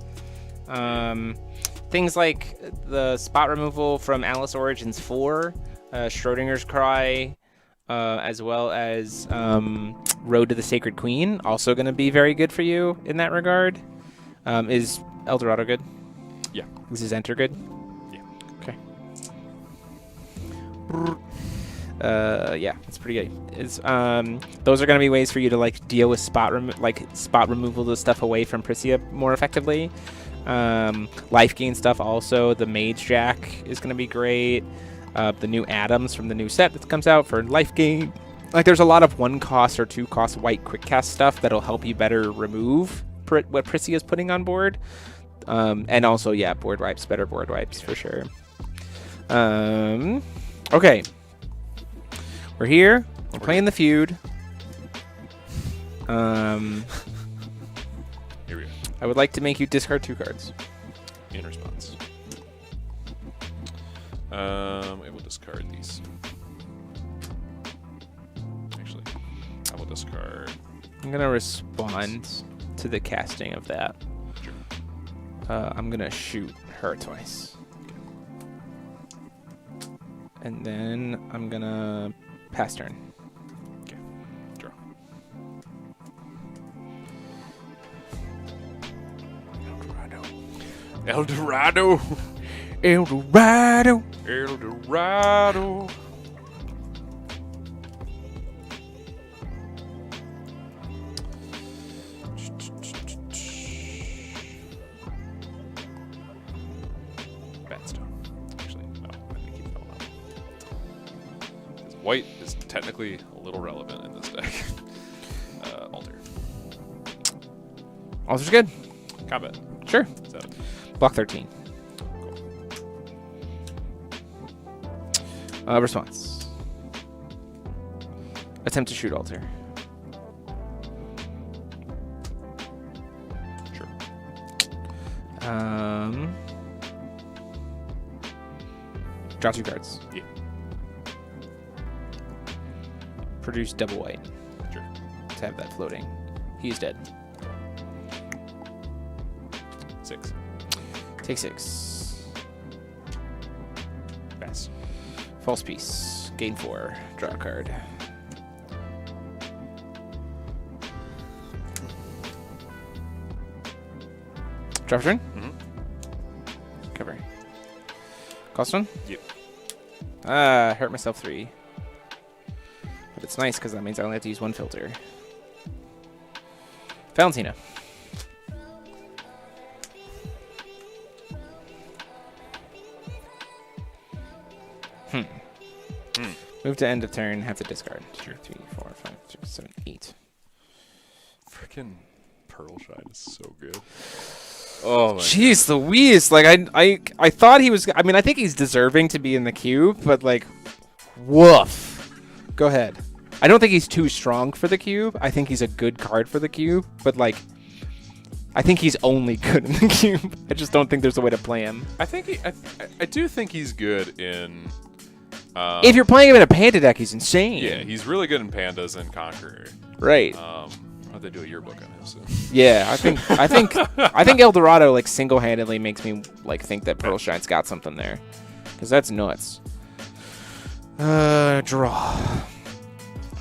Things like the spot removal from Alice Origins 4, Schrodinger's Cry, as well as Road to the Sacred Queen, also going to be very good for you in that regard. Is Eldorado good? yeah. Is Enter good? Yeah. Okay. Yeah, it's pretty good. It's those are going to be ways for you to like deal with spot removal the stuff away from Prisia more effectively. Life gain stuff also. The Mage Jack is going to be great. The new Atoms from the new set that comes out for life gain. Like there's a lot of 1-cost or 2-cost white quick cast stuff that'll help you better remove what Prisia is putting on board. And also, yeah, better board wipes for sure. Okay. We're here. We're playing the feud. Here we go. I would like to make you discard 2 cards. In response. We will discard these. Actually, I will discard. I'm going to respond to the casting of that. Sure. I'm going to shoot her twice. And then I'm going to pass turn. Okay. Draw. Eldorado. Eldorado. Eldorado. Batstone. Actually, no. I think he fell out. White is technically a little relevant in this deck. Alter. Alter's good. Combat. Sure. 7. Block 13. Response. Attempt to shoot Alter. Sure. Draw 2 cards. Yeah. Produce double white Sure. to have that floating. He's dead. 6. Take 6. Pass. False piece. Gain 4. Draw a card. Draw for turn? Mm-hmm. Cover. Cost one? Yep. Hurt myself 3. But it's nice because that means I only have to use 1 filter. Valentina. Move to end of turn, have to discard. 2, 3, 4, 5, 6, 7, 8. Freaking Pearl Shine is so good. Oh my Jeez Louise, like I thought he was, I mean I think he's deserving to be in the cube, but like woof. Go ahead. I don't think he's too strong for the cube. I think he's a good card for the cube, but like I think he's only good in the cube. I just don't think there's a way to play him. I think I do think he's good in. If you're playing him in a panda deck, he's insane. Yeah, he's really good in Pandas and Conqueror. Right. I'll have to do a yearbook on him soon. Yeah, I think Eldorado like single-handedly makes me like think that Pearl Shine's got something there, because that's nuts. Draw.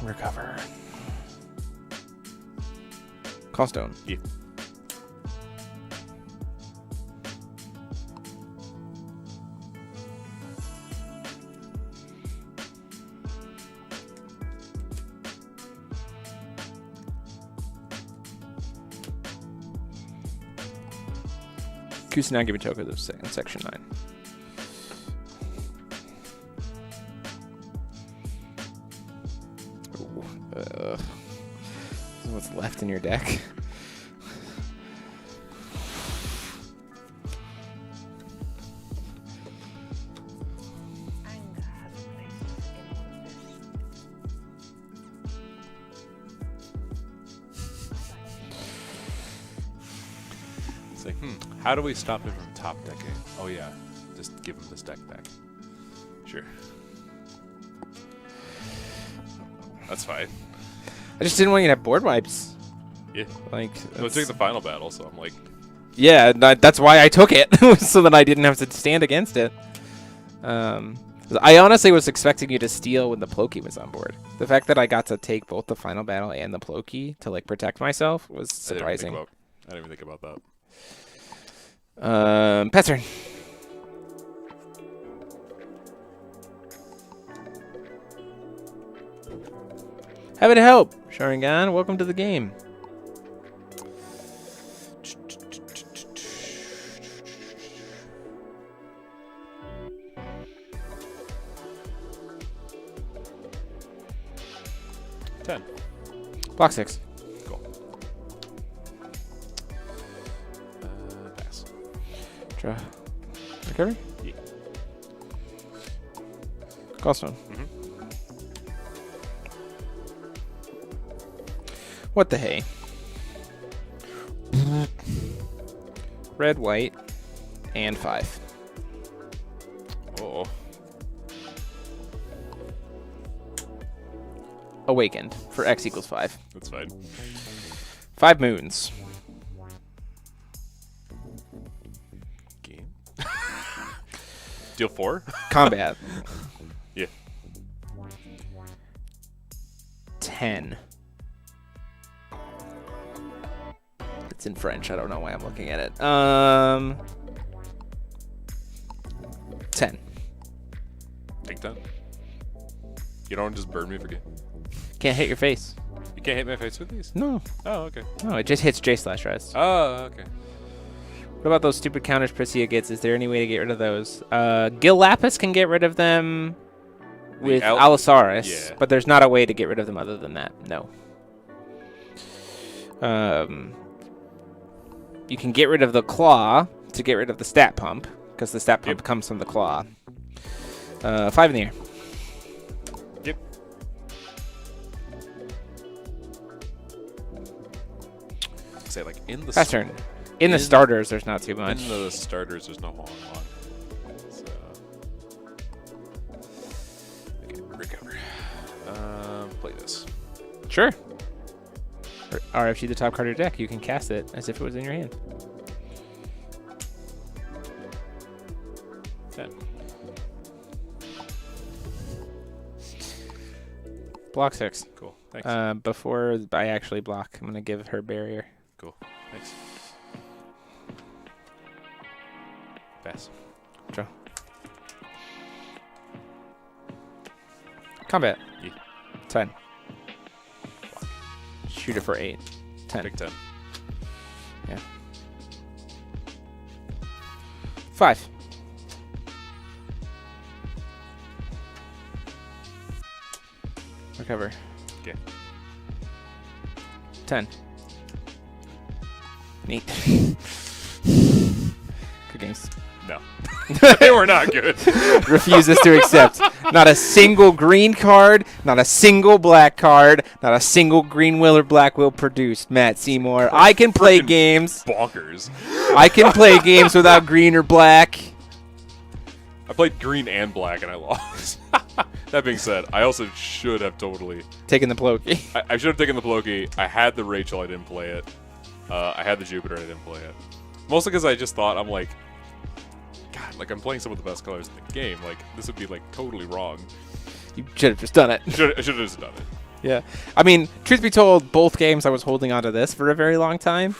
Recover. Call stone. Yeah. Kusanagi Bitoko, the section 9. Ooh, this is what's left in your deck. It's like, how do we stop him from top decking? Oh yeah, just give him this deck back. Sure. That's fine. I just didn't want you to have board wipes. Yeah. Like, So it took the final battle, so I'm like, yeah, that's why I took it, so that I didn't have to stand against it. I honestly was expecting you to steal when the Ploki was on board. The fact that I got to take both the final battle and the Ploki to like protect myself was surprising. I didn't even think about that. Pet's turn. Happy to help, Sharingan. Welcome to the game. Block 6. Cool. Pass. Draw. Recovery? Yeah. Gallstone. Mm-hmm. What the hey? Red, white, and 5. Oh. Awakened for X equals 5. That's fine. 5 moons. Game. Deal 4? Combat. Yeah. 10. It's in French. I don't know why I'm looking at it. 10. Take 10. You don't just burn me for game. Can't hit your face. You can't hit my face with these? No. Oh, okay. No, it just hits J/Res. Oh, okay. What about those stupid counters Priscilla gets? Is there any way to get rid of those? Gil Lapis can get rid of them with Allosaurus, yeah. but there's not a way to get rid of them other than that. No. You can get rid of the claw to get rid of the stat pump, because the stat pump comes from the claw. 5 in the air. Yep. Say like in the Pass turn. In the starters, there's not too much. In the starters, there's no whole lot. So, okay, recover. Play this. Sure. RFG the top card of your deck. You can cast it as if it was in your hand. 10. Block 6. Cool. Thanks. Before I actually block, I'm gonna give her barrier. Cool. Thanks. Pass. Draw. Combat. Yeah. 10. Shoot it for 8. 10. Big 10. Yeah. 5. Recover. Okay. 10. Neat. Good games. No. They were not good. Refuses to accept. Not a single green card, not a single black card, not a single green will or black will produced. Matt Seymour. I can play games. Bonkers. I can play games without green or black. I played green and black and I lost. That being said, I also should have totally Taking the Ploki. I should have taken the Ploki. I had the Rachel, I didn't play it. I had the Jupiter, I didn't play it. Mostly because I just thought, I'm like, God, like I'm playing some of the best colors in the game. Like this would be like totally wrong. You should have just done it. I should have just done it. Yeah. I mean, truth be told, both games I was holding onto this for a very long time.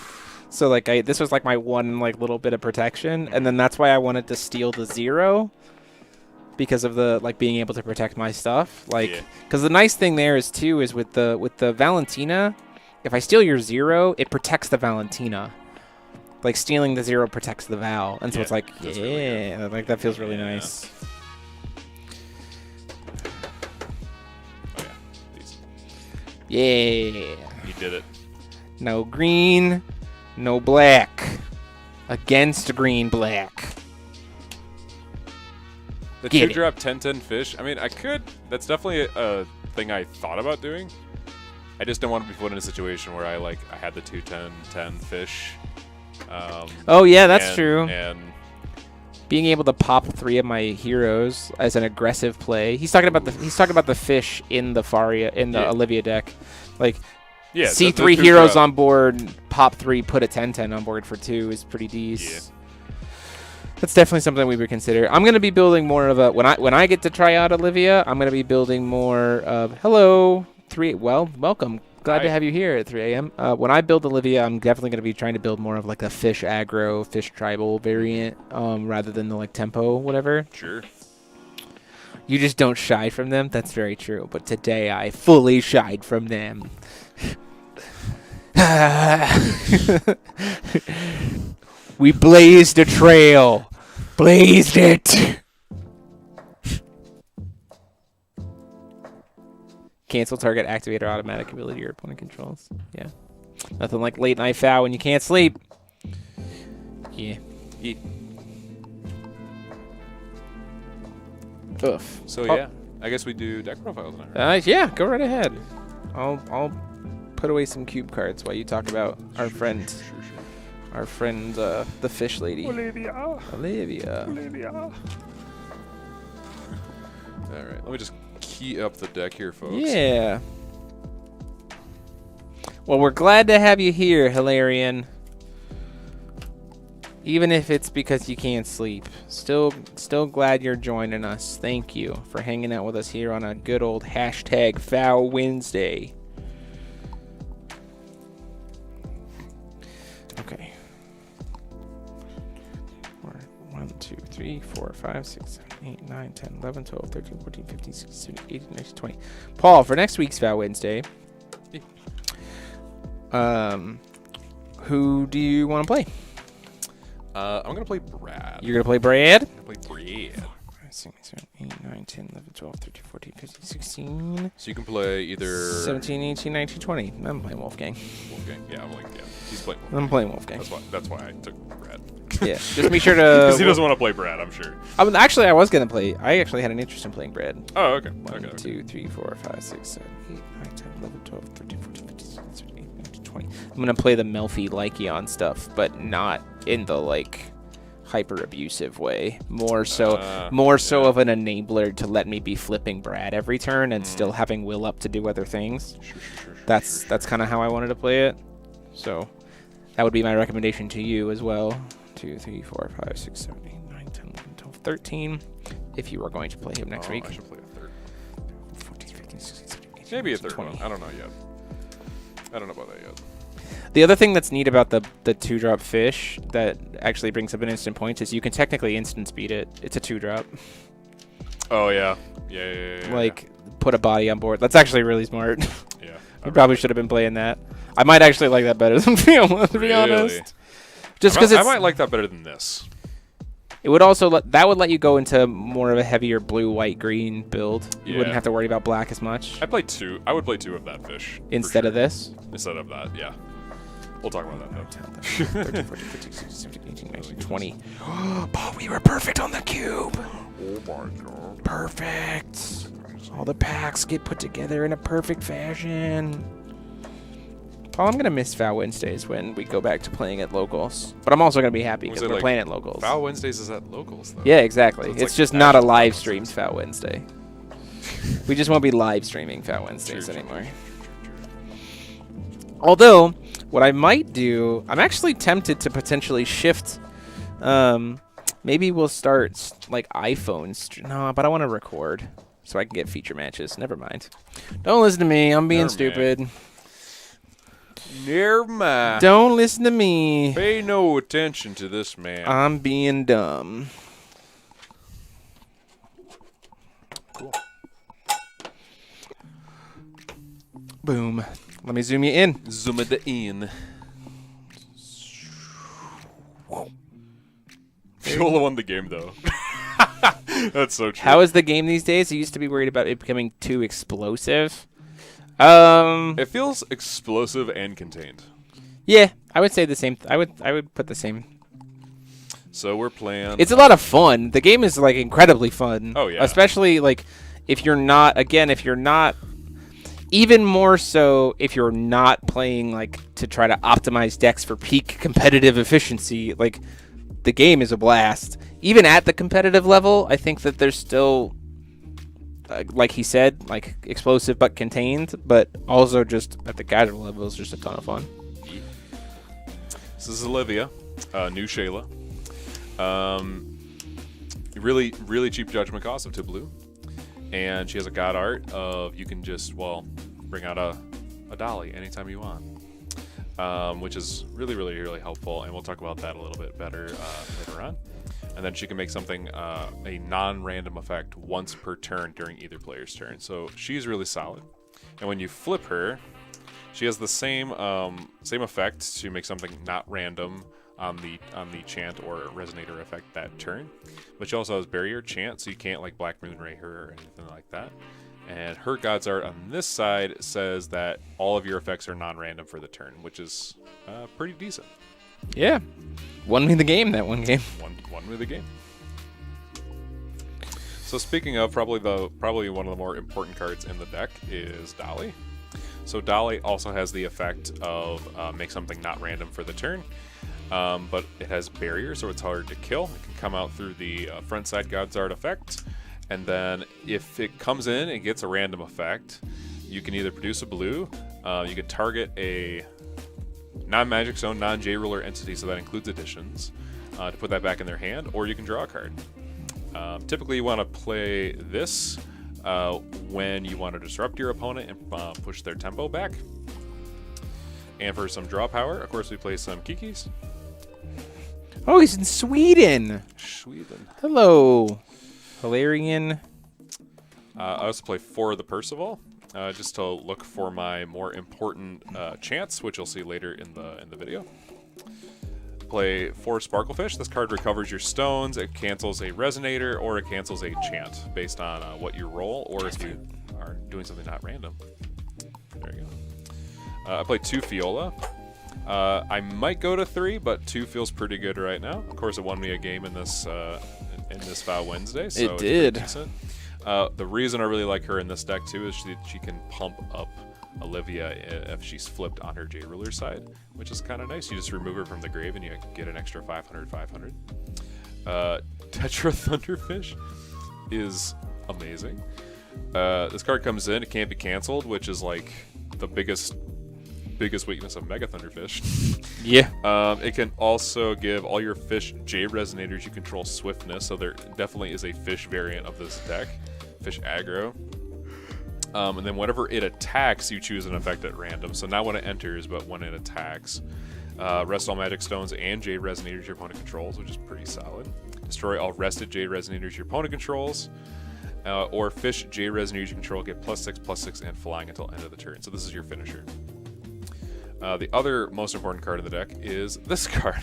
So like this was like my one like little bit of protection, and then that's why I wanted to steal the 0 because of the like being able to protect my stuff. Like because the nice thing there is too is with the Valentina, if I steal your 0, it protects the Valentina. Like stealing the 0 protects the Val, and so it's like really like that feels really nice. Oh yeah, these. Yeah. You did it. No green, no black. Against green, black. The Get 2-drop 10/10 fish. I mean, I could. That's definitely a thing I thought about doing. I just don't want to be put in a situation where I had the 2/10/10 fish, Oh yeah, that's and- true. And Being able to pop 3 of my heroes as an aggressive play. He's talking about the fish in the Faria in the Yeah. Olivia deck. Like yeah, see the 3 two heroes drop- on board, pop 3, put a 10/10 on board for 2 is pretty decent. That's definitely something we would consider. I'm gonna be building more of a when I get to try out Olivia, I'm gonna be building more of hello 3. Well, welcome. Glad to Hi. have you here at 3 a.m. When I build Olivia, I'm definitely going to be trying to build more of like a fish aggro, fish tribal variant, rather than the like tempo, whatever. Sure. You just don't shy from them. That's very true. But today I fully shied from them. We blazed a trail. Blazed it. Cancel target activator automatic ability your opponent controls. Yeah. Nothing like late night foul when you can't sleep. Yeah. Oof. So Oh. yeah, I guess we do deck profiles now. Yeah, go right ahead. I'll put away some cube cards while you talk about our friend, the fish lady. Olivia. Olivia. Olivia. All right, let me just key up the deck here, folks. Yeah. Well, we're glad to have you here, Hilarion. Even if it's because you can't sleep. Still glad you're joining us. Thank you for hanging out with us here on a good old hashtag FoWednesday. Okay. 1, 2, 3, 4, 5, 6, 7, 8, 9, 10, 11, 12, 13, 14, 15, 16, 17, 18, 19, 20. Paul, for next week's FoWednesday, who do you want to play? I'm gonna play Brad. You're going to play Brad? I'm gonna play Brad. 6, 7, 8, 9, 10, 11, 12, 13, 14, 15, 16, So you can play either 17, 18, 19, 20. I'm playing Wolfgang. Wolfgang. Yeah, he's playing. I'm playing Wolfgang. That's why I took Brad. Yeah, just be sure to... Because he doesn't want to play Brad, I'm sure. Actually, I was going to play... I actually had an interest in playing Brad. Oh, okay. 1, Okay. 2, 3, 4, 5, 6, 7, 8, 9, 10, 11, 12, 13, 14, 15, 16, 17, 18, 19, 20. I'm going to play the Melfi Lycion stuff, but not in the, like, hyper abusive way. More so of an enabler to let me be flipping Brad every turn and still having Will up to do other things. Sure. That's kind of how I wanted to play it. So that would be my recommendation to you as well. 2, 3, 4, 5, 6, 7, 8, 9, 10, 11, 12, 13. If you are going to play him next week. I should play a third. 14, 15, 16, 17, 18, Maybe a 19, third 20. one. I don't know yet. I don't know about that yet. The other thing that's neat about the 2-drop fish that actually brings up an instant point is you can technically instant speed it. It's a 2-drop. Oh yeah. Yeah. Like, put a body on board. That's actually really smart. Yeah. I probably should have been playing that. I might actually like that better than Fiona, to be Really? honest. Just because I might like that better than this. it would also that would let you go into more of a heavier blue, white, green build. You wouldn't Yeah. have to worry about black as much I would play 2 of that fish. for instead of sure. this. Instead of that, yeah. We'll talk about that. 13, 14, 15, 16, 17, 18, 19, 20. Paul, we were perfect on the cube. Oh my god. Perfect. All the packs get put together in a perfect fashion. Paul, I'm going to miss FoWednesdays when we go back to playing at locals. But I'm also going to be happy because Was it we're like playing at locals. Foul Wednesdays is at locals though. Yeah, exactly. So it's it's like just not a actual live Foul streamed Wednesdays. FoWednesday. We just won't be live streaming FoWednesdays True. anymore. Although, what I might do, I'm actually tempted to potentially shift. Maybe we'll start like iPhones. No, but I want to record so I can get feature matches. Never mind. Don't listen to me. I'm being Never stupid. Never mind. Don't listen to me. Pay no attention to this man. I'm being dumb. Cool. Boom. Let me zoom you in. Zoom it in. Viola won the game though. That's so true. How is the game these days? I used to be worried about it becoming too explosive. Yeah, It feels explosive and contained. I would say the same. I would put the same. So we're playing. It's a lot of fun. The game is like incredibly fun. Oh, yeah. Especially like if you're not even more so if you're not playing like to try to optimize decks for peak competitive efficiency. Like, the game is a blast. Even at the competitive level, I think that there's still, like he said, like explosive but contained, but also just at the casual level is just a ton of fun. This is Olivia, new Shayla. Really, really cheap judgment cost of 2 blue. And she has a god art of you can just, well, bring out a dolly anytime you want. Which is really, really, really helpful. And we'll talk about that a little bit better later on. And then she can make something, a non-random effect once per turn during either player's turn. So she's really solid. And when you flip her, she has the same effect to make something not random on the chant or resonator effect that turn, but she also has barrier chant, so you can't like Black Moon Ray her or anything like that. And her God's Art on this side says that all of your effects are non-random for the turn, which is pretty decent. Yeah, won me the game that one game. Won me the game. So speaking of, probably one of the more important cards in the deck is Dolly. So Dolly also has the effect of make something not random for the turn. But it has barrier, so it's hard to kill. It can come out through the front side God's Art effect, and then if it comes in and gets a random effect, you can either produce a blue, you can target a non-Magic Zone, non-J Ruler entity, so that includes additions, to put that back in their hand, or you can draw a card. Typically, you want to play this when you want to disrupt your opponent and push their tempo back. And for some draw power, of course, we play some Kikis. Oh, he's in Sweden. Sweden. Hello, Valerian. I also play 4 of the Percival, just to look for my more important chants, which you'll see later in the video. Play 4 Sparklefish. This card recovers your stones. It cancels a Resonator, or it cancels a chant based on what you roll, or if you are doing something not random. There you go. I play 2 Fiola. I might go to 3, but 2 feels pretty good right now. Of course, it won me a game in this FoWednesday, so it did. It's decent. The reason I really like her in this deck too is she can pump up Olivia if she's flipped on her J Ruler side, which is kind of nice. You just remove her from the grave and you get an extra 500. Tetra Thunderfish is amazing. This card comes in, it can't be canceled, which is like the biggest weakness of Mega Thunderfish. Yeah. It can also give all your fish J Resonators you control swiftness, so there definitely is a fish variant of this deck. Fish aggro. And then whenever it attacks, you choose an effect at random. So not when it enters, but when it attacks. Rest all Magic Stones and J Resonators your opponent controls, which is pretty solid. Destroy all rested J Resonators your opponent controls. Or fish J Resonators you control get +6/+6 and flying until end of the turn. So this is your finisher. The other most important card in the deck is this card.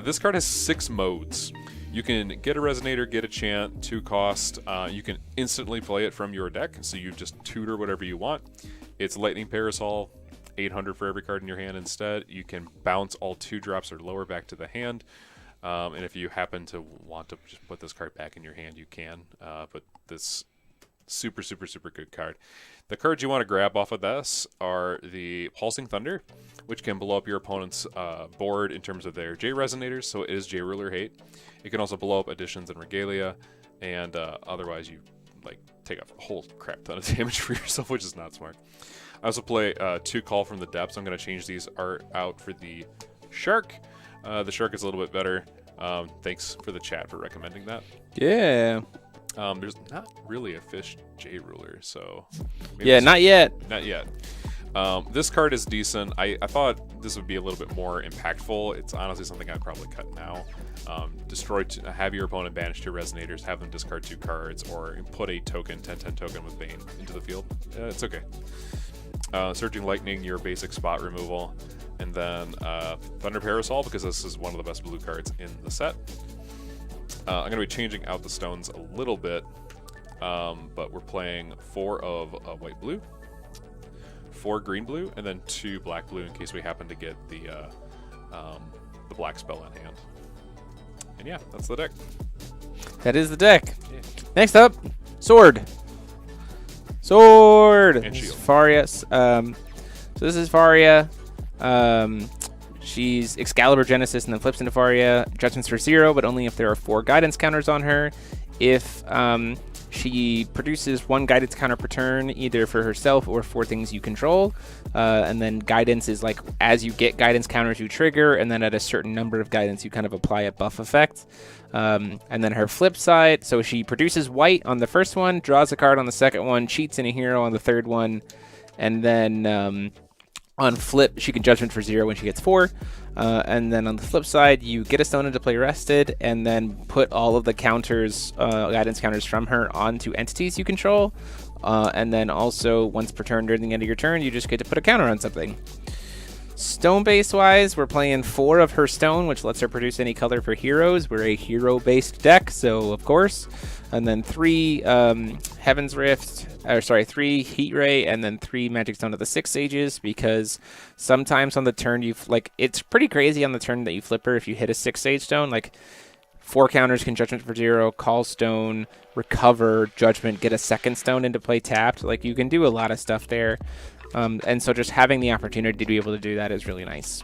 This card has 6 modes. You can get a Resonator, get a Chant, 2 cost. You can instantly play it from your deck, so you just tutor whatever you want. It's Lightning Parasol, 800 for every card in your hand instead. You can bounce all 2 drops or lower back to the hand. And if you happen to want to just put this card back in your hand, you can. But this super good card. The cards you want to grab off of this are the Pulsing Thunder, which can blow up your opponent's board in terms of their J Resonators, so it is J Ruler hate. It can also blow up additions and regalia, and otherwise you like take a whole crap ton of damage for yourself, which is not smart. I also play 2 Call from the Depths. I'm going to change these out for the Shark. The Shark is a little bit better. Thanks for the chat for recommending that. Yeah. There's not really a fish J Ruler, so... Yeah, not yet. Not yet. This card is decent. I thought this would be a little bit more impactful. It's honestly something I'd probably cut now. Have your opponent banish 2 Resonators, have them discard 2 cards, or put a token, 10/10 token with Bane into the field. It's okay. Surging Lightning, your basic spot removal. And then Thunder Parasol, because this is one of the best blue cards in the set. I'm going to be changing out the stones a little bit, but we're playing 4 of white-blue, 4 green-blue, and then 2 black-blue in case we happen to get the black spell in hand. And yeah, that's the deck. That is the deck. Yeah. Next up, Sword. Sword. And This is shield. Faria. So this is Faria. She's Excalibur Genesis and then flips into Faria. Judgments for 0, but only if there are 4 guidance counters on her. If she produces 1 guidance counter per turn, either for herself or for things you control. And then guidance is like as you get guidance counters, you trigger, and then at a certain number of guidance, you kind of apply a buff effect. And then her flip side, so she produces white on the first one, draws a card on the second one, cheats in a hero on the third one, and then on flip, she can Judgment for 0 when she gets 4. And then on the flip side, you get a stone into play rested, and then put all of the counters, guidance counters from her onto entities you control. And then also, once per turn during the end of your turn, you just get to put a counter on something. Stone base wise, we're playing 4 of her stone, which lets her produce any color for heroes. We're a hero based deck, so of course. And then 3 Heaven's Rift, 3 Heat Ray, and then 3 Magic Stone of the 6 Sages, because sometimes on the turn it's pretty crazy on the turn that you flip her if you hit a 6 Sage Stone, like 4 counters can Judgment for 0, call stone, recover, Judgment, get a second stone into play tapped. Like you can do a lot of stuff there. And so just having the opportunity to be able to do that is really nice.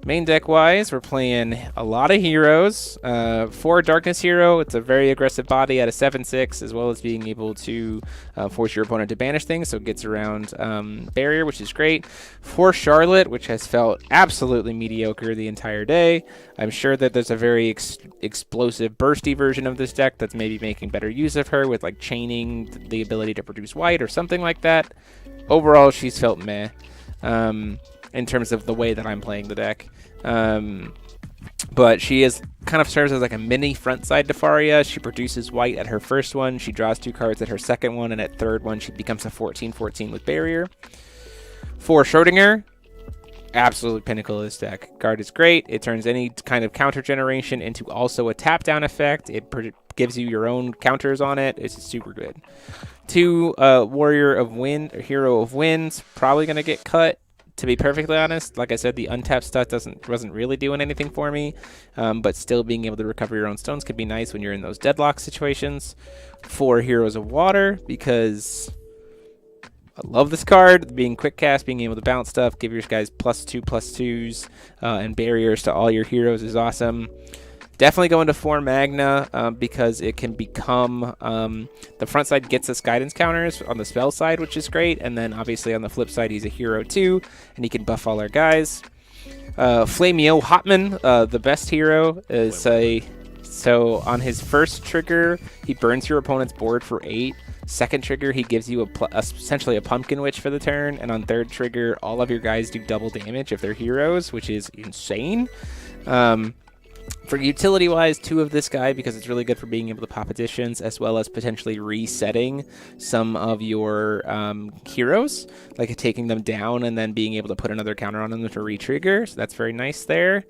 Main deck wise, we're playing a lot of heroes. 4 Darkness Hero, it's a very aggressive body at a 7/6, as well as being able to force your opponent to banish things, so it gets around barrier, which is great. 4 Charlotte, which has felt absolutely mediocre the entire day. I'm sure that there's a very explosive, bursty version of this deck that's maybe making better use of her with like chaining the ability to produce white or something like that. Overall, she's felt meh in terms of the way that I'm playing the deck. But she is kind of serves as like a mini frontside to Faria. She produces white at her first one. She draws 2 cards at her second one, and at third one, she becomes a 14/14 with barrier. 4 Schrodinger, absolute pinnacle of this deck. Card is great. It turns any kind of counter generation into also a tap down effect. It gives you your own counters on it. It's super good. 2 Warrior of Wind or Hero of Winds, probably gonna get cut. To be perfectly honest, like I said, the untapped stuff wasn't really doing anything for me, but still being able to recover your own stones could be nice when you're in those deadlock situations. 4 Heroes of Water, because I love this card. Being quick cast, being able to bounce stuff, give your guys +2/+2s, and barriers to all your heroes is awesome. Definitely going to 4 Magna because it can become the front side gets us guidance counters on the spell side, which is great, and then obviously on the flip side he's a hero too, and he can buff all our guys. Flameo Hotman, the best hero, is so on his first trigger he burns your opponent's board for 8. Second trigger he gives you essentially a Pumpkin Witch for the turn, and on third trigger all of your guys do double damage if they're heroes, which is insane. For utility-wise, 2 of this guy because it's really good for being able to pop additions, as well as potentially resetting some of your heroes, like taking them down and then being able to put another counter on them to re-trigger. So that's very nice there.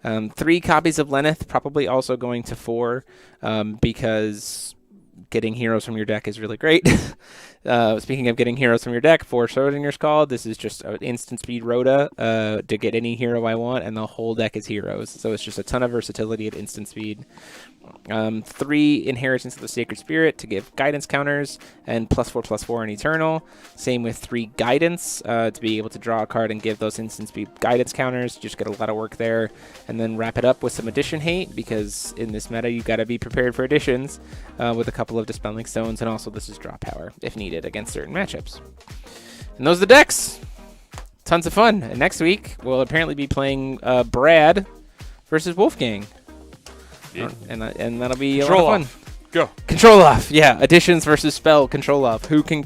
3 copies of Lenneth, probably also going to 4 because getting heroes from your deck is really great. Speaking of getting heroes from your deck, 4 Schrodinger's Called. This is just an instant speed Rhoda to get any hero I want, and the whole deck is heroes. So it's just a ton of versatility at instant speed. 3 Inheritance of the Sacred Spirit to give guidance counters, and +4/+4 in Eternal. Same with 3 Guidance to be able to draw a card and give those instant speed guidance counters. Just get a lot of work there. And then wrap it up with some addition hate, because in this meta you got to be prepared for additions with a couple of Dispelling Stones, and also this is draw power if needed against certain matchups. And those are the decks. Tons of fun. And next week we'll apparently be playing Brad versus Wolfgang. Yeah. And that'll be a lot of fun. Go. Control off. Yeah, additions versus spell control off. Who can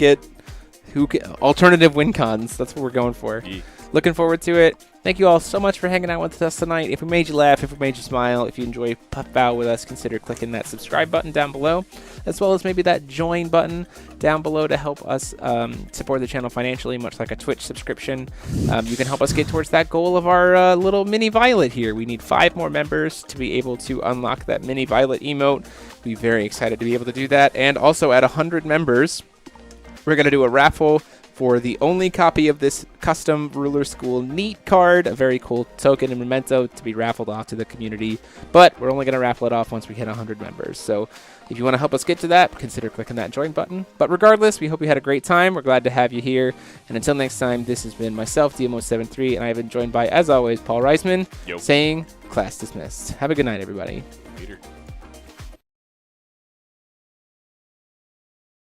alternative win cons. That's what we're going for. Yeah. Looking forward to it. Thank you all so much for hanging out with us tonight. If we made you laugh, if we made you smile, if you enjoy Puff Bow with us, consider clicking that subscribe button down below, as well as maybe that join button down below to help us support the channel financially, much like a Twitch subscription. You can help us get towards that goal of our little mini Violet here. We need 5 more members to be able to unlock that mini Violet emote. We're very excited to be able to do that. And also at 100 members, we're going to do a raffle for the only copy of this custom Ruler School Neat card, a very cool token and memento to be raffled off to the community. But we're only going to raffle it off once we hit 100 members. So if you want to help us get to that, consider clicking that join button. But regardless, we hope you had a great time. We're glad to have you here. And until next time, this has been myself, DMO73, and I have been joined by, as always, Paul Reisman, Yo. saying class dismissed. Have a good night, everybody. Later.